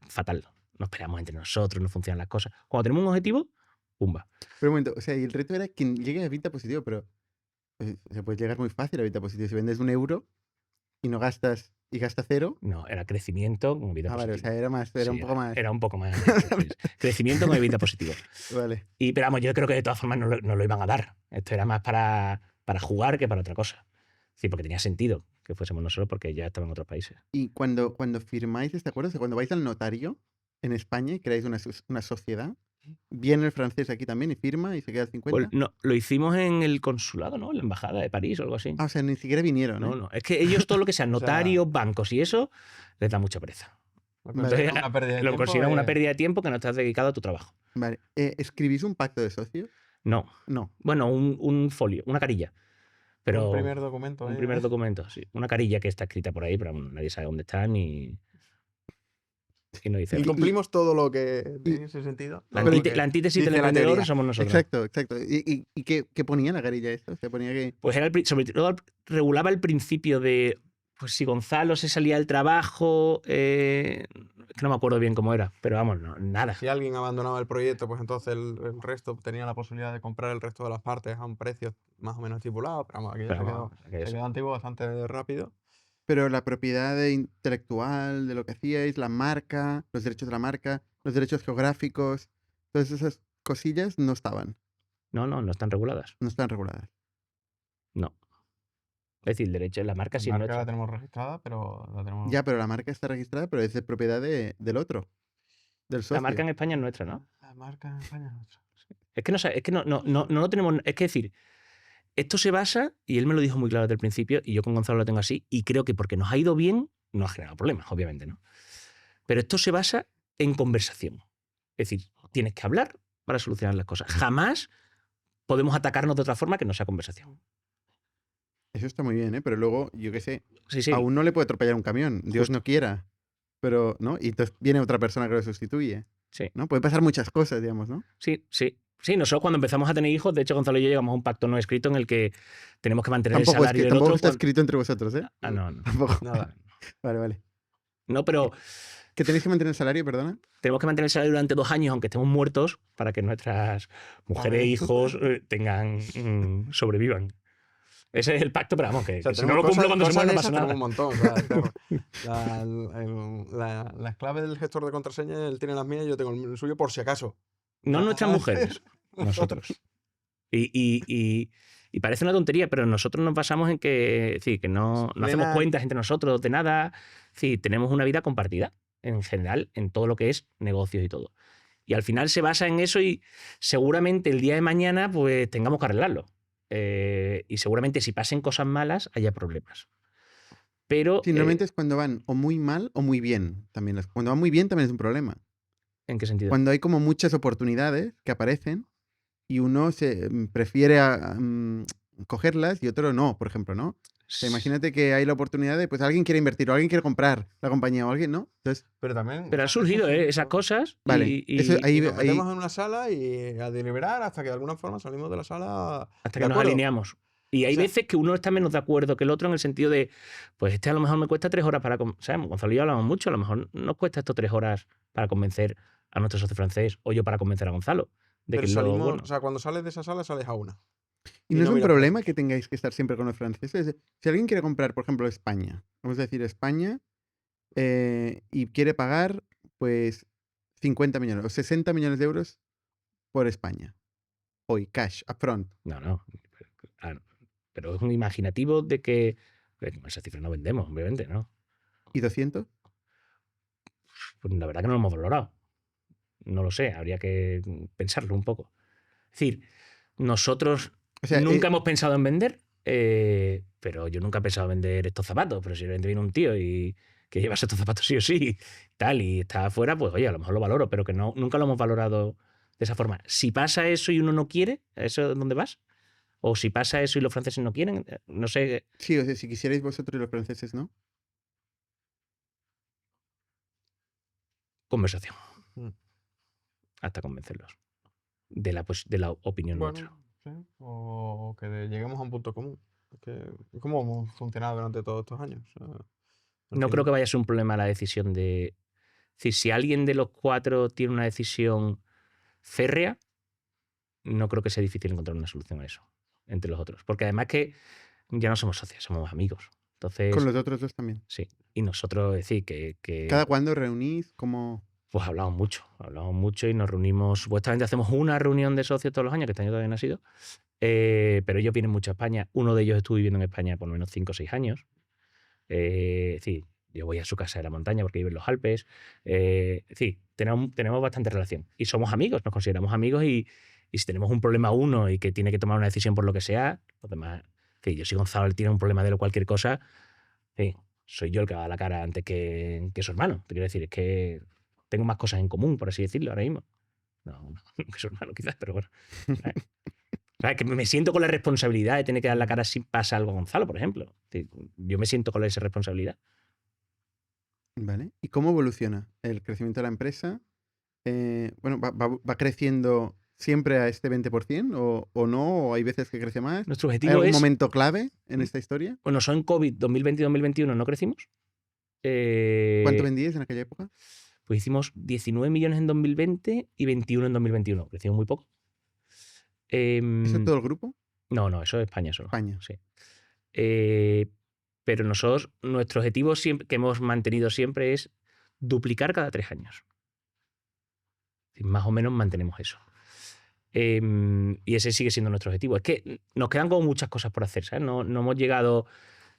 fatal. Nos peleamos entre nosotros, no funcionan las cosas. Cuando tenemos un objetivo, pumba. Pero un momento, o sea, y el reto era que llegue a EBITDA positivo, pero se puede llegar muy fácil a EBITDA positivo. Si vendes €1 y no gastas y gasta 0. No, era crecimiento con EBITDA Vale, o positivo. sea, era un poco más. Era un poco más. Crecimiento con EBITDA positivo. Vale. Pero vamos, yo creo que de todas formas no lo iban a dar. Esto era más para jugar que para otra cosa. Sí, porque tenía sentido que fuésemos nosotros porque ya estaban en otros países. Y cuando firmáis este acuerdo, o sea, cuando vais al notario en España y creáis una sociedad, viene el francés aquí también y firma y se queda el 50. Pues no, lo hicimos en el consulado, ¿no? En la embajada de París o algo así. Ah, o sea, ni siquiera vinieron, No, ¿eh? no. Es que ellos todo lo que sean notarios, bancos y eso, les da mucha pereza. Vale. Una pérdida de Lo tiempo, consideran una pérdida de tiempo que no estás dedicado a tu trabajo. Vale. ¿Escribís un pacto de socios? No. No. Bueno, un folio, una carilla. Pero un primer documento. Un primer documento, sí. Una carilla que está escrita por ahí, pero nadie sabe dónde está ni no dice. Y cumplimos todo lo que en ese sentido. La todo lo que antítesis del dice la emprendedor teoría. somos nosotros. Exacto. ¿Y qué ponía en la carilla esto? O sea, ponía que... Pues era sobre todo regulaba el principio de, pues si Gonzalo se salía del trabajo, es que no me acuerdo bien cómo era, pero vamos, nada. Si alguien abandonaba el proyecto, pues entonces el resto tenía la posibilidad de comprar el resto de las partes a un precio más o menos estipulado. Pero vamos, aquello se quedó antiguo bastante rápido. Pero la propiedad intelectual de lo que hacíais, la marca, los derechos de la marca, los derechos geográficos, todas esas cosillas no estaban. No están reguladas. No están reguladas. No. Es decir, el derecho, la marca sí es La marca nuestra. la tenemos registrada, pero la tenemos... Ya, pero la marca está registrada, pero es de propiedad del otro, del socio. La marca en España es nuestra, ¿no? La marca en España es nuestra. Es que no lo tenemos. Es que decir, esto se basa, y él me lo dijo muy claro desde el principio, y yo con Gonzalo lo tengo así, y creo que porque nos ha ido bien, no ha generado problemas, obviamente, ¿no? Pero esto se basa en conversación. Es decir, tienes que hablar para solucionar las cosas. Jamás podemos atacarnos de otra forma que no sea conversación. Eso está muy bien, ¿eh? Pero luego, yo qué sé, Sí. a uno le puede atropellar un camión, Dios no quiera. Pero, ¿no? Y entonces viene otra persona que lo sustituye. Sí. ¿No? Pueden pasar muchas cosas, digamos, ¿no? Sí. Nosotros cuando empezamos a tener hijos, de hecho Gonzalo y yo llegamos a un pacto no escrito en el que tenemos que mantener el salario del tampoco otro. está escrito entre vosotros, ¿eh? No. Tampoco. Nada. Vale. No, pero ¿Que tenéis que mantener el salario, perdona? tenemos que mantener el salario durante 2 años, aunque estemos muertos, para que nuestras mujeres e hijos sobrevivan. Ese es el pacto, pero vamos, que si no lo cumplo cuando se muera no pasa nada. Un montón. O sea, claro, las claves del gestor de contraseña, él tiene las mías y yo tengo el suyo por si acaso. No nuestras mujeres, nosotros. Y parece una tontería, pero nosotros nos basamos en que no hacemos cuentas entre nosotros de nada. Sí, tenemos una vida compartida, en general, en todo lo que es negocios y todo. Y al final se basa en eso y seguramente el día de mañana pues tengamos que arreglarlo. Y seguramente si pasen cosas malas haya problemas. Pero Sí, normalmente es cuando van o muy mal o muy bien. También cuando van muy bien también es un problema. ¿en qué sentido? Cuando hay como muchas oportunidades que aparecen y uno prefiere cogerlas y otro no, por ejemplo, ¿no? O sea, imagínate que hay la oportunidad de, pues alguien quiere invertir o alguien quiere comprar la compañía o alguien, ¿no? Entonces, Pero también... Pero han surgido esas cosas. Vale, Y eso ahí- Y nos metemos en una sala y a deliberar hasta que de alguna forma salimos de la sala hasta de que nos acuerdo. alineamos. Y hay O sea- veces que uno está menos de acuerdo que el otro en el sentido de, pues este a lo mejor me cuesta 3 horas para... ¿Sabes? Gonzalo y yo hablamos mucho, a lo mejor nos cuesta esto 3 horas para convencer a nuestro socio francés o yo para convencer a Gonzalo. De Pero que lo salimos, bueno. o sea, cuando sales de esa sala sales a una. y Y no es no un miras problema para que tengáis que estar siempre con los franceses. Si alguien quiere comprar, por ejemplo, España, vamos a decir España, y quiere pagar pues 50 millones o 60 millones de euros por España. Hoy, cash, upfront. No. Pero es un imaginativo de que con esa cifra no vendemos, obviamente, ¿no? ¿Y 200? Pues la verdad que no lo hemos valorado. No lo sé, habría que pensarlo un poco. Es decir, nosotros O sea, nunca hemos pensado en vender, pero yo nunca he pensado en vender estos zapatos. Pero si de repente viene un tío y que llevas estos zapatos sí o sí, tal, y está afuera, pues oye, a lo mejor lo valoro, pero que no, nunca lo hemos valorado de esa forma. Si pasa eso y uno no quiere, ¿a eso dónde vas? O si pasa eso y los franceses no quieren, no sé. sí, o sea, si quisierais vosotros y los franceses, ¿no? Conversación, Mm. hasta convencerlos de la opinión nuestra. Bueno, sí, o que lleguemos a un punto común. ¿Cómo hemos funcionado durante todos estos años? O sea, al No creo final- que vaya a ser un problema la decisión de... Es decir, si alguien de los cuatro tiene una decisión férrea, no creo que sea difícil encontrar una solución a eso entre los otros. Porque además que ya no somos socios, somos amigos. Entonces, Con los otros dos también. sí. Y nosotros, es decir, que ¿Cada cuándo reunís? ¿Cómo? pues hablamos mucho y nos reunimos. Supuestamente hacemos una reunión de socios todos los años, que este año todavía no ha sido. Pero ellos vienen mucho a España. Uno de ellos estuvo viviendo en España por lo menos 5 o 6 años. Es decir, yo voy a su casa de la montaña porque vive en los Alpes. Es decir, tenemos bastante relación. Y somos amigos, nos consideramos amigos y si tenemos un problema uno y que tiene que tomar una decisión por lo que sea, los demás... Es decir, yo si Gonzalo tiene un problema de cualquier cosa, sí, soy yo el que va a la cara antes que su hermano. Te quiero decir, es que tengo más cosas en común, por así decirlo, ahora mismo. No, que su hermano quizás, pero bueno. ¿Sabes? ¿Sabes? Que me siento con la responsabilidad de tener que dar la cara si pasa algo a Gonzalo, por ejemplo. Yo me siento con esa responsabilidad. ¿Vale? ¿Y cómo evoluciona el crecimiento de la empresa? Bueno, ¿va creciendo siempre a este 20% o no? ¿O hay veces que crece más? Nuestro ¿Hay objetivo algún es... momento clave en esta historia? Bueno, son COVID 2020 y 2021 no crecimos. ¿Cuánto vendíais en aquella época? Pues hicimos 19 millones en 2020 y 21 en 2021. Crecimos muy poco. ¿Eso es todo el grupo? No, eso es España solo. España. Sí. Pero nosotros, nuestro objetivo siempre, que hemos mantenido siempre es duplicar cada 3 años. Más o menos mantenemos eso. Y ese sigue siendo nuestro objetivo. Es que nos quedan como muchas cosas por hacer, ¿sabes? No hemos llegado...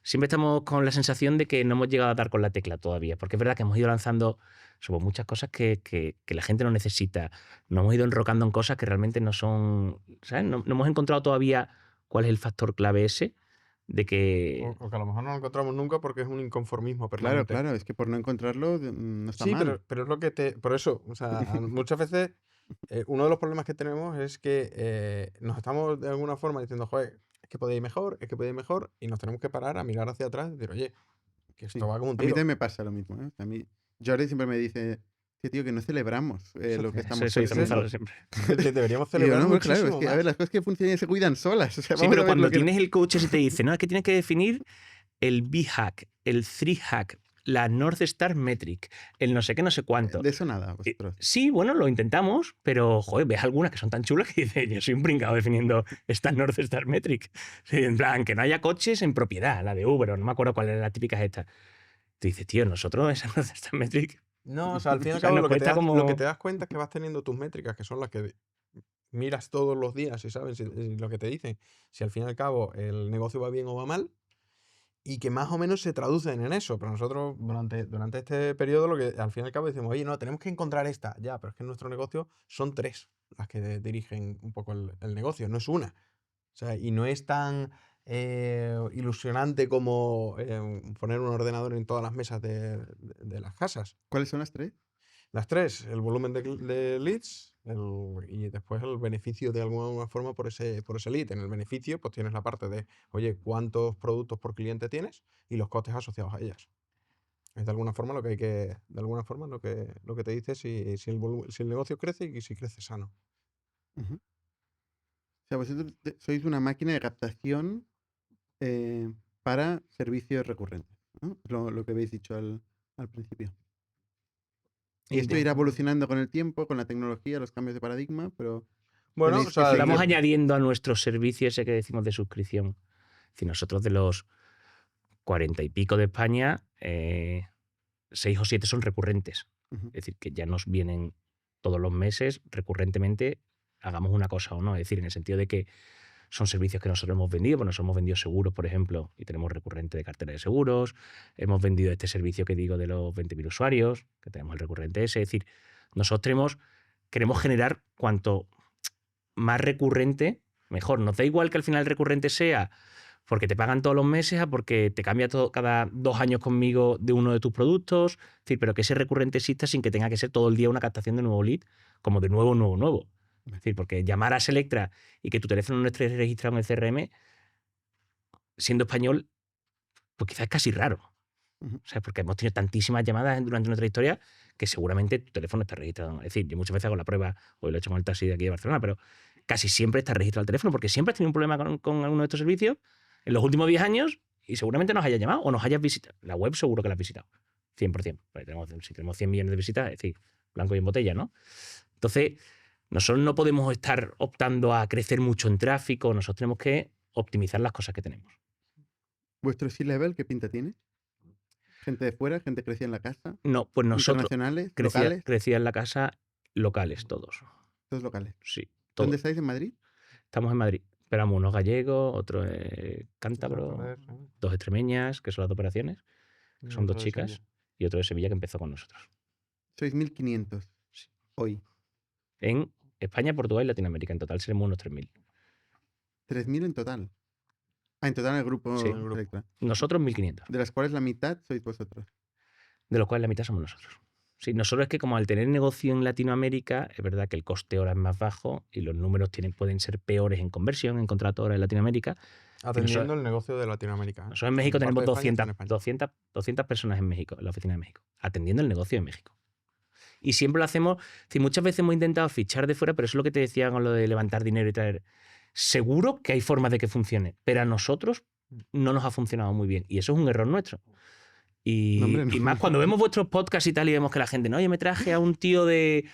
Siempre estamos con la sensación de que no hemos llegado a dar con la tecla todavía, porque es verdad que hemos ido lanzando sobre muchas cosas que la gente no necesita. Nos hemos ido enrocando en cosas que realmente no son... ¿Sabes? No hemos encontrado todavía cuál es el factor clave ese de que... O que a lo mejor no lo encontramos nunca porque es un inconformismo Claro, permanente. claro, es que por no encontrarlo no está Sí, mal. pero es lo que te... Por eso, o sea, muchas veces uno de los problemas que tenemos es que nos estamos de alguna forma diciendo, joder, es que podéis mejor, es que podéis mejor, y nos tenemos que parar a mirar hacia atrás y decir, oye, que esto Sí. va como un A mí tiro. también me pasa lo mismo, ¿eh? A mí, Jordi siempre me dice, tío, que no celebramos lo que estamos Eso dice haciendo. Gonzalo siempre. Que deberíamos Y digo, celebrar no, pues claro, muchísimo es que a más. ver, las cosas que funcionan se cuidan solas. O sea, Sí, vamos pero a ver cuando lo que... tienes el coach y te dice, no, es que tienes que definir el B-hack, el 3-hack, la North Star Metric, el no sé qué, no sé cuánto. De eso nada, vosotros. Sí, bueno, lo intentamos, pero, joder, ves algunas que son tan chulas que dices, yo soy un pringado definiendo esta North Star Metric. Sí, en plan, que no haya coches en propiedad, la de Uber, o no me acuerdo cuál era la típica esta. Tú dices, tío, nosotros esa North Star Metric... No, o sea, al fin y al O sea, cabo nos lo que, cuesta como... lo que te das cuenta es que vas teniendo tus métricas, que son las que miras todos los días y sabes lo que te dicen. Si al fin y al cabo el negocio va bien o va mal, y que más o menos se traducen en eso. Pero nosotros durante este periodo lo que al fin y al cabo decimos, oye, no, tenemos que encontrar esta. Ya, pero es que en nuestro negocio son 3 las que dirigen un poco el negocio, no es una. O sea, y no es tan ilusionante como poner un ordenador en todas las mesas de las casas. ¿Cuáles son las 3? Las 3, el volumen de leads y después el beneficio de alguna forma por ese lead. En el beneficio pues tienes la parte de, oye, cuántos productos por cliente tienes y los costes asociados a ellas. Es de alguna forma lo que hay que, de alguna forma lo que te dice si el negocio crece y si crece sano. O sea, vosotros sois una máquina de captación para servicios recurrentes, ¿no? Lo que habéis dicho al principio. Y esto irá evolucionando con el tiempo, con la tecnología, los cambios de paradigma, pero... Bueno, tenéis o sea, que seguir- Estamos añadiendo a nuestro servicio ese que decimos de suscripción. Es decir, nosotros de los 40 y pico de España, 6 o 7 son recurrentes. Ujú. Es decir, que ya nos vienen todos los meses recurrentemente, hagamos una cosa o no. Es decir, en el sentido de que son servicios que nosotros hemos vendido. Pues nosotros hemos vendido seguros, por ejemplo, y tenemos recurrente de cartera de seguros. Hemos vendido este servicio que digo de los 20.000 usuarios, que tenemos el recurrente ese. Es decir, nosotros queremos generar cuanto más recurrente, mejor. Nos da igual que al final el recurrente sea porque te pagan todos los meses a porque te cambia todo cada 2 años conmigo de uno de tus productos. Es decir, pero que ese recurrente exista sin que tenga que ser todo el día una captación de nuevo lead, como de nuevo. Es decir, porque llamar a Selectra y que tu teléfono no esté registrado en el CRM, siendo español, pues quizás es casi raro. Ujú. O sea, porque hemos tenido tantísimas llamadas durante nuestra historia que seguramente tu teléfono está registrado. Es decir, yo muchas veces hago la prueba, hoy lo he hecho con el taxi de aquí de Barcelona, pero casi siempre está registrado el teléfono porque siempre has tenido un problema con alguno de estos servicios en los últimos 10 años y seguramente nos hayas llamado o nos hayas visitado. La web seguro que la has visitado. 100%. Si tenemos 100 millones de visitas, es decir, blanco y en botella, ¿no? Entonces, nosotros no podemos estar optando a crecer mucho en tráfico, nosotros tenemos que optimizar las cosas que tenemos. ¿Vuestro C-Level qué pinta tiene? ¿Gente de fuera? ¿Gente crecida en la casa? No, pues nosotros ¿Internacionales? ¿Locales? crecía en la casa locales todos. Todos locales. Sí, ¿Dónde todos. estáis? ¿En Madrid? Estamos en Madrid. Esperamos unos gallegos, otros cántabros, 2 extremeñas, que son las 2 operaciones, que son 2 chicas, y otro de Sevilla que empezó con nosotros. Sois 1.500 Sí. hoy. En España, Portugal y Latinoamérica. En total seremos unos 3.000. 3.000 en total. Ah, en total en el grupo Sí. Selectra. Nosotros 1.500, De las cuales la mitad sois vosotros. de los cuales la mitad somos nosotros. Sí, nosotros es que como al tener negocio en Latinoamérica, es verdad que el coste hora es más bajo y los números pueden ser peores en conversión, en contrato hora en Latinoamérica. Atendiendo el negocio de Latinoamérica. Nosotros en México tenemos Parte de España está en España. 200 personas en México, en la oficina de México, atendiendo el negocio de México. Y siempre lo hacemos, muchas veces hemos intentado fichar de fuera, pero eso es lo que te decía con lo de levantar dinero y traer. Seguro que hay formas de que funcione, pero a nosotros no nos ha funcionado muy bien. Y eso es un error nuestro. Y, No, hombre, no. y más cuando vemos vuestros podcasts y tal y vemos que la gente, no, yo me traje a un tío de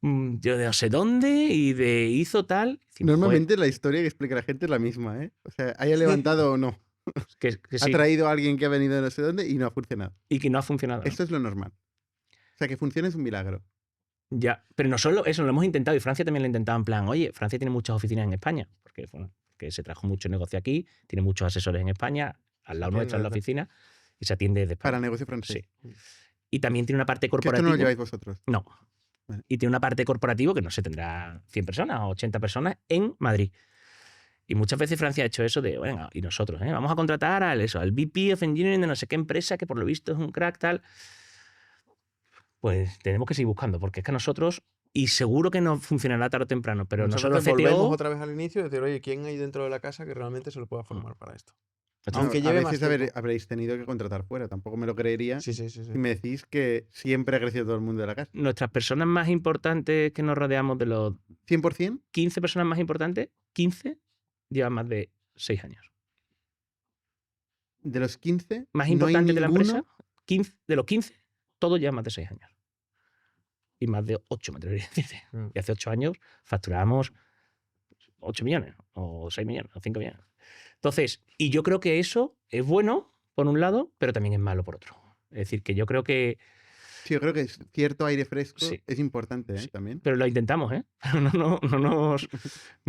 no sé dónde y hizo tal. Decimos, Normalmente la historia que explica la gente es la misma, ¿eh? O sea, haya levantado o no. "Joder, que Ha sí", traído a alguien que ha venido de no sé dónde y no ha funcionado. y que no ha funcionado. ¿no? Esto es lo normal. O sea, que funcione es un milagro. Ya, pero no solo eso, lo hemos intentado y Francia también lo ha intentado en plan, oye, Francia tiene muchas oficinas en España, porque bueno, que se trajo mucho negocio aquí, tiene muchos asesores en España, al lado nuestro en la oficina, y se atiende desde España. Para negocio francés. Sí. Y también tiene una parte Que esto corporativa. no lo lleváis vosotros. No. Vale. Y tiene una parte corporativo que no sé, tendrá 100 personas o 80 personas en Madrid. Y muchas veces Francia ha hecho eso de, bueno, y nosotros, vamos a contratar al VP of Engineering de no sé qué empresa que por lo visto es un crack, tal. Pues tenemos que seguir buscando, porque es que a nosotros, y seguro que no funcionará tarde o temprano, pero Muchas nosotros veces volvemos CTO, otra vez al inicio y decir, oye, ¿quién hay dentro de la casa que realmente se lo pueda formar para esto? No, Aunque a lleve más veces tiempo. habréis tenido que contratar fuera. Tampoco me lo creería Sí. si me decís que siempre ha crecido todo el mundo de la casa. nuestras personas más importantes que nos rodeamos, de los ¿100%? 15 personas más importantes, 15 llevan más de 6 años. De los 15, Más no hay importantes de la ninguno- empresa, 15, de los 15, todos llevan más de 6 años. Y más de 8, me atrevería a decirte. Mm. Y hace 8 años facturábamos 8 millones, o 6 millones, o 5 millones. Entonces, y yo creo que eso es bueno, por un lado, pero también es malo por otro. Es decir, que yo creo que... Sí, yo creo que cierto aire fresco Sí. es importante, ¿eh? Sí. También. Pero lo intentamos, ¿eh? No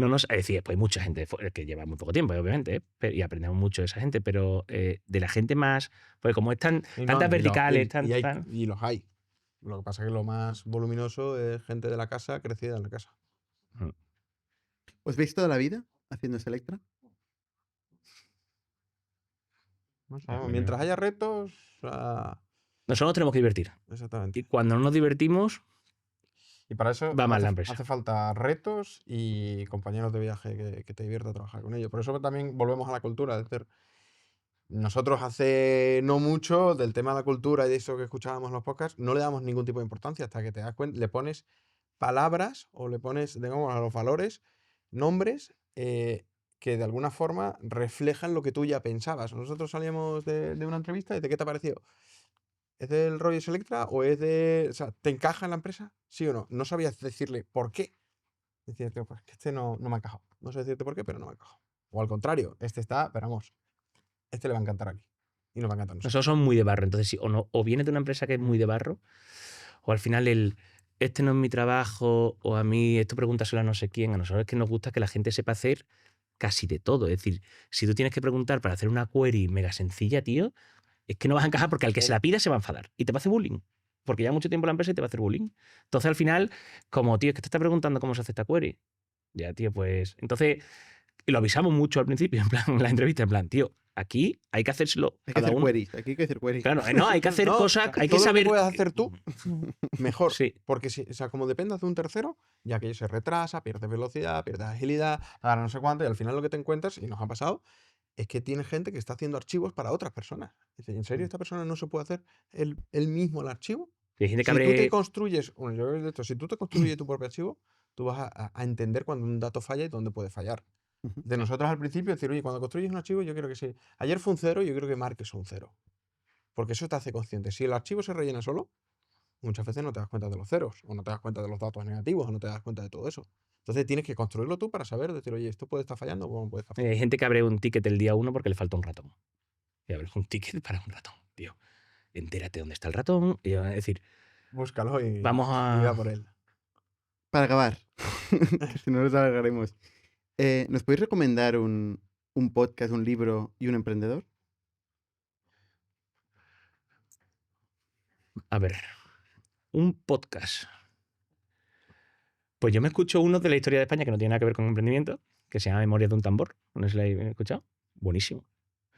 nos... Es decir, pues hay mucha gente que lleva muy poco tiempo, obviamente, ¿eh? Y aprendemos mucho de esa gente, pero de la gente más... Pues como están Y no, tantas verticales, y los hay. Lo que pasa es que lo más voluminoso es gente de la casa crecida en la casa. ¿Os veis toda la vida haciendo Selectra? No sabemos. Mientras haya retos, Nosotros nos tenemos que divertir. exactamente. Y cuando no nos divertimos, Y para eso va mal la empresa. hace falta retos y compañeros de viaje que te divierta trabajar con ellos. Por eso también volvemos a la cultura. Es decir, nosotros hace no mucho, del tema de la cultura y de eso que escuchábamos en los podcasts, no le damos ningún tipo de importancia hasta que te das cuenta, le pones palabras o le pones, digamos, a los valores, nombres que de alguna forma reflejan lo que tú ya pensabas. Nosotros salíamos de una entrevista y ¿de qué te ha parecido? ¿Es del rollo Selectra o es de... O sea, ¿te encaja en la empresa? ¿Sí o no? No sabías decirle por qué. Decías, tío, pues que este no me ha encajado. No sé decirte por qué, pero no me ha encajado. O al contrario, este está, pero vamos, este le va a encantar aquí. Y nos va a encantar. Nosotros somos muy de barro, entonces o vienes de una empresa que es muy de barro, o al final este no es mi trabajo, o a mí esto pregúntaselo a no sé quién. A nosotros es que nos gusta que la gente sepa hacer casi de todo. Es decir, si tú tienes que preguntar para hacer una query mega sencilla, tío, es que no vas a encajar porque al que se la pida se va a enfadar y te va a hacer bullying. Porque lleva mucho tiempo en la empresa y te va a hacer bullying. Entonces, al final, como, tío, es que te está preguntando cómo se hace esta query. Ya, tío, pues... Entonces, y lo avisamos mucho al principio, en plan, en la entrevista, en plan, tío, aquí hay que hacérselo Hay que cada hacer uno. queries. Aquí hay que hacer queries. Claro, no, hay que hacer No, cosas, hay que todo saber... lo que puedas hacer tú, mejor. Sí. Porque si, o sea, como dependas de un tercero, ya que se retrasa, pierdes velocidad, pierdes agilidad, ahora no sé cuánto, y al final lo que te encuentras, y nos ha pasado, es que tiene gente que está haciendo archivos para otras personas. Dice, ¿en serio esta persona no se puede hacer él mismo el archivo? Y hay gente que Si tú te abre... construyes, bueno, yo creo que de esto, si tú te construyes tu propio archivo, tú vas a entender cuando un dato falla y dónde puede fallar. Ujú. De nosotros al principio decir, oye, cuando construyes un archivo, yo quiero que si ayer fue un 0, yo quiero que marques un 0. Porque eso te hace consciente. Si el archivo se rellena solo, muchas veces no te das cuenta de los ceros, o no te das cuenta de los datos negativos, o no te das cuenta de todo eso. Entonces tienes que construirlo tú para saber, decir, oye, esto puede estar fallando o no puede estar fallando. Hay gente que abre un ticket el día 1 porque le falta un ratón. Y abres un ticket para un ratón, tío. Entérate dónde está el ratón. Y, es decir, Búscalo y vamos y va a... por él. Para acabar, que si no nos alargaremos. ¿Nos podéis recomendar un podcast, un libro y un emprendedor? A ver, un podcast. Pues yo me escucho uno de la historia de España que no tiene nada que ver con emprendimiento, que se llama Memorias de un tambor. ¿No sé si lo habéis escuchado? Buenísimo.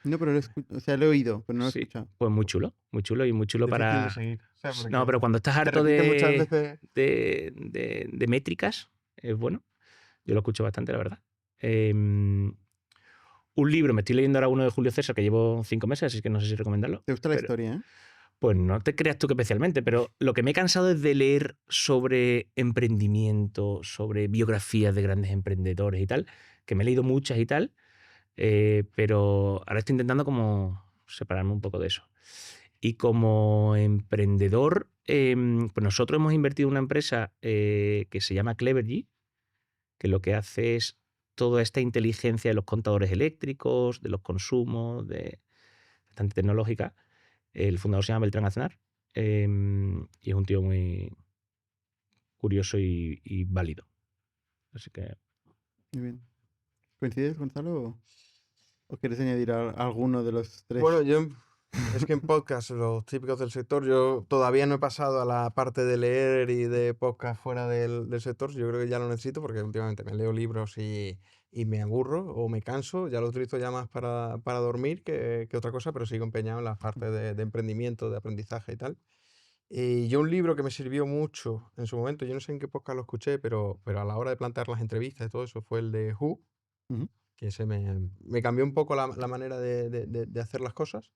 No, pero o sea, lo he oído, pero no lo he Sí, escuchado. pues muy chulo y muy chulo Difícil de para... seguir. O sea, porque No, pero cuando estás te harto repite muchas de, veces. de métricas, es bueno. Yo lo escucho bastante, la verdad. Un libro, me estoy leyendo ahora uno de Julio César que llevo 5 meses, así que no sé si recomendarlo. ¿Te gusta la Pero- historia, eh? Pues no te creas tú que especialmente, pero lo que me he cansado es de leer sobre emprendimiento, sobre biografías de grandes emprendedores y tal, que me he leído muchas y tal, pero ahora estoy intentando como separarme un poco de eso. Y como emprendedor, pues nosotros hemos invertido en una empresa que se llama Clevergy, que lo que hace es toda esta inteligencia de los contadores eléctricos, de los consumos, bastante tecnológica. El fundador se llama Beltrán Aznar y es un tío muy curioso y válido. Así que Muy bien. ¿Coincides, Gonzalo? ¿O quieres añadir alguno de los tres? Bueno, es que en podcast, los típicos del sector, yo todavía no he pasado a la parte de leer y de podcast fuera del sector. Yo creo que ya lo necesito porque últimamente me leo libros y me aburro o me canso. Ya lo utilizo ya más para dormir que otra cosa, pero sigo empeñado en la parte de emprendimiento, de aprendizaje y tal. Y yo un libro que me sirvió mucho en su momento, yo no sé en qué podcast lo escuché, pero a la hora de plantear las entrevistas y todo eso fue el de Who, Ujú. que ese me cambió un poco la manera de hacer las cosas.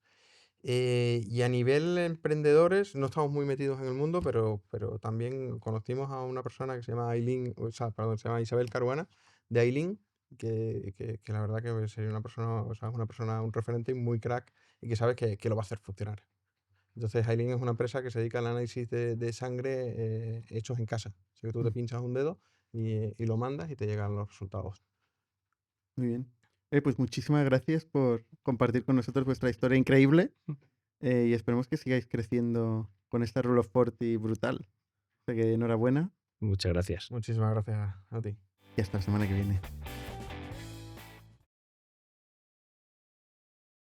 Y a nivel emprendedores, no estamos muy metidos en el mundo, pero también conocimos a una persona que se llama se llama Isabel Caruana, de Aileen, que la verdad que sería una persona, o sea, una persona, un referente muy crack y que sabe que lo va a hacer funcionar. Entonces, Aileen es una empresa que se dedica al análisis de sangre hechos en casa. Así que tú te pinchas un dedo y lo mandas y te llegan los resultados. Muy bien. Pues muchísimas gracias por compartir con nosotros vuestra historia increíble y esperemos que sigáis creciendo con esta Rule of 40 brutal. O sea que enhorabuena muchas gracias. Muchísimas gracias a ti. y hasta la semana que viene.